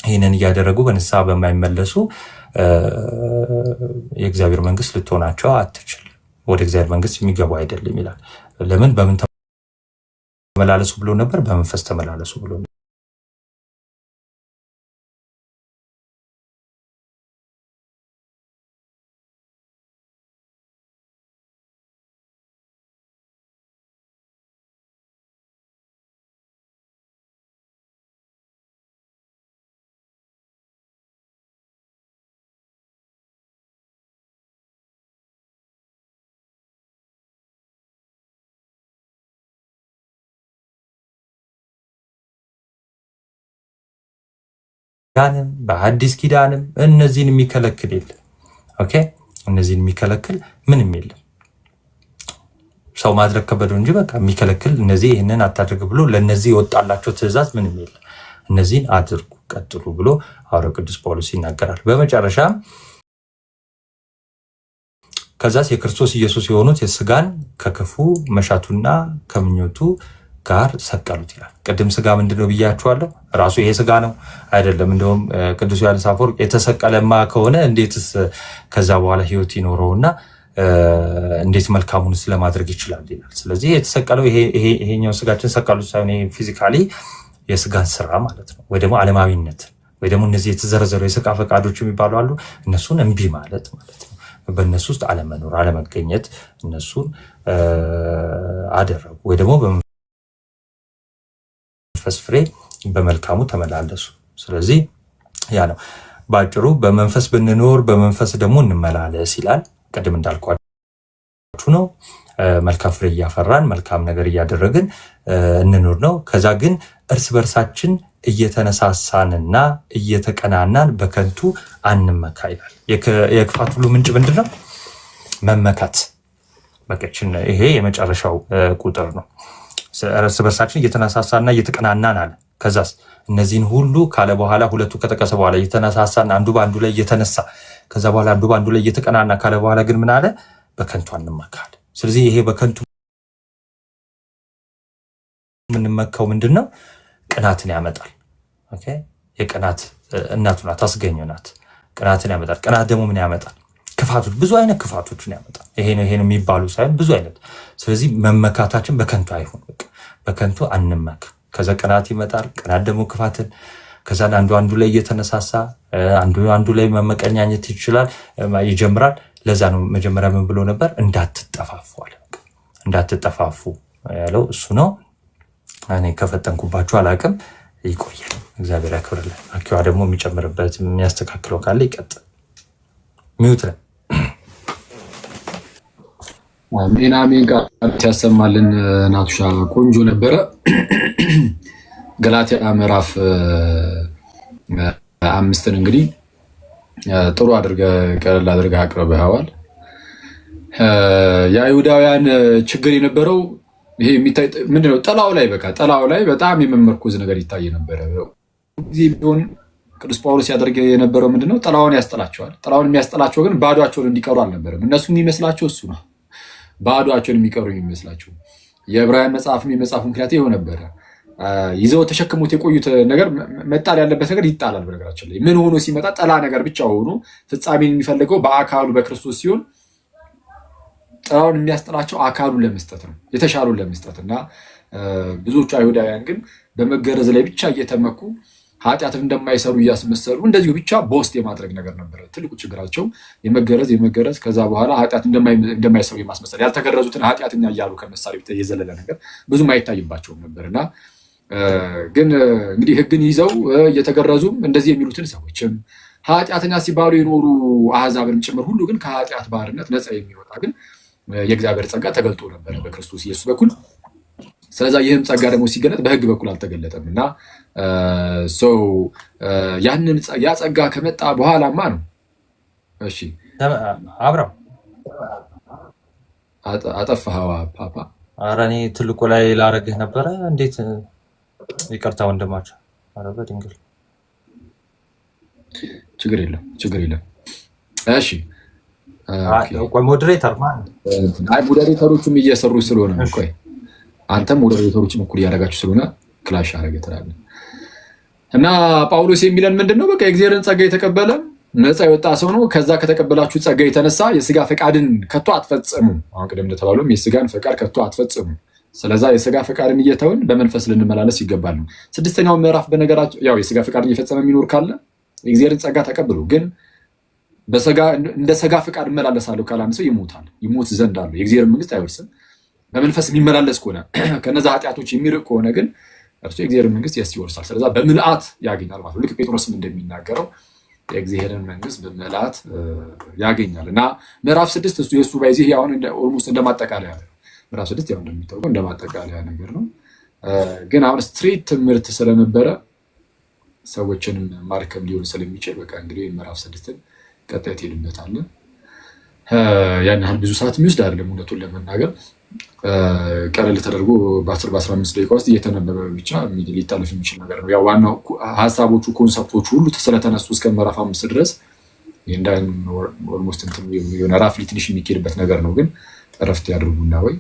ይህንን እያደረጉ በንስሐ በማይመለሱ የእግዚአብሔር መንግስት ልትሆናቸው አትችልም። ወደ እግዚአብሔር መንግስት የሚገቡ አይደለም ይላል። ለምን? በምን ተመላለሱ ብሎ ነበር? በመንፈስ ተመላለሱ ብሎ ኪዳንም በአዲስ ኪዳንም እነዚህን የሚከለክል የለም። ኦኬ እነዚህን የሚከለክል ምንም የለም። ሰው ማድረግ ከበደው እንጂ በቃ የሚከለክል እነዚህ ይህንን አታድርግ ብሎ ለነዚህ የወጣላቸው ትእዛዝ ምንም የለም። እነዚህን አድርጉ ቀጥሉ ብሎ ሐዋርያው ቅዱስ ጳውሎስ ይናገራል። በመጨረሻ ከዛስ የክርስቶስ ኢየሱስ የሆኑት የስጋን ከክፉ መሻቱና ከምኞቱ ጋር ሰቀሉት ይላል። ቅድም ስጋ ምንድነው ብያችኋለሁ። ራሱ ይሄ ስጋ ነው አይደለም። እንደውም ቅዱስ ዮሐንስ አፈወርቅ የተሰቀለማ ከሆነ እንዴትስ ከዛ በኋላ ህይወት ይኖረውና እንዴት መልካሙን ስለማድረግ ይችላል ይላል። ስለዚህ የተሰቀለው ይሄኛው ስጋችን ሰቀሉት ሳይሆን ይሄ ፊዚካሊ የስጋን ስራ ማለት ነው፣ ወይ ደግሞ ዓለማዊነት ወይ ደግሞ እነዚህ የተዘረዘሩ የስጋ ፈቃዶች የሚባሉ አሉ። እነሱን እምቢ ማለት ነው። በእነሱ ውስጥ አለመኖር አለመገኘት እነሱን አደረጉ። ወይ ደግሞ በመንፈስ ፍሬ በመልካሙ ተመላለሱ። ስለዚህ ያ ነው ባጭሩ። በመንፈስ ብንኖር በመንፈስ ደግሞ እንመላለስ ይላል። ቅድም እንዳልኳችሁ ነው። መልካም ፍሬ እያፈራን መልካም ነገር እያደረግን እንኖር ነው። ከዛ ግን እርስ በርሳችን እየተነሳሳንና እየተቀናናን በከንቱ አንመካ ይላል። የክፋት ሁሉ ምንጭ ምንድን ነው? መመካት። በቀችን ይሄ የመጨረሻው ቁጥር ነው። እርስ በርሳችን እየተነሳሳና እየተቀናናን አለ። ከዛስ እነዚህን ሁሉ ካለ በኋላ ሁለቱ ከጠቀሰ በኋላ እየተነሳሳን አንዱ በአንዱ ላይ እየተነሳ ከዛ በኋላ አንዱ በአንዱ ላይ እየተቀናና ካለ በኋላ ግን ምን አለ? በከንቱ አንመካል። ስለዚህ ይሄ በከንቱ የምንመካው ምንድን ነው? ቅናትን ያመጣል። ኦኬ የቅናት እናቱ ናት፣ አስገኘ ናት። ቅናትን ያመጣል። ቅናት ደግሞ ምን ያመጣል? ክፋቶች፣ ብዙ አይነት ክፋቶችን ያመጣል። ይሄ ነው የሚባሉ ሳይሆን ብዙ አይነት። ስለዚህ መመካታችን በከንቱ አይሁን። በከንቱ አንመካ። ከዛ ቅናት ይመጣል። ቅናት ደግሞ ክፋትን፣ ከዛ አንዱ ላይ እየተነሳሳ አንዱ ላይ መመቀኛኘት ይጀምራል። ለዛ ነው መጀመሪያ ምን ብሎ ነበር? እንዳትጠፋፉ አለ። እንዳትጠፋፉ ያለው እሱ ነው። እኔ ከፈጠንኩባችሁ አላቅም። ይቆያል። እግዚአብሔር ያክብርልን። አኪዋ ደግሞ የሚጨምርበት የሚያስተካክለው ካለ ይቀጥል። ሚዩት ነው። አሜን አሜን። ቃል ያሰማልን። ናቱሻ ቆንጆ ነበረ። ገላትያ ምዕራፍ 5 እንግዲህ ጥሩ አድርገህ ቀለል አድርገህ አቅርበኸዋል። የአይሁዳውያን ችግር የነበረው ይሄ የሚታይ ምንድነው? ጥላው ላይ በጣም የመመርኮዝ ነገር ይታይ ነበረ። ጊዜ ቢሆን ቅዱስ ጳውሎስ ያደርግ የነበረው ምንድነው? ጥላውን ያስጠላቸዋል። ጥላውን የሚያስጠላቸው ግን ባዶአቸውን እንዲቀሩ አልነበረም። እነሱ የሚመስላቸው እሱ ነው፣ ባዶአቸውን የሚቀሩ የሚመስላቸው። የዕብራውያን መጽሐፍ የመጽሐፉ ምክንያት ይኸው ነበረ። ይዘው ተሸክሙት የቆዩት ነገር መጣል ያለበት ነገር ይጣላል። በነገራችን ላይ ምን ሆኖ ሲመጣ ጥላ ነገር ብቻ ሆኖ ፍጻሜን የሚፈልገው በአካሉ በክርስቶስ ሲሆን ጥላውን የሚያስጠላቸው አካሉን ለመስጠት ነው፣ የተሻሉን ለመስጠት እና ብዙዎቹ አይሁዳውያን ግን በመገረዝ ላይ ብቻ እየተመኩ ኃጢአትን እንደማይሰሩ እያስመሰሉ እንደዚሁ ብቻ በውስጥ የማድረግ ነገር ነበረ ትልቁ ችግራቸው። የመገረዝ ከዛ በኋላ ኃጢአት እንደማይሰሩ የማስመሰል ያልተገረዙትን ኃጢአተኛ እያሉ ከመሳሪያ የዘለለ ነገር ብዙም አይታይባቸውም ነበር እና ግን እንግዲህ ሕግን ይዘው እየተገረዙም እንደዚህ የሚሉትን ሰዎችም ኃጢአተኛ ሲባሉ የኖሩ አሕዛብን ጭምር ሁሉ ግን ከኃጢአት ባርነት ነፃ የሚወጣ ግን የእግዚአብሔር ጸጋ ተገልጦ ነበረ በክርስቶስ ኢየሱስ በኩል። ስለዛ ይህም ጸጋ ደግሞ ሲገለጥ በሕግ በኩል አልተገለጠም እና ያ ጸጋ ከመጣ በኋላማ ነው። እሺ አብረው አጠፋኸው ፓፓ። ኧረ እኔ ትልቁ ላይ ላረግህ ነበረ። እንዴት ይቅርታ ወንድማቸው። ኧረ በድንግል ችግር የለም። እሺ ቆይ ሞዴሬተር ሞዴሬተሮቹም እየሰሩ ስለሆነ ነው። ቆይ አንተም ሞዴሬተሮችም እኩል እያደረጋችሁ ስለሆነ ክላሽ አደረገ ትላለህ እና ጳውሎስ የሚለን ምንድነው? በቃ የእግዚአብሔርን ጸጋ የተቀበለ ነፃ የወጣ ሰው ነው። ከዛ ከተቀበላችሁ ጸጋ የተነሳ የስጋ ፈቃድን ከቶ አትፈጽሙ። አሁን ቅድም እንደተባለው የስጋን ፈቃድ ከቶ አትፈጽሙ። ስለዛ የስጋ ፈቃድን እየተውን በመንፈስ ልንመላለስ ይገባል። 6ኛው ምዕራፍ በነገራቸው ያው የስጋ ፈቃድን እየፈጸመ የሚኖር ካለ የእግዚአብሔርን ጸጋ ተቀብሉ። ግን እንደ ስጋ ፈቃድ እመላለሳለሁ ካለ አንድ ሰው ይሞታል፣ ይሞት ዘንድ አለው። የእግዚአብሔር መንግስት አይወርስም። በመንፈስ የሚመላለስ ከሆነ ከነዛ ኃጢአቶች የሚርቅ ከሆነ ግን እርሱ የእግዚአብሔር መንግስት ይወርሳል። ስለዛ በምልአት ያገኛል ማለት ነው። ልክ ጴጥሮስም እንደሚናገረው የእግዚአብሔርን መንግስት በምልአት ያገኛል እና ምዕራፍ 6 እሱ የእሱ ባይዚህ አሁን ኦልሞስት እንደማጠቃለያ ነው። ምዕራፍ 6 ያው እንደሚታወቀው እንደማጠቃለያ ነገር ነው። ግን አሁን ስትሬት ትምህርት ስለነበረ ሰዎችንም ማርከም ሊሆን ስለሚችል በቃ እንግዲህ ምዕራፍ 6ን ቀጣይ ትሄድበታለህ። ያን ያህል ብዙ ሰዓት የሚወስድ አይደለም እውነቱን ለመናገር ቀለል ተደርጎ በ10 በ15 ደቂቃ ውስጥ እየተነበበ ብቻ ሊታለፍ የሚችል ነገር ነው። ያው ዋናው ሀሳቦቹ ኮንሰፕቶቹ ሁሉ ስለተነሱ እስከ ምዕራፍ 5 ድረስ እንዳን ኦልሞስት እንትን የሆነ ራፍሊ ትንሽ የሚኬድበት ነገር ነው። ግን እረፍት ያድርጉና ወይ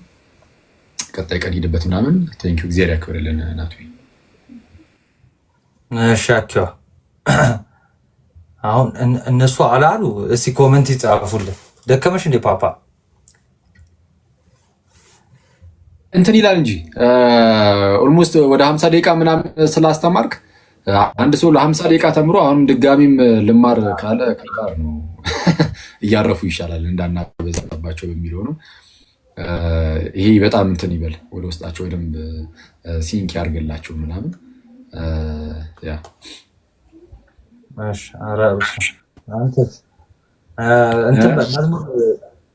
ቀጣይ ቀን ሂድበት ምናምን። ቴንኪው እግዚአብሔር ያክብርልን ናቱ። ሻኪዋ አሁን እነሱ አላሉ። እስቲ ኮመንት ይጻፉልን። ደከመሽ እንዴ ፓፓ? እንትን ይላል እንጂ ኦልሞስት ወደ 50 ደቂቃ ምናምን ስላስተማርክ አንድ ሰው ለ50 ደቂቃ ተምሮ አሁንም ድጋሚም ልማር ካለ ከባድ ነው። እያረፉ ይሻላል እንዳናበዛባቸው በሚለው ነው። ይሄ በጣም እንትን ይበል ወደ ውስጣቸው በደንብ ሲንክ ያርግላቸው ምናምን። ያ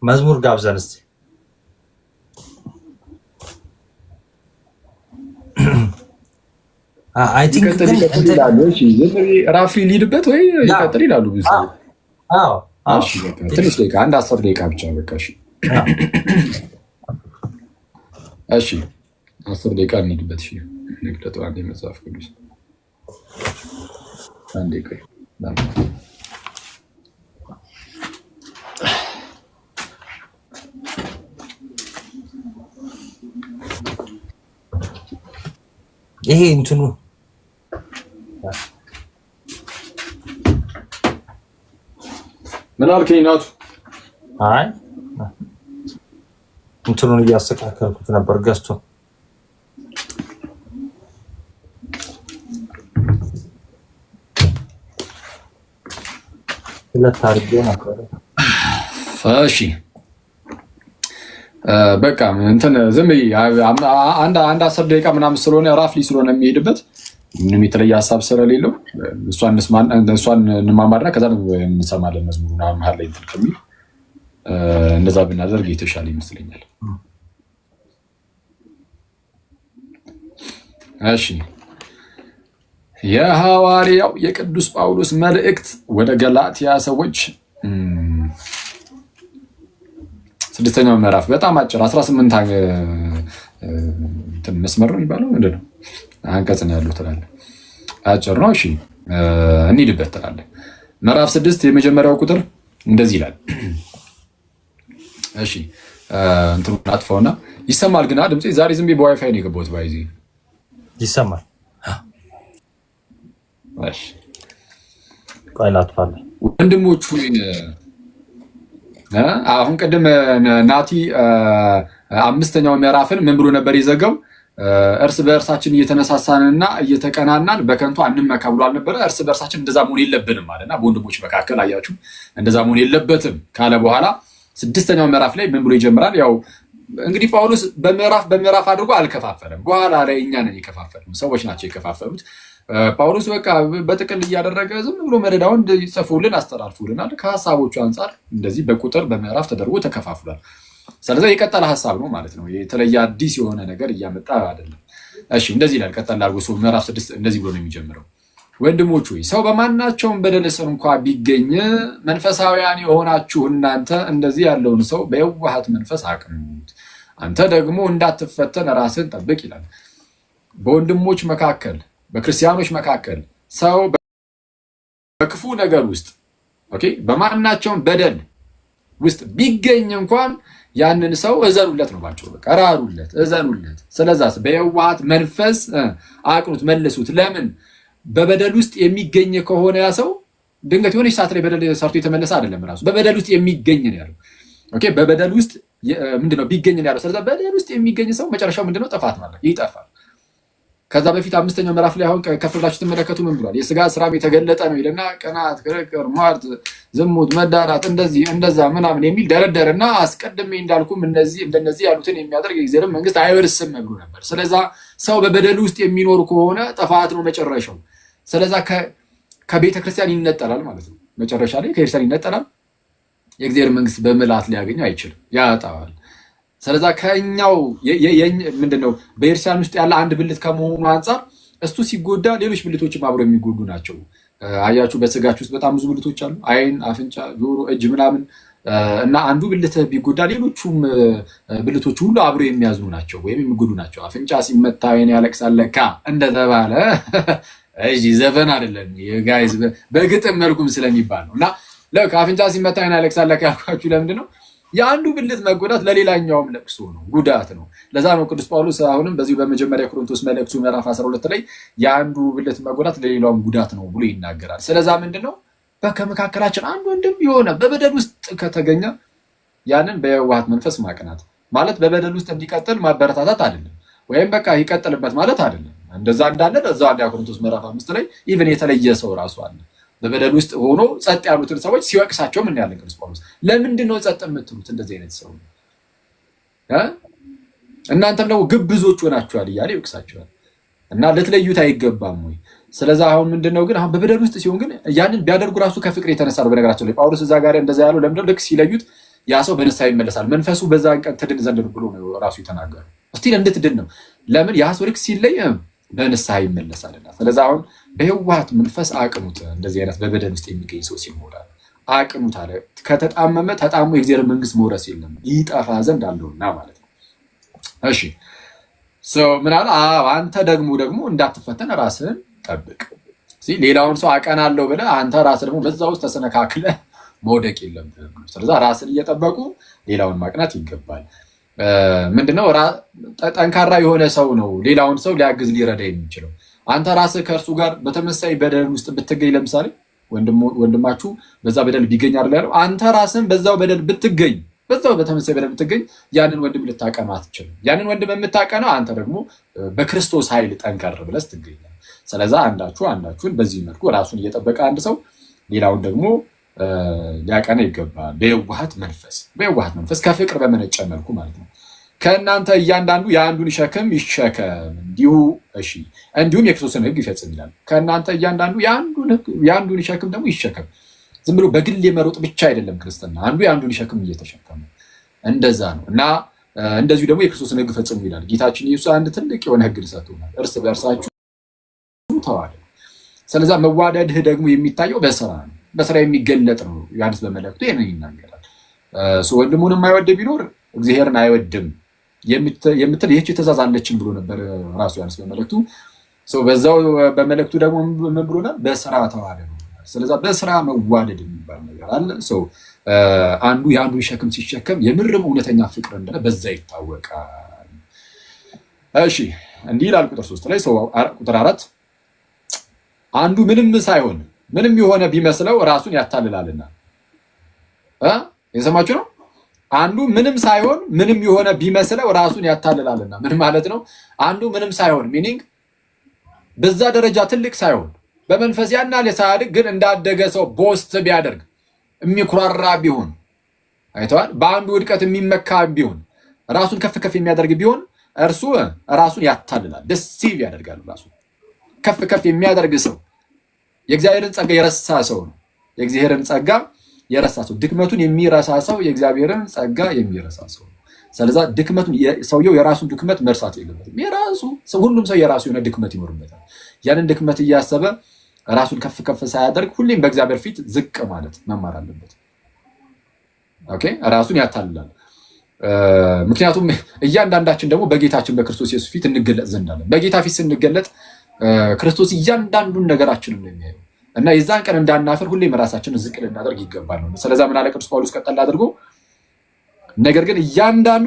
መዝሙር ጋብዘን እስኪ። ራፍሊ ሊድበት ወይ ይቀጥል ይላሉ ብዙ ትንሽ ደቂቃ 10 ደቂቃ ብቻ በቃ። እሺ 10 ደቂቃ እንሂድበት። እሺ ንግለቱ አንዴ መጽሐፍ ቅዱስ አንዴ ቆይ ይሄ እንትኑ ምን አልከኝ ናቱ? አይ እንትኑን እያስተካከልኩት ነበር ገዝቶ ለታርጌ ነበር። እሺ በቃ እንትን ዝም አንድ 10 ደቂቃ ምናምን ስለሆነ ራፍሊ ስለሆነ የሚሄድበት ምንም የተለየ ሀሳብ ስለሌለው እሷን እንማማርና ከዛ እንሰማለን መዝሙሩን መሀል ላይ እንትን ከሚል እንደዛ ብናደርግ የተሻለ ይመስለኛል። እሺ የሐዋርያው የቅዱስ ጳውሎስ መልእክት ወደ ገላትያ ሰዎች 6ኛው ምዕራፍ በጣም አጭር 18 መስመር ነው የሚባለው ምንድን ነው አንቀጽ ነው ያለው ትላለህ። አጭር ነው። እሺ እንሂድበት ትላለህ። ምዕራፍ 6 የመጀመሪያው ቁጥር እንደዚህ ይላል። እሺ እንትኑ አጥፋውና ይሰማል ግን ድምጼ ዛሬ ዝም ብዬ በዋይፋይ ነው የገባሁት። ባይዚ ይሰማል። እሺ ቆይ ላጥፋለሁ። ወንድሞቹ አሁን ቅድም ናቲ 5ኛው ምዕራፍን ምን ብሎ ነበር የዘጋው? እርስ በእርሳችን እየተነሳሳንና እየተቀናናን በከንቱ አንመካ ብሎ አልነበረ? እርስ በእርሳችን እንደዛ መሆን የለብንም አለና በወንድሞች መካከል አያችሁ እንደዛ መሆን የለበትም ካለ በኋላ 6ኛው ምዕራፍ ላይ ምን ብሎ ይጀምራል? ያው እንግዲህ ጳውሎስ በምዕራፍ አድርጎ አልከፋፈለም። በኋላ ላይ እኛ ነን የከፋፈልነው፣ ሰዎች ናቸው የከፋፈሉት። ጳውሎስ በቃ በጥቅል እያደረገ ዝም ብሎ መደዳውን ጽፎልን አስተላልፎልናል። ከሀሳቦቹ አንጻር እንደዚህ በቁጥር በምዕራፍ ተደርጎ ተከፋፍሏል። ስለዚህ የቀጠለ ሀሳብ ነው ማለት ነው። የተለየ አዲስ የሆነ ነገር እያመጣ አይደለም። እሺ እንደዚህ ይላል። ቀጠል አድርጎ ሰው ምዕራፍ 6 እንደዚህ ብሎ ነው የሚጀምረው። ወንድሞች ሆይ ሰው በማናቸውም በደል ስር እንኳ ቢገኝ መንፈሳውያን የሆናችሁ እናንተ እንደዚህ ያለውን ሰው በየዋሃት መንፈስ አቅኑት፣ አንተ ደግሞ እንዳትፈተን ራስን ጠብቅ ይላል። በወንድሞች መካከል በክርስቲያኖች መካከል ሰው በክፉ ነገር ውስጥ በማናቸውም በደል ውስጥ ቢገኝ እንኳን ያንን ሰው እዘኑለት ነው ባጭሩ። በቃ ራሩለት፣ እዘኑለት። ስለዛስ በየዋሃት መንፈስ አቅኑት፣ መልሱት። ለምን? በበደል ውስጥ የሚገኝ ከሆነ ያ ሰው ድንገት የሆነች ሰዓት ላይ በደል ሰርቶ የተመለሰ አይደለም። ራሱ በበደል ውስጥ የሚገኝ ነው ያለው። በበደል ውስጥ ምንድነው ቢገኝ ነው ያለው። ስለዛ በበደል ውስጥ የሚገኝ ሰው መጨረሻው ምንድነው? ጥፋት ማለት ይጠፋል። ከዛ በፊት 5ኛው ምዕራፍ ላይ አሁን ከፍ ብላችሁ ትመለከቱ ምን ብሏል? የስጋ ስራም የተገለጠ ነው ይልና ቅናት፣ ክርክር፣ ሟርት፣ ዝሙት፣ መዳራት እንደዚህ እንደዛ ምናምን የሚል ደረደርና አስቀድሜ እንዳልኩም እንደነዚህ ያሉትን የሚያደርግ የእግዚአብሔር መንግስት አይወርስም ብሎ ነበር። ስለዛ ሰው በበደል ውስጥ የሚኖር ከሆነ ጥፋት ነው መጨረሻው። ስለዛ ከቤተ ክርስቲያን ይነጠላል ማለት ነው። መጨረሻ ላይ ከቤተክርስቲያን ይነጠላል። የእግዚአብሔር መንግስት በምልአት ሊያገኘው አይችልም፣ ያጣዋል። ስለዛ ከኛው ምንድነው በኤርሲያን ውስጥ ያለ አንድ ብልት ከመሆኑ አንጻር እሱ ሲጎዳ ሌሎች ብልቶችም አብረው የሚጎዱ ናቸው። አያችሁ፣ በስጋችሁ ውስጥ በጣም ብዙ ብልቶች አሉ። አይን፣ አፍንጫ፣ ጆሮ፣ እጅ ምናምን እና አንዱ ብልት ቢጎዳ ሌሎቹም ብልቶች ሁሉ አብረው የሚያዝኑ ናቸው ወይም የሚጎዱ ናቸው። አፍንጫ ሲመታ አይን ያለቅሳል ለካ እንደተባለ እሺ፣ ዘፈን አይደለም ጋይዝ፣ በግጥም መልኩም ስለሚባል ነው። እና ለካ አፍንጫ ሲመታ አይን ያለቅሳል ለካ ያልኳችሁ ለምንድን ነው? የአንዱ ብልት መጎዳት ለሌላኛውም ለቅሶ ነው፣ ጉዳት ነው። ለዛ ነው ቅዱስ ጳውሎስ አሁንም በዚህ በመጀመሪያ ቆሮንቶስ መልእክቱ ምዕራፍ 12 ላይ የአንዱ ብልት መጎዳት ለሌላውም ጉዳት ነው ብሎ ይናገራል። ስለዛ ምንድን ነው ከመካከላችን አንድ ወንድም የሆነ በበደል ውስጥ ከተገኘ ያንን በየዋሃት መንፈስ ማቅናት ማለት በበደል ውስጥ እንዲቀጥል ማበረታታት አይደለም፣ ወይም በቃ ይቀጥልበት ማለት አይደለም። እንደዛ እንዳለ እዛው አንደኛ ቆሮንቶስ ምዕራፍ 5 ላይ ኢቭን የተለየ ሰው ራሱ አለ በበደል ውስጥ ሆኖ ጸጥ ያሉትን ሰዎች ሲወቅሳቸው ምን ያለ ቅዱስ ጳውሎስ ለምንድን ነው ጸጥ የምትሉት? እንደዚህ አይነት ሰው እናንተም ደግሞ ግብዞች ሆናችኋል እያለ ይወቅሳቸዋል። እና ልትለዩት አይገባም ወይ? ስለዚህ አሁን ምንድነው ግን አሁን በበደል ውስጥ ሲሆን ግን ያንን ቢያደርጉ ራሱ ከፍቅር የተነሳ ነው። በነገራችን ላይ ጳውሎስ እዛ ጋር እንደዛ ያለው ለምንድነው? ልክ ሲለዩት ያ ሰው በንስሐ ይመለሳል፣ መንፈሱ በዛ ቀን ትድን ዘንድ ብሎ ነው ራሱ የተናገረው። እስቲ እንድትድን ነው። ለምን ያ ሰው ልክ ሲለይ በንስሐ ይመለሳልና። ስለዚህ አሁን በየዋሃት መንፈስ አቅኑት። እንደዚህ አይነት በበደል ውስጥ የሚገኝ ሰው ሲሞላ አቅኑት አለ። ከተጣመመ ተጣሞ የእግዚአብሔር መንግስት መውረስ የለም ይጠፋ ዘንድ አለውና ማለት ነው። እሺ ምን አለ? አንተ ደግሞ እንዳትፈተን ራስህን ጠብቅ። ሌላውን ሰው አቀናለሁ ብለህ አንተ ራስህ ደግሞ በዛ ውስጥ ተሰነካክለህ መውደቅ የለብህም። ስለዚህ ራስን እየጠበቁ ሌላውን ማቅናት ይገባል። ምንድነው? ጠንካራ የሆነ ሰው ነው ሌላውን ሰው ሊያግዝ ሊረዳ የሚችለው። አንተ ራስህ ከእርሱ ጋር በተመሳሳይ በደል ውስጥ ብትገኝ፣ ለምሳሌ ወንድማችሁ በዛ በደል ቢገኝ አይደል ያለው፣ አንተ ራስህን በዛው በደል ብትገኝ፣ በዛው በተመሳሳይ በደል ብትገኝ ያንን ወንድም ልታቀና አትችልም። ያንን ወንድም የምታቀነው አንተ ደግሞ በክርስቶስ ኃይል ጠንከር ብለህ ትገኛለህ። ስለዛ አንዳችሁን በዚህ መልኩ ራሱን እየጠበቀ አንድ ሰው ሌላውን ደግሞ ሊያቀና ይገባል። በየዋሃት መንፈስ ከፍቅር በመነጨ መልኩ ማለት ነው። ከእናንተ እያንዳንዱ የአንዱን ሸክም ይሸከም እንዲሁም የክርስቶስን ሕግ ይፈጽም ይላል። ከእናንተ እያንዳንዱ የአንዱን ሸክም ደግሞ ይሸከም። ዝም ብሎ በግል የመሮጥ ብቻ አይደለም ክርስትና፣ አንዱ የአንዱን ሸክም እየተሸከመ እንደዛ ነው። እና እንደዚሁ ደግሞ የክርስቶስን ሕግ ፈጽሙ ይላል። ጌታችን ኢየሱስ አንድ ትልቅ የሆነ ሕግ ሰጥቶናል፣ እርስ በእርሳችሁ ተዋደዱ። ስለዛ መዋደድህ ደግሞ የሚታየው በስራ ነው፣ በስራ የሚገለጥ ነው። ዮሐንስ በመልእክቱ ይህንን ይናገራል። ወንድሙን የማይወድ ቢኖር እግዚአብሔርን አይወድም የምትል ይህች ትእዛዝ አለችን ብሎ ነበር ራሱ ዮሐንስ በመልእክቱ። በዛው በመልእክቱ ደግሞ ምን ብሎናል? በስራ ተዋደዱ። ስለዛ በስራ መዋደድ የሚባል ነገር አለ። አንዱ የአንዱን ሸክም ሲሸከም የምርም እውነተኛ ፍቅር እንደሆነ በዛ ይታወቃል። እሺ እንዲህ ይላል ቁጥር 3 ላይ ቁጥር 4 አንዱ ምንም ሳይሆን ምንም የሆነ ቢመስለው ራሱን ያታልላልና። የሰማችሁ ነው። አንዱ ምንም ሳይሆን ምንም የሆነ ቢመስለው ራሱን ያታልላልና። ምን ማለት ነው? አንዱ ምንም ሳይሆን ሚኒንግ በዛ ደረጃ ትልቅ ሳይሆን በመንፈስ ያናል ሳያድግ ግን እንዳደገ ሰው ቦስት ቢያደርግ የሚኩራራ ቢሆን አይተዋል። በአንዱ ውድቀት የሚመካ ቢሆን ራሱን ከፍ ከፍ የሚያደርግ ቢሆን እርሱ ራሱን ያታልላል፣ ደሲቭ ያደርጋል። ራሱ ከፍ የሚያደርግ ሰው የእግዚአብሔርን ጸጋ የረሳ ሰው ነው። የእግዚአብሔርን ጸጋ የረሳ ሰው፣ ድክመቱን የሚረሳ ሰው የእግዚአብሔርን ጸጋ የሚረሳ ሰው ነው። ስለዛ ድክመቱን ሰውየው የራሱን ድክመት መርሳት የለበትም። ሁሉም ሰው የራሱ የሆነ ድክመት ይኖርበታል። ያንን ድክመት እያሰበ ራሱን ከፍ ሳያደርግ ሁሌም በእግዚአብሔር ፊት ዝቅ ማለት መማር አለበት። ኦኬ፣ ራሱን ያታልላል። ምክንያቱም እያንዳንዳችን ደግሞ በጌታችን በክርስቶስ ኢየሱስ ፊት እንገለጥ ዘንድ አለን። በጌታ ፊት ስንገለጥ ክርስቶስ እያንዳንዱን ነገራችንን ነው የሚያየው እና የዛን ቀን እንዳናፈር ሁሌም ራሳችንን ዝቅ ልናደርግ ይገባል ነው። ስለዛ ምን አለ ቅዱስ ጳውሎስ ቀጠል አድርጎ ነገር ግን እያንዳንዱ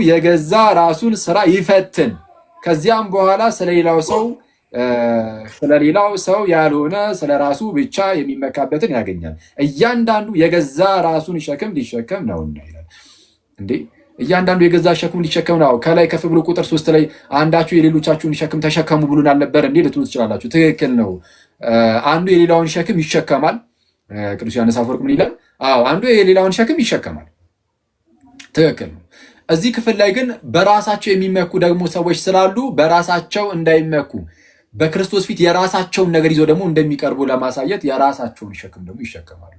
የገዛ ራሱን ስራ ይፈትን፣ ከዚያም በኋላ ስለሌላው ሰው ያልሆነ ስለ ራሱ ብቻ የሚመካበትን ያገኛል። እያንዳንዱ የገዛ ራሱን ሸክም ሊሸከም ነውና ይላል። እንዴ እያንዳንዱ የገዛ ሸክም ሊሸከም ነው። ከላይ ከፍ ብሎ ቁጥር 3 ላይ አንዳችሁ የሌሎቻችሁን ሸክም ተሸከሙ ብሎን አልነበር እንዴ ልትሉ ትችላላችሁ። ትክክል ነው። አንዱ የሌላውን ሸክም ይሸከማል። ቅዱስ ዮሐንስ አፈወርቅ ምን ይላል? አንዱ የሌላውን ሸክም ይሸከማል። ትክክል ነው። እዚህ ክፍል ላይ ግን በራሳቸው የሚመኩ ደግሞ ሰዎች ስላሉ በራሳቸው እንዳይመኩ በክርስቶስ ፊት የራሳቸውን ነገር ይዘው ደግሞ እንደሚቀርቡ ለማሳየት የራሳቸውን ሸክም ደግሞ ይሸከማሉ።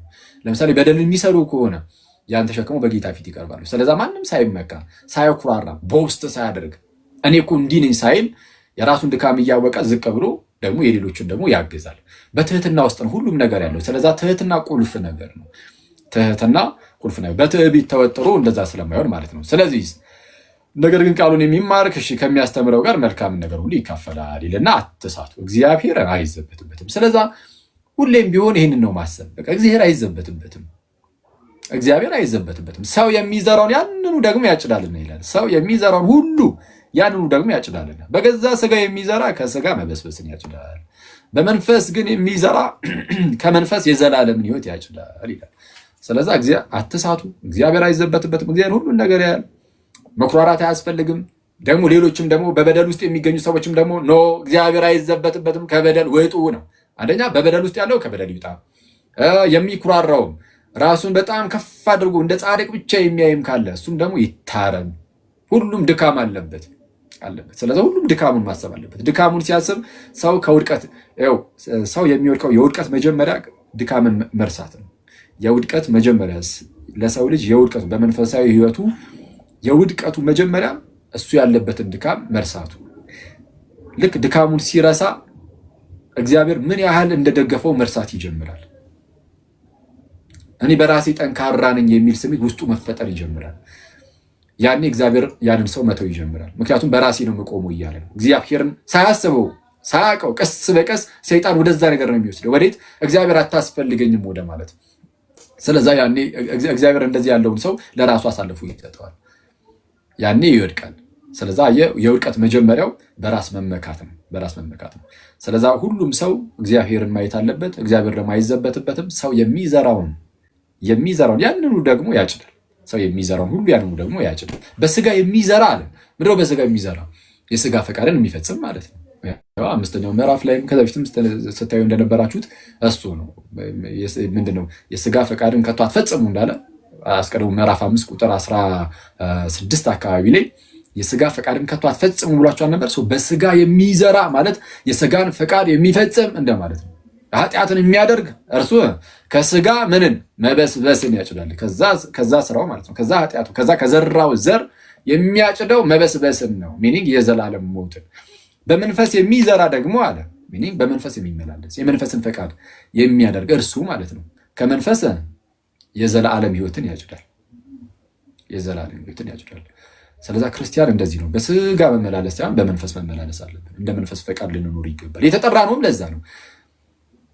ለምሳሌ በደል የሚሰሩ ከሆነ ያን ተሸክመው በጌታ ፊት ይቀርባሉ። ስለዛ ማንም ሳይመካ ሳይኩራራ ቦስት ሳያደርግ እኔ እኮ እንዲህ ነኝ ሳይል የራሱን ድካም እያወቀ ዝቅ ብሎ ደግሞ የሌሎችን ደግሞ ያግዛል። በትህትና ውስጥ ነው ሁሉም ነገር ያለው። ስለዛ ትህትና ቁልፍ ነገር ነው። ትህትና ቁልፍ ነገር፣ በትዕቢት ተወጥሮ እንደዛ ስለማይሆን ማለት ነው። ስለዚህ ነገር ግን ቃሉን የሚማር ከሚያስተምረው ጋር መልካምን ነገር ሁሉ ይካፈላል ይልና አትሳቱ፣ እግዚአብሔር አይዘበትበትም። ስለዛ ሁሌም ቢሆን ይህንን ነው ማሰብ። በቃ እግዚአብሔር አይዘበትበትም፣ እግዚአብሔር አይዘበትበትም። ሰው የሚዘራውን ያንኑ ደግሞ ያጭዳልና ይላል። ሰው የሚዘራውን ሁሉ ያንኑ ደግሞ ያጭዳልና። በገዛ ስጋ የሚዘራ ከስጋ መበስበስን ያጭዳል፣ በመንፈስ ግን የሚዘራ ከመንፈስ የዘላለምን ሕይወት ያጭዳል ይላል። ስለዛ አትሳቱ፣ እግዚአብሔር አይዘበትበትም። እግዚአብሔር ሁሉን ነገር ያያል። መኩራራት አያስፈልግም። ደግሞ ሌሎችም ደግሞ በበደል ውስጥ የሚገኙ ሰዎችም ደግሞ ኖ እግዚአብሔር አይዘበትበትም ከበደል ውጡ ነው። አንደኛ በበደል ውስጥ ያለው ከበደል ይውጣ። የሚኩራራውም ራሱን በጣም ከፍ አድርጎ እንደ ጻድቅ ብቻ የሚያይም ካለ እሱም ደግሞ ይታረም። ሁሉም ድካም አለበት። ስለዚህ ሁሉም ድካሙን ማሰብ አለበት። ድካሙን ሲያስብ ሰው ከውድቀት ሰው የሚወድቀው የውድቀት መጀመሪያ ድካምን መርሳት ነው። የውድቀት መጀመሪያ ለሰው ልጅ የውድቀቱ በመንፈሳዊ ሕይወቱ የውድቀቱ መጀመሪያ እሱ ያለበትን ድካም መርሳቱ። ልክ ድካሙን ሲረሳ እግዚአብሔር ምን ያህል እንደደገፈው መርሳት ይጀምራል። እኔ በራሴ ጠንካራ ነኝ የሚል ስሜት ውስጡ መፈጠር ይጀምራል። ያኔ እግዚአብሔር ያንን ሰው መተው ይጀምራል። ምክንያቱም በራሴ ነው የምቆመው እያለ ነው። እግዚአብሔርን ሳያስበው ሳያውቀው ቀስ በቀስ ሰይጣን ወደዛ ነገር ነው የሚወስደው። ወዴት? እግዚአብሔር አታስፈልገኝም ወደ ማለት። ስለዛ ያኔ እግዚአብሔር እንደዚህ ያለውን ሰው ለራሱ አሳልፎ ይሰጠዋል። ያኔ ይወድቃል። ስለዛ የውድቀት መጀመሪያው በራስ መመካት ነው። በራስ መመካት ነው። ስለዛ ሁሉም ሰው እግዚአብሔርን ማየት አለበት። እግዚአብሔር ደግሞ አይዘበትበትም። ሰው የሚዘራውን ያንኑ ደግሞ ያጭዳል። ሰው የሚዘራውን ሁሉ ያንኑ ደግሞ ያጭዳል። በስጋ የሚዘራ አለ። ምንድነው በስጋ የሚዘራ? የስጋ ፈቃድን የሚፈጽም ማለት ነው። አምስተኛው ምዕራፍ ላይም ከዛ በፊትም ስታዩ እንደነበራችሁት እሱ ነው። ምንድነው የስጋ ፈቃድን ከቶ አትፈጽሙ እንዳለ አስቀድሞ ምዕራፍ 5 ቁጥር 16 አካባቢ ላይ የስጋ ፈቃድን ከቶ አትፈጽሙ ብሏቸዋል ነበር። በስጋ የሚዘራ ማለት የስጋን ፈቃድ የሚፈጽም እንደማለት ነው። ኃጢአትን የሚያደርግ እርሱ ከስጋ ምንን መበስበስን ያጭዳል። ከዛ ስራው ማለት ነው። ከዛ ኃጢአቱ ከዘራው ዘር የሚያጭደው መበስበስን ነው። ሚኒንግ የዘላለም ሞትን። በመንፈስ የሚዘራ ደግሞ አለ ሚኒንግ በመንፈስ የሚመላለስ የመንፈስን ፈቃድ የሚያደርግ እርሱ ማለት ነው ከመንፈስ የዘላለም ሕይወትን ያጭዳል። የዘላለም ሕይወትን ያጭዳል። ስለዛ ክርስቲያን እንደዚህ ነው። በስጋ መመላለስ ሳይሆን በመንፈስ መመላለስ አለብን። እንደ መንፈስ ፈቃድ ልንኖር ይገባል። የተጠራ ነውም ለዛ ነው።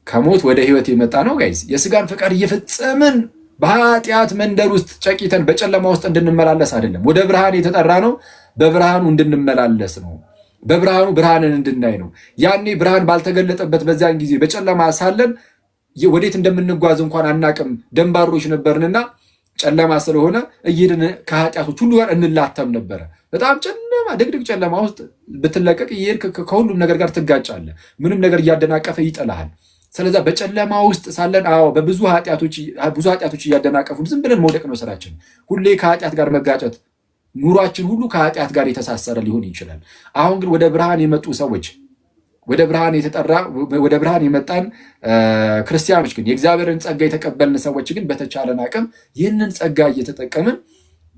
ከሞት ወደ ሕይወት የመጣ ነው ጋይዝ። የስጋን ፈቃድ እየፈጸምን በኃጢአት መንደር ውስጥ ጨቂተን በጨለማ ውስጥ እንድንመላለስ አይደለም። ወደ ብርሃን የተጠራ ነው። በብርሃኑ እንድንመላለስ ነው። በብርሃኑ ብርሃንን እንድናይ ነው። ያኔ ብርሃን ባልተገለጠበት በዚያን ጊዜ በጨለማ ሳለን ወዴት እንደምንጓዝ እንኳን አናቅም። ደንባሮች ነበርንና ጨለማ ስለሆነ እየሄድን ከኃጢአቶች ሁሉ ጋር እንላተም ነበረ። በጣም ጨለማ ድቅድቅ ጨለማ ውስጥ ብትለቀቅ እየሄድክ ከሁሉም ነገር ጋር ትጋጫለህ። ምንም ነገር እያደናቀፈ ይጥልሃል። ስለዛ በጨለማ ውስጥ ሳለን በብዙ ኃጢአቶች እያደናቀፉን ዝም ብለን መውደቅ ነው ስራችን። ሁሌ ከኃጢአት ጋር መጋጨት፣ ኑሯችን ሁሉ ከኃጢአት ጋር የተሳሰረ ሊሆን ይችላል። አሁን ግን ወደ ብርሃን የመጡ ሰዎች ወደ ብርሃን የመጣን ክርስቲያኖች ግን የእግዚአብሔርን ጸጋ የተቀበልን ሰዎች ግን በተቻለን አቅም ይህንን ጸጋ እየተጠቀምን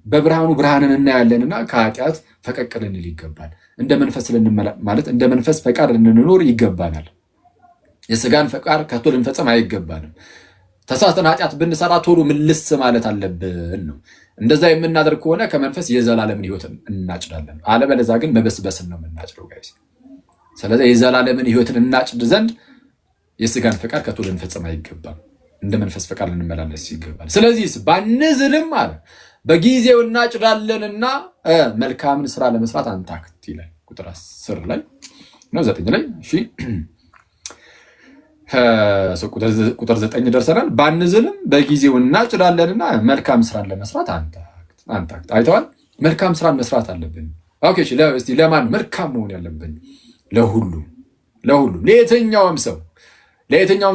በብርሃኑ ብርሃንን እናያለንና ከኃጢአት ፈቀቅ ልንል ይገባል። እንደ መንፈስ ፈቃድ ልንኖር ይገባናል። የስጋን ፈቃድ ከቶ ልንፈጽም አይገባንም። ተሳስተን ኃጢአት ብንሰራ ቶሎ ምልስ ማለት አለብን ነው። እንደዛ የምናደርግ ከሆነ ከመንፈስ የዘላለምን ሕይወት እናጭዳለን። አለበለዛ ግን መበስበስን ነው የምናጭደው ጋይስ። ስለዚህ የዘላለምን ሕይወትን እናጭድ ዘንድ የስጋን ፈቃድ ከቶ ልንፈጽም አይገባም። እንደ መንፈስ ፈቃድ ልንመላለስ ይገባል። ስለዚህ ባንዝልም አለ በጊዜው እናጭዳለንና መልካምን ስራ ለመስራት አንታክት ይላል። ቁጥር 10 ላይ ነው 9 ላይ እሺ ቁጥር 9 ደርሰናል። ባንዝልም በጊዜው እናጭዳለንና መልካም ስራን ለመስራት አንታክት። አይተዋል። መልካም ስራን መስራት አለብን። ኦኬ እሺ እስቲ ለማን መልካም መሆን ያለብን? ለሁሉም ለየትኛውም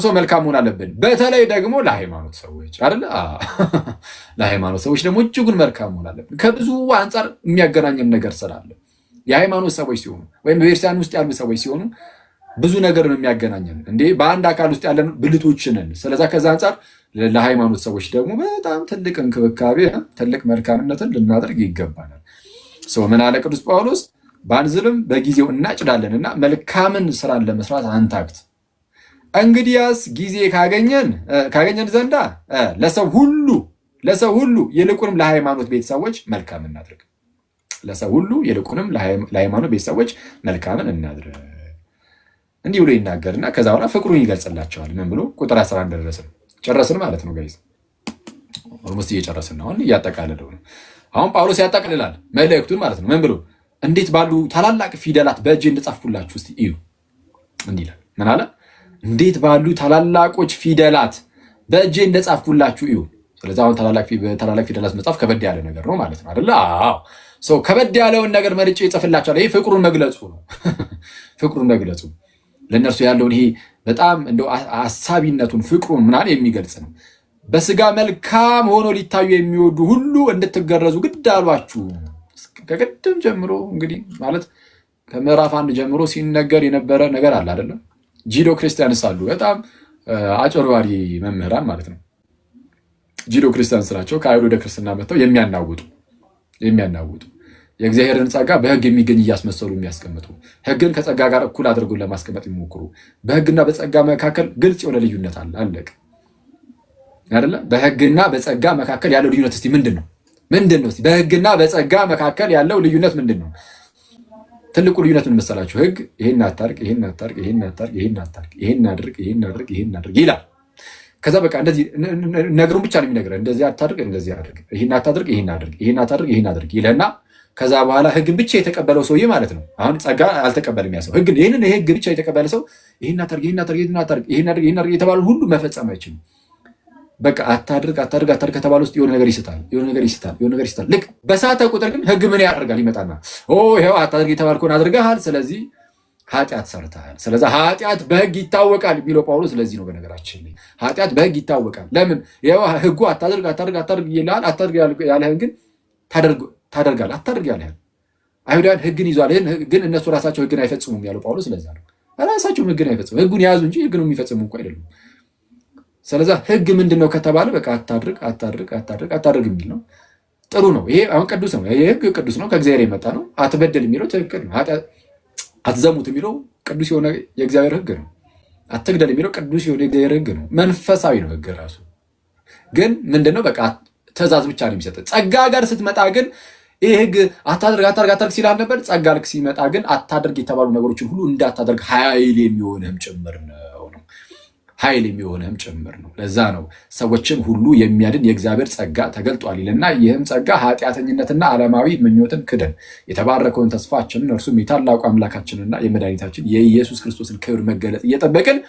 ሰው መልካም መሆን አለብን። በተለይ ደግሞ ለሃይማኖት ሰዎች አይደለ? ለሃይማኖት ሰዎች ደግሞ እጅጉን መልካም መሆን አለብን። ከብዙ አንጻር የሚያገናኘን ነገር ስላለ የሃይማኖት ሰዎች ሲሆኑ ወይም በቤተክርስቲያን ውስጥ ያሉ ሰዎች ሲሆኑ ብዙ ነገር ነው የሚያገናኘን። እንዴ በአንድ አካል ውስጥ ያለን ብልቶች ነን። ስለዛ ከዛ አንጻር ለሃይማኖት ሰዎች ደግሞ በጣም ትልቅ እንክብካቤ፣ ትልቅ መልካምነትን ልናደርግ ይገባናል። ምን አለ ቅዱስ ጳውሎስ? ባንዝልም በጊዜው እናጭዳለንና መልካምን ስራን ለመስራት አንታክት። እንግዲያስ ጊዜ ካገኘን ዘንዳ ለሰው ሁሉ ይልቁንም ለሃይማኖት ቤተሰቦች መልካም እናድርግ። ለሰው ሁሉ ይልቁንም ለሃይማኖት ቤተሰቦች መልካምን እናድርግ። እንዲህ ብሎ ይናገርና ከዛ በኋላ ፍቅሩን ይገልጽላቸዋል። ምን ብሎ ቁጥር 11 ደረስን። ጨረስን ማለት ነው ጋይዝ። ኦልሞስት እየጨረስን ነው። አሁን እያጠቃለለው ነው። አሁን ጳውሎስ ያጠቃልላል መልእክቱን ማለት ነው። ምን ብሎ እንዴት ባሉ ታላላቅ ፊደላት በእጄ እንደጻፍኩላችሁ እስቲ እዩ። እንዲህ ይላል። ምን አለ? እንዴት ባሉ ታላላቆች ፊደላት በእጄ እንደጻፍኩላችሁ እዩ። ስለዚህ አሁን ታላላቅ ፊደላት መጻፍ ከበድ ያለ ነገር ነው ማለት ነው አይደለ? አዎ። ሰው ከበድ ያለውን ነገር መርጬ ይጽፍላችኋል። ይሄ ፍቅሩን መግለጹ ነው። ፍቅሩን መግለጹ ለእነርሱ ያለውን ይሄ በጣም እንደው አሳቢነቱን ፍቅሩን ምናምን የሚገልጽ ነው። በስጋ መልካም ሆኖ ሊታዩ የሚወዱ ሁሉ እንድትገረዙ ግድ አሏችሁ። ከቅድም ጀምሮ እንግዲህ ማለት ከምዕራፍ 1 ጀምሮ ሲነገር የነበረ ነገር አለ አይደለም? ጂዶ ክርስቲያንስ አሉ፣ በጣም አጭበርባሪ መምህራን ማለት ነው። ጂዶ ክርስቲያን ስላቸው ከአይሁድ ወደ ክርስትና መጥተው የሚያናውጡ የእግዚአብሔርን ጸጋ በሕግ የሚገኝ እያስመሰሉ የሚያስቀምጡ ሕግን ከጸጋ ጋር እኩል አድርጎ ለማስቀመጥ የሚሞክሩ በሕግና በጸጋ መካከል ግልጽ የሆነ ልዩነት አለ። አለቅ አይደለ? በሕግና በጸጋ መካከል ያለው ልዩነት እስቲ ምንድን ነው? በሕግና በጸጋ መካከል ያለው ልዩነት ምንድን ነው? ትልቁ ልዩነት ምን መሰላችሁ? ሕግ ይሄን አታርግ፣ ይሄን አታርግ፣ ይሄን አታርግ፣ ይሄን አታርግ፣ ይሄን አድርግ፣ ይሄን አድርግ፣ ይሄን አድርግ ይላል። ከዛ በቃ እንደዚህ ነገሩን ብቻ ነው የሚነግረን። እንደዚህ አታድርግ፣ እንደዚህ አድርግ፣ ይሄን አታድርግ፣ ይሄን አድርግ፣ ይሄን አታድርግ፣ ይሄን አድርግ ይለና ከዛ በኋላ ሕግን ብቻ የተቀበለው ሰውዬ ማለት ነው። አሁን ጸጋ አልተቀበልም ያ ሰው። ይሄንን ሕግ ብቻ የተቀበለ ሰው ይሄን አታድርግ፣ ይሄን አታድርግ፣ ይሄን አታድርግ፣ ይሄን አድርግ፣ ይሄን አድርግ የተባለው ሁሉ መፈጸም አይችልም። በቃ አታድርግ ከተባለ ውስጥ የሆነ ነገር ይስታል። ልክ በሳተ ቁጥር ግን ሕግ ምን ያደርጋል? ይመጣና ይኸው አታድርግ የተባልከውን አድርገሃል፣ ስለዚህ ኃጢአት ሰርተሃል። ስለዚህ ኃጢአት በሕግ ይታወቃል የሚለው ጳውሎስ ስለዚህ ነው። በነገራችን ላይ ኃጢአት በሕግ ይታወቃል። ለምን? ይኸው ሕጉ አታድርግ ይልሃል። አታድርግ ያለህን ግን ታደርጋለህ። አታድርግ ያለህን አይሁዳውያን ሕግን ይዟል፣ ግን እነሱ ራሳቸው ሕግን አይፈጽሙም ያለው ጳውሎስ ስለዛ ነው። ራሳቸውም ሕግን አይፈጽሙ፣ ሕጉን የያዙ እንጂ ሕግን የሚፈጽሙ እንኳ አይደሉም። ስለዚህ ሕግ ምንድን ነው ከተባለ በቃ አታድርግ የሚል ነው። ጥሩ ነው። ይሄ አሁን ቅዱስ ነው። ይሄ ሕግ ቅዱስ ነው፣ ከእግዚአብሔር የመጣ ነው። አትበደል የሚለው ትክክል ነው። አትዘሙት የሚለው ቅዱስ የሆነ የእግዚአብሔር ሕግ ነው። አትግደል የሚለው ቅዱስ የሆነ የእግዚአብሔር ሕግ ነው። መንፈሳዊ ነው ሕግ ራሱ። ግን ምንድነው በቃ ትእዛዝ ብቻ ነው የሚሰጥ። ጸጋ ጋር ስትመጣ ግን ይህ ሕግ አታድርግ ሲላል ነበር። ጸጋ ልክ ሲመጣ ግን አታድርግ የተባሉ ነገሮችን ሁሉ እንዳታደርግ ኃይል የሚሆንህም ጭምር ነው። ለዛ ነው ሰዎችን ሁሉ የሚያድን የእግዚአብሔር ጸጋ ተገልጧል ይልና ይህም ጸጋ ኃጢአተኝነትና ዓለማዊ ምኞትን ክደን የተባረከውን ተስፋችንን እርሱም የታላቁ አምላካችንና የመድኃኒታችን የኢየሱስ ክርስቶስን ክብር መገለጥ እየጠበቅን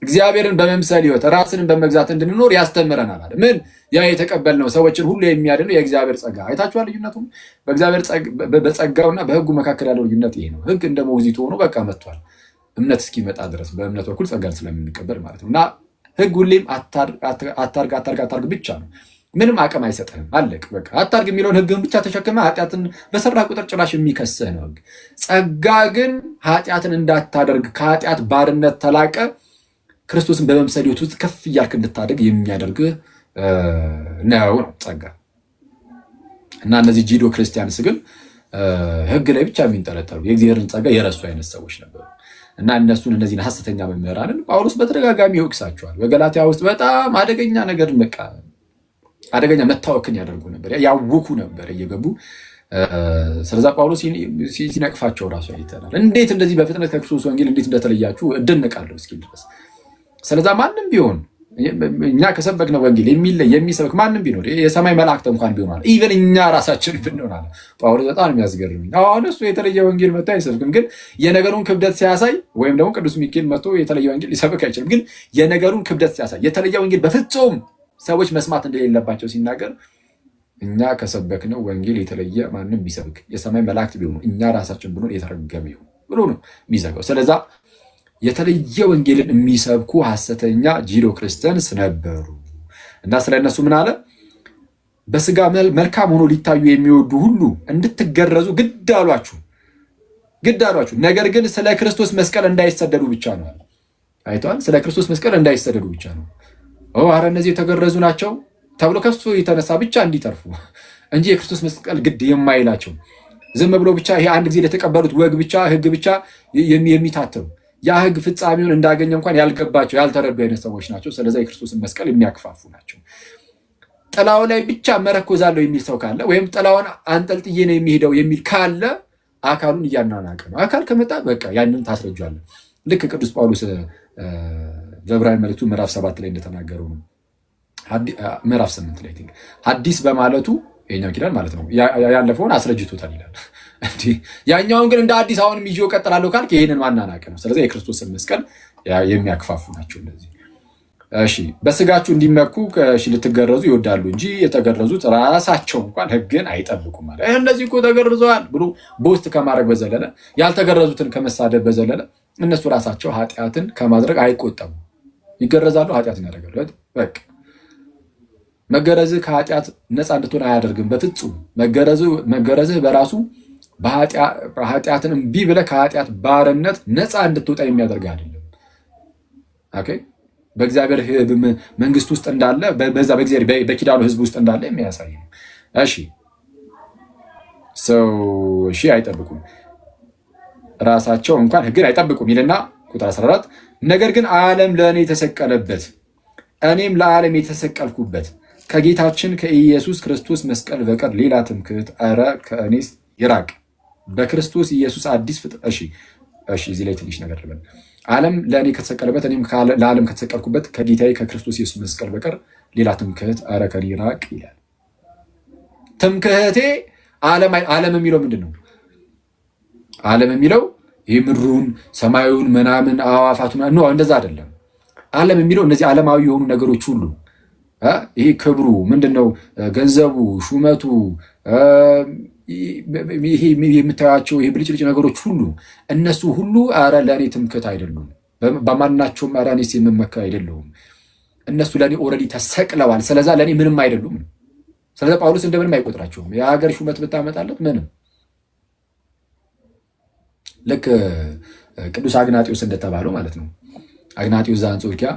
እግዚአብሔርን በመምሰል ሕይወት ራስንን በመግዛት እንድንኖር ያስተምረናል አለ። ምን? ያ የተቀበልነው ሰዎችን ሁሉ የሚያድነው የእግዚአብሔር ጸጋ። አይታችኋል ልዩነቱም? በጸጋውና በሕጉ መካከል ያለው ልዩነት ይሄ ነው። ሕግ እንደ ሞግዚት ሆኖ በቃ መጥቷል። እምነት እስኪመጣ ድረስ በእምነት በኩል ጸጋን ስለምንቀበል ማለት ነው። እና ሕግ ሁሌም አታርግ ብቻ ነው። ምንም አቅም አይሰጥህም። አለቅ በቃ አታርግ የሚለውን ሕግን ብቻ ተሸክመ ኃጢአትን በሰራ ቁጥር ጭራሽ የሚከስህ ነው ሕግ። ጸጋ ግን ኃጢአትን እንዳታደርግ ከኃጢአት ባርነት ተላቀ ክርስቶስን በመምሰል ሕይወት ውስጥ ከፍ እያልክ እንድታደግ የሚያደርግህ ነው ጸጋ። እና እነዚህ ጂዶ ክርስቲያንስ ግን ሕግ ላይ ብቻ የሚንጠለጠሉ የእግዚአብሔርን ጸጋ የረሱ አይነት ሰዎች ነበሩ። እና እነሱን እነዚህን ሐሰተኛ መምህራንን ጳውሎስ በተደጋጋሚ ይወቅሳቸዋል። በገላትያ ውስጥ በጣም አደገኛ ነገር አደገኛ መታወክን ያደርጉ ነበር፣ ያውኩ ነበር እየገቡ። ስለዛ ጳውሎስ ሲነቅፋቸው ራሱ አይተናል። እንዴት እንደዚህ በፍጥነት ከክርስቶስ ወንጌል እንዴት እንደተለያችሁ እደነቃለሁ እስኪል ድረስ። ስለዛ ማንም ቢሆን እኛ ከሰበክነው ወንጌል የሚሰብክ ማንም ቢኖር የሰማይ መላእክት እንኳን ቢሆናል ኢቨን እኛ ራሳችን ብንሆናል። ጳውሎስ በጣም የሚያስገርም አሁን እሱ የተለየ ወንጌል መጥቶ አይሰብክም፣ ግን የነገሩን ክብደት ሲያሳይ ወይም ደግሞ ቅዱስ ሚካኤል መጥቶ የተለየ ወንጌል ሊሰብክ አይችልም፣ ግን የነገሩን ክብደት ሲያሳይ የተለየ ወንጌል በፍጹም ሰዎች መስማት እንደሌለባቸው ሲናገር እኛ ከሰበክነው ወንጌል የተለየ ማንም ቢሰብክ የሰማይ መላእክት ቢሆኑ እኛ ራሳችን ብንሆን የተረገመ ይሁን ብሎ ነው የሚዘጋው። ስለዛ የተለየ ወንጌልን የሚሰብኩ ሐሰተኛ ጂዶ ክርስቲያንስ ነበሩ። እና ስለ እነሱ ምን አለ? በስጋ መልካም ሆኖ ሊታዩ የሚወዱ ሁሉ እንድትገረዙ ግድ አሏችሁ። ነገር ግን ስለ ክርስቶስ መስቀል እንዳይሰደዱ ብቻ ነው። አይተዋል። ስለ ክርስቶስ መስቀል እንዳይሰደዱ ብቻ ነው። ኧረ እነዚህ የተገረዙ ናቸው ተብሎ ከሱ የተነሳ ብቻ እንዲተርፉ እንጂ የክርስቶስ መስቀል ግድ የማይላቸው ዝም ብሎ ብቻ ይሄ አንድ ጊዜ ለተቀበሉት ወግ ብቻ ህግ ብቻ የሚታተሙ ያ ህግ ፍጻሜውን እንዳገኘ እንኳን ያልገባቸው ያልተረዱ አይነት ሰዎች ናቸው። ስለዚህ የክርስቶስን መስቀል የሚያክፋፉ ናቸው። ጥላው ላይ ብቻ መረኮዛለሁ የሚል ሰው ካለ ወይም ጥላውን አንጠልጥዬ ነው የሚሄደው የሚል ካለ አካሉን እያናናቀ ነው። አካል ከመጣ በቃ ያንን ታስረጃለህ። ልክ ቅዱስ ጳውሎስ በዕብራውያን መልእክቱ ምዕራፍ 7 ላይ እንደተናገረው ነው። ምዕራፍ 8 ላይ ሐዲስ በማለቱ የኛው ኪዳን ማለት ነው ያለፈውን አስረጅቶታል ይላል። ያኛውን ግን እንደ አዲስ አሁንም ይዤው እቀጥላለሁ ካልክ ይሄንን ማናናቅ ነው። ስለዚህ የክርስቶስን መስቀል የሚያክፋፉ ናቸው እነዚህ። እሺ በስጋችሁ እንዲመኩ ልትገረዙ ይወዳሉ እንጂ የተገረዙት ራሳቸው እንኳን ህግን አይጠብቁም ማለት እነዚህ እኮ ተገርዘዋል ብሎ ቦስት ከማድረግ በዘለለ ያልተገረዙትን ከመሳደብ በዘለለ እነሱ ራሳቸው ኃጢአትን ከማድረግ አይቆጠቡ። ይገረዛሉ፣ ኃጢአትን ያደርጋሉ። በቃ መገረዝህ ከኃጢአት ነፃ እንድትሆን አያደርግም በፍጹም። መገረዝህ በራሱ ኃጢአትን እምቢ ብለህ ከኃጢአት ባርነት ነፃ እንድትወጣ የሚያደርግ አይደለም። ኦኬ በእግዚአብሔር መንግስት ውስጥ እንዳለ በዛ በእግዚአብሔር በኪዳኑ ህዝብ ውስጥ እንዳለ የሚያሳይ ነው። እሺ አይጠብቁም፣ ራሳቸው እንኳን ህግን አይጠብቁም ይልና ቁጥር 14 ነገር ግን ዓለም ለእኔ የተሰቀለበት እኔም ለዓለም የተሰቀልኩበት ከጌታችን ከኢየሱስ ክርስቶስ መስቀል በቀር ሌላ ትምክህት ኧረ ከእኔስ ይራቅ። በክርስቶስ ኢየሱስ አዲስ ፍጥረት። እሺ እዚህ ላይ ትንሽ ነገር ልበል። ዓለም ለእኔ ከተሰቀለበት እኔም ለዓለም ከተሰቀልኩበት ከጌታዬ ከክርስቶስ ኢየሱስ መስቀል በቀር ሌላ ትምክህት ኧረ ከእኔ ይራቅ ይላል። ትምክህቴ ዓለም የሚለው ምንድን ነው? ዓለም የሚለው ይህ ምድሩን ሰማዩን ምናምን አዋፋቱ ነው፣ እንደዛ አይደለም። ዓለም የሚለው እነዚህ ዓለማዊ የሆኑ ነገሮች ሁሉ ይሄ ክብሩ ምንድነው? ገንዘቡ፣ ሹመቱ፣ ይሄ የምታያቸው ይሄ ብልጭልጭ ነገሮች ሁሉ እነሱ ሁሉ ኧረ ለእኔ ትምክህት አይደሉም። በማናቸውም ኧረ እኔስ የምመካ አይደለሁም። እነሱ ለእኔ ኦልሬዲ ተሰቅለዋል። ስለዛ ለእኔ ምንም አይደሉም። ስለዚ ጳውሎስ እንደምንም አይቆጥራቸውም። የሀገር ሹመት ብታመጣለት ምንም። ልክ ቅዱስ አግናጢዎስ እንደተባለው ማለት ነው። አግናጢዎስ ዘአንጾኪያ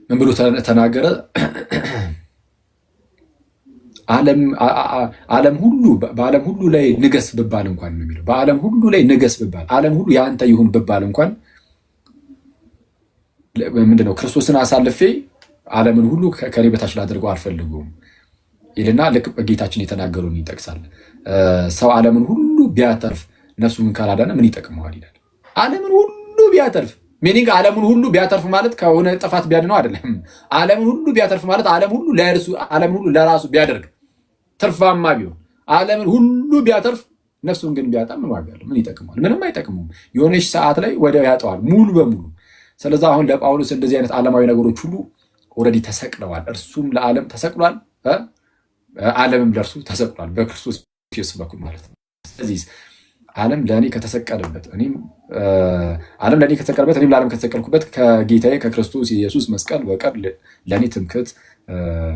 ምን ብሎ ተናገረ? ዓለም ሁሉ በዓለም ሁሉ ላይ ንገስ ብባል እንኳን ነው የሚለው። በዓለም ሁሉ ላይ ንገስ ብባል፣ ዓለም ሁሉ የአንተ ይሁን ብባል እንኳን ምንድነው ክርስቶስን አሳልፌ ዓለምን ሁሉ ከኔ በታች ላደርገው አልፈልጉም ይልና ልክ ጌታችን የተናገረውን ይጠቅሳል። ሰው ዓለምን ሁሉ ቢያተርፍ ነፍሱን ካላዳነ ምን ይጠቅመዋል ይላል። ዓለምን ሁሉ ቢያተርፍ ሚኒንግ ዓለምን ሁሉ ቢያተርፍ ማለት ከሆነ ጥፋት ቢያድነው አይደለም። ዓለምን ሁሉ ቢያተርፍ ማለት ዓለም ሁሉ ለእርሱ ዓለም ሁሉ ለራሱ ቢያደርግ ትርፋማ ቢሆን፣ ዓለምን ሁሉ ቢያተርፍ ነፍሱን ግን ቢያጣ ምን ዋጋ አለው? ምን ይጠቅመዋል? ምንም አይጠቅሙም። የሆነች ሰዓት ላይ ወዲያው ያጠዋል ሙሉ በሙሉ። ስለዚህ አሁን ለጳውሎስ እንደዚህ አይነት ዓለማዊ ነገሮች ሁሉ ኦልሬዲ ተሰቅለዋል። እርሱም ለዓለም ተሰቅሏል፣ ዓለምም ለእርሱ ተሰቅሏል በክርስቶስ ኢየሱስ በኩል ማለት ነው። ስለዚህ ዓለም ለእኔ ከተሰቀለበት እኔም ለዓለም ከተሰቀልኩበት ከጌታዬ ከክርስቶስ ኢየሱስ መስቀል በቀር ለእኔ ትምክህት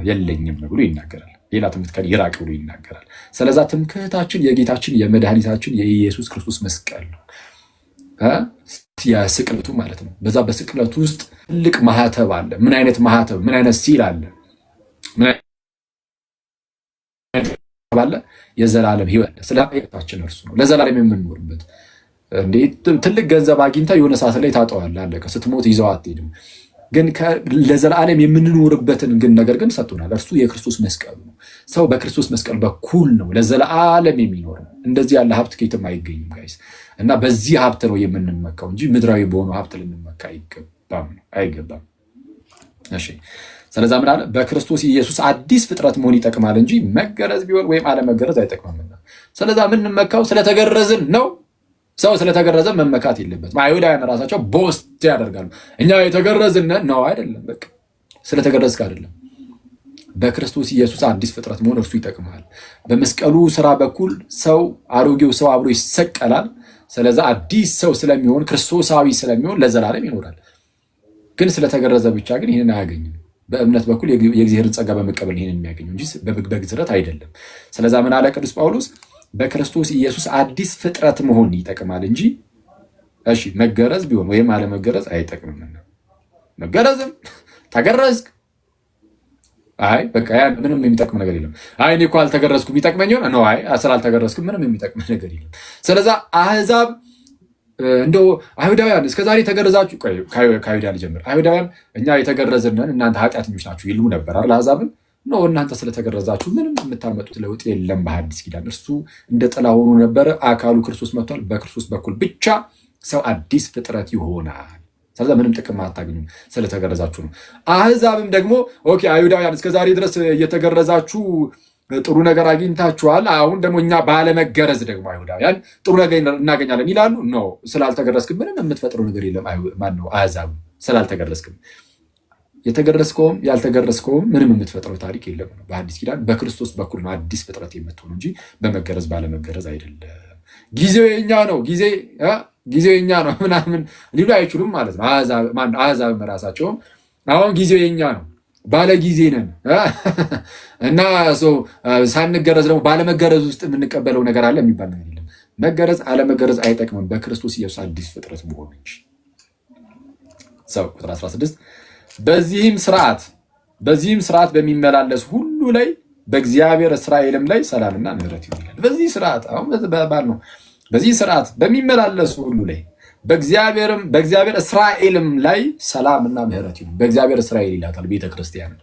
የለኝም ብሎ ይናገራል። ሌላ ትምክህት ከእኔ ይራቅ ብሎ ይናገራል። ስለዛ ትምክህታችን የጌታችን የመድኃኒታችን የኢየሱስ ክርስቶስ መስቀል ነው፣ የስቅለቱ ማለት ነው። በዛ በስቅለቱ ውስጥ ትልቅ ማህተብ አለ። ምን አይነት ማህተብ? ምን አይነት ሲል አለ? ባለ የዘላለም ህይወት ስለ ህይወታችን እርሱ ነው ለዘላለም የምንኖርበት። እንዴ ትልቅ ገንዘብ አግኝተህ የሆነ ሰዓት ላይ ታጠዋለህ፣ አለቀ። ስትሞት ይዘው አትሄድም። ግን ለዘላለም የምንኖርበትን ግን ነገር ግን ሰጥቶናል። እርሱ የክርስቶስ መስቀሉ ነው። ሰው በክርስቶስ መስቀል በኩል ነው ለዘላለም የሚኖረው። እንደዚህ ያለ ሀብት ከየትም አይገኝም ጋይስ። እና በዚህ ሀብት ነው የምንመካው እንጂ ምድራዊ በሆነ ሀብት ልንመካ አይገባም። እሺ ስለዛ ምን አለ? በክርስቶስ ኢየሱስ አዲስ ፍጥረት መሆን ይጠቅማል እንጂ መገረዝ ቢሆን ወይም አለመገረዝ አይጠቅምምና። ስለዛ የምንመካው ስለተገረዝን ነው። ሰው ስለተገረዘ መመካት የለበትም። አይሁዳውያን ራሳቸው ቦስት ያደርጋሉ። እኛ የተገረዝን ነው አይደለም። በቃ ስለተገረዝክ አይደለም። በክርስቶስ ኢየሱስ አዲስ ፍጥረት መሆን እርሱ ይጠቅማል። በመስቀሉ ስራ በኩል ሰው አሮጌው ሰው አብሮ ይሰቀላል። ስለዛ አዲስ ሰው ስለሚሆን ክርስቶሳዊ ስለሚሆን ለዘላለም ይኖራል። ግን ስለተገረዘ ብቻ ግን ይህንን አያገኝም። በእምነት በኩል የእግዚአብሔርን ጸጋ በመቀበል ይህንን የሚያገኘው እንጂ በግዝረት አይደለም። ስለዛ ምን አለ ቅዱስ ጳውሎስ? በክርስቶስ ኢየሱስ አዲስ ፍጥረት መሆን ይጠቅማል እንጂ እሺ መገረዝ ቢሆን ወይም አለመገረዝ አይጠቅምም። መገረዝም ተገረዝክ አይ በቃ ያ ምንም የሚጠቅም ነገር የለም። አይ እኔ እኮ አልተገረዝኩም የሚጠቅመኝ ነው። አይ ስላልተገረዝኩም ምንም የሚጠቅም ነገር የለም። ስለዛ አህዛብ እንደው አይሁዳውያን እስከዛሬ ተገረዛችሁ፣ ከአይሁዳ ልጀምር። አይሁዳውያን እኛ የተገረዝነን እናንተ ኃጢአተኞች ናችሁ ይሉ ነበር አይደል? አህዛብን ነው እናንተ ስለተገረዛችሁ ምንም የምታመጡት ለውጥ የለም በሐዲስ ኪዳን። እርሱ እንደ ጥላ ሆኖ ነበረ፣ አካሉ ክርስቶስ መጥቷል። በክርስቶስ በኩል ብቻ ሰው አዲስ ፍጥረት ይሆናል። ስለዛ ምንም ጥቅም አታገኙም ስለተገረዛችሁ ነው። አህዛብም ደግሞ ኦኬ አይሁዳውያን እስከዛሬ ድረስ እየተገረዛችሁ ጥሩ ነገር አግኝታችኋል፣ አሁን ደግሞ እኛ ባለመገረዝ ደግሞ አይሁዳውያን ጥሩ ነገር እናገኛለን ይላሉ። ነው ስላልተገረዝክም ምንም የምትፈጥረው ነገር የለም። ማነው አህዛብ ስላልተገረዝክም የተገረዝከውም ያልተገረዝከውም ምንም የምትፈጥረው ታሪክ የለም። በሐዲስ ኪዳን በክርስቶስ በኩል ነው አዲስ ፍጥረት የምትሆኑ እንጂ በመገረዝ ባለመገረዝ አይደለም። ጊዜው የኛ ነው ጊዜው የኛ ነው ምናምን ሊሉ አይችሉም ማለት ነው። አህዛብም ራሳቸውም አሁን ጊዜው የኛ ነው ባለ ጊዜ ነን እና ሳንገረዝ ደግሞ ባለመገረዝ ውስጥ የምንቀበለው ነገር አለ የሚባል ነገር የለም። መገረዝ አለመገረዝ አይጠቅምም። በክርስቶስ ኢየሱስ አዲስ ፍጥረት መሆን እንጂ። ቁጥር 16 በዚህም ስርዓት በሚመላለስ ሁሉ ላይ በእግዚአብሔር እስራኤልም ላይ ሰላምና ምሕረት ይሆናል። በዚህ ስርዓት አሁን ባል ነው። በዚህ ስርዓት በሚመላለሱ ሁሉ ላይ በእግዚአብሔር እስራኤልም ላይ ሰላምና ምሕረት ይሁን። በእግዚአብሔር እስራኤል ይላታል ቤተክርስቲያን።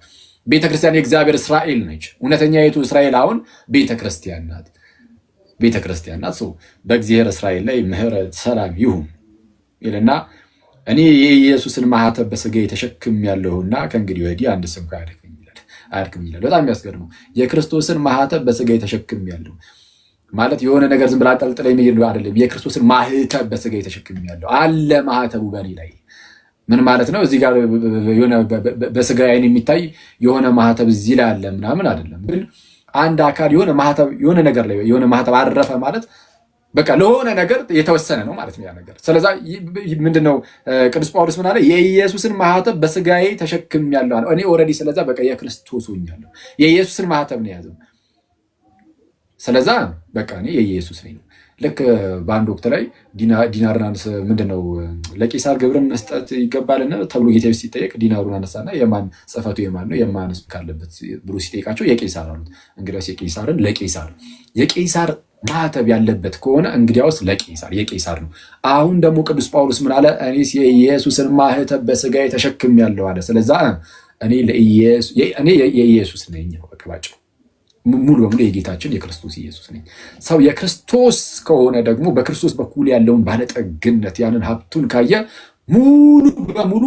ቤተክርስቲያን የእግዚአብሔር እስራኤል ነች። እውነተኛይቱ እስራኤል አሁን ቤተክርስቲያን ናት። በእግዚአብሔር እስራኤል ላይ ምሕረት ሰላም ይሁን ይልና እኔ የኢየሱስን ማኅተም በሥጋዬ ተሸክሜያለሁና ከእንግዲህ ወዲህ አንድ ስንኳ አያድክም ይላል። በጣም የሚያስገርመው የክርስቶስን ማኅተም በሥጋዬ ተሸክሜያለሁ ማለት የሆነ ነገር ዝም ብላ አንጠልጥለኝ መሄድ አይደለም። የክርስቶስን ማኅተም በሥጋዬ ተሸክሜያለሁ አለ። ማኅተቡ በእኔ ላይ ምን ማለት ነው? እዚህ ጋር የሆነ በሥጋ ዓይን የሚታይ የሆነ ማኅተብ እዚህ ላይ አለ ምናምን አይደለም። ግን አንድ አካል የሆነ ነገር ላይ የሆነ ማኅተብ አረፈ ማለት በቃ ለሆነ ነገር የተወሰነ ነው ማለት ነው ያ ነገር። ስለዛ ምንድነው ቅዱስ ጳውሎስ ምን አለ? የኢየሱስን ማኅተም በሥጋዬ ተሸክሜያለሁ አለ። እኔ ኦልሬዲ ስለዛ በቃ የክርስቶስ ሆኛለሁ። የኢየሱስን ማኅተም ነው የያዘው። ስለዛ በቃ እኔ የኢየሱስ ነኝ። ልክ በአንድ ወቅት ላይ ዲናርን ምንድነው ለቄሳር ግብርን መስጠት ይገባልና ተብሎ ጌታዬ ሲጠየቅ ዲናሩን አነሳና የማን ጽሕፈቱ የማን ነው የማንስ ካለበት ብሎ ሲጠይቃቸው የቄሳር አሉት። እንግዲያውስ የቄሳርን ለቄሳር የቄሳር ማኅተብ ያለበት ከሆነ እንግዲያውስ የቄሳር ነው። አሁን ደግሞ ቅዱስ ጳውሎስ ምን አለ? እኔስ የኢየሱስን ማኅተብ በሥጋዬ ተሸክሜያለሁ አለ። ስለዛ እኔ የኢየሱስ ነኝ። በቅባጭው ሙሉ በሙሉ የጌታችን የክርስቶስ ኢየሱስ ነኝ። ሰው የክርስቶስ ከሆነ ደግሞ በክርስቶስ በኩል ያለውን ባለጠግነት ያንን ሀብቱን ካየ ሙሉ በሙሉ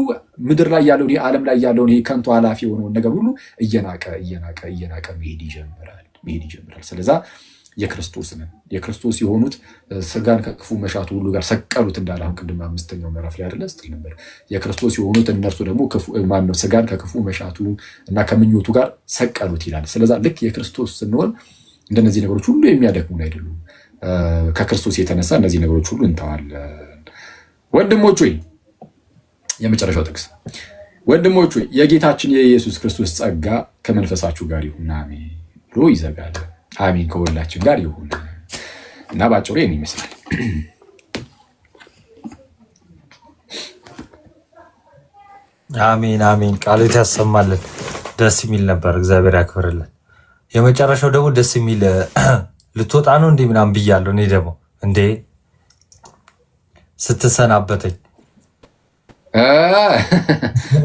ምድር ላይ ያለውን ዓለም ላይ ያለውን ይሄ ከንቱ ኃላፊ የሆነውን ነገር ሁሉ እየናቀ መሄድ ይጀምራል። ስለዛ የክርስቶስ ነን። የክርስቶስ የሆኑት ስጋን ከክፉ መሻቱ ሁሉ ጋር ሰቀሉት እንዳለ አሁን ቅድም 5ኛው ምዕራፍ ላይ አይደለ ስትል ነበር። የክርስቶስ የሆኑት እነርሱ ደግሞ ስጋን ከክፉ መሻቱ እና ከምኞቱ ጋር ሰቀሉት ይላል። ስለዛ ልክ የክርስቶስ ስንሆን እንደነዚህ ነገሮች ሁሉ የሚያደክሙን አይደሉም። ከክርስቶስ የተነሳ እነዚህ ነገሮች ሁሉ እንተዋለን። ወንድሞች ሆይ የመጨረሻው ጥቅስ ወንድሞች ሆይ የጌታችን የኢየሱስ ክርስቶስ ጸጋ ከመንፈሳችሁ ጋር ይሁን አሜን ብሎ ይዘጋል። አሜን ከሁላችን ጋር ይሁን እና ባጭሩ ይህን ይመስላል። አሜን ቃሉት ያሰማልን። ደስ የሚል ነበር። እግዚአብሔር ያክብርልን። የመጨረሻው ደግሞ ደስ የሚል ልትወጣ ነው እንዲህ ምናምን ብያለሁ። እኔ ደግሞ እንዴ ስትሰናበተኝ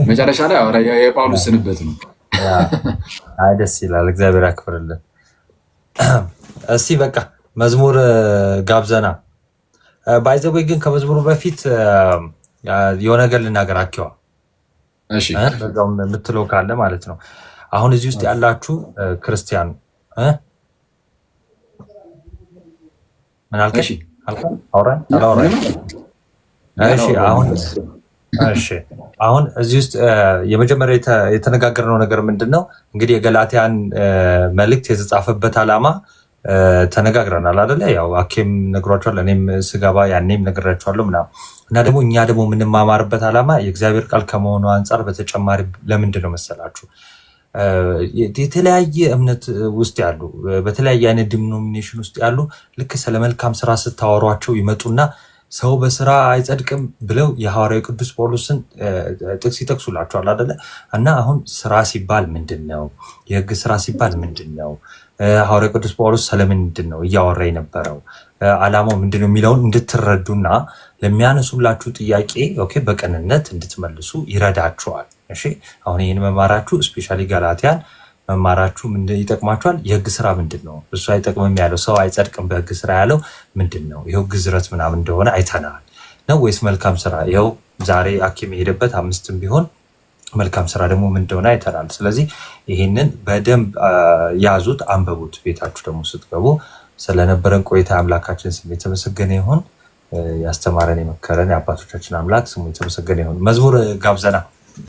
መጨረሻ ላይ የጳውሎስ ስንበት ነው። አይ ደስ ይላል። እግዚአብሔር ያክብርልን። እስቲ በቃ መዝሙር ጋብዘና ባይዘወይ ግን ከመዝሙሩ በፊት የሆነ ነገር ልናገር አኪዋ በዛውም የምትለው ካለ ማለት ነው። አሁን እዚህ ውስጥ ያላችሁ ክርስቲያኑ ምን አልከሽ? አሁን እዚህ ውስጥ የመጀመሪያ የተነጋገርነው ነገር ምንድን ነው? እንግዲህ የገላትያን መልእክት የተጻፈበት ዓላማ ተነጋግረናል አይደለ? ያው አኬም ነግሯቸዋል፣ እኔም ስገባ ያኔም ነግራቸዋለሁ ምናምን እና ደግሞ እኛ ደግሞ የምንማማርበት ዓላማ የእግዚአብሔር ቃል ከመሆኑ አንጻር በተጨማሪ ለምንድን ነው መሰላችሁ? የተለያየ እምነት ውስጥ ያሉ በተለያየ አይነት ዲኖሚኔሽን ውስጥ ያሉ ልክ ስለ መልካም ስራ ስታወሯቸው ይመጡና ሰው በስራ አይጸድቅም ብለው የሐዋርያው ቅዱስ ጳውሎስን ጥቅስ ይጠቅሱላቸዋል አይደለ? እና አሁን ስራ ሲባል ምንድን ነው? የህግ ስራ ሲባል ምንድን ነው? ሐዋርያው ቅዱስ ጳውሎስ ስለምንድን ነው እያወራ የነበረው? ዓላማው ምንድን ነው የሚለውን እንድትረዱና ለሚያነሱላችሁ ጥያቄ በቅንነት እንድትመልሱ ይረዳችኋል። እሺ አሁን ይህን መማራችሁ ስፔሻሊ ገላትያን መማራችሁ ይጠቅማችኋል። የህግ ስራ ምንድን ነው? እሱ አይጠቅምም ያለው ሰው አይጸድቅም በህግ ስራ ያለው ምንድን ነው? ይኸው ግዝረት ምናምን እንደሆነ አይተናል ነው ወይስ መልካም ስራ? ይኸው ዛሬ ሐኪም የሄደበት 5ም ቢሆን መልካም ስራ ደግሞ ምን እንደሆነ አይተናል። ስለዚህ ይህንን በደንብ ያዙት፣ አንበቡት። ቤታችሁ ደግሞ ስትገቡ ስለነበረን ቆይታ አምላካችን ስም የተመሰገነ ይሁን። ያስተማረን የመከረን የአባቶቻችን አምላክ ስሙ የተመሰገነ ይሁን። መዝሙር ጋብዘና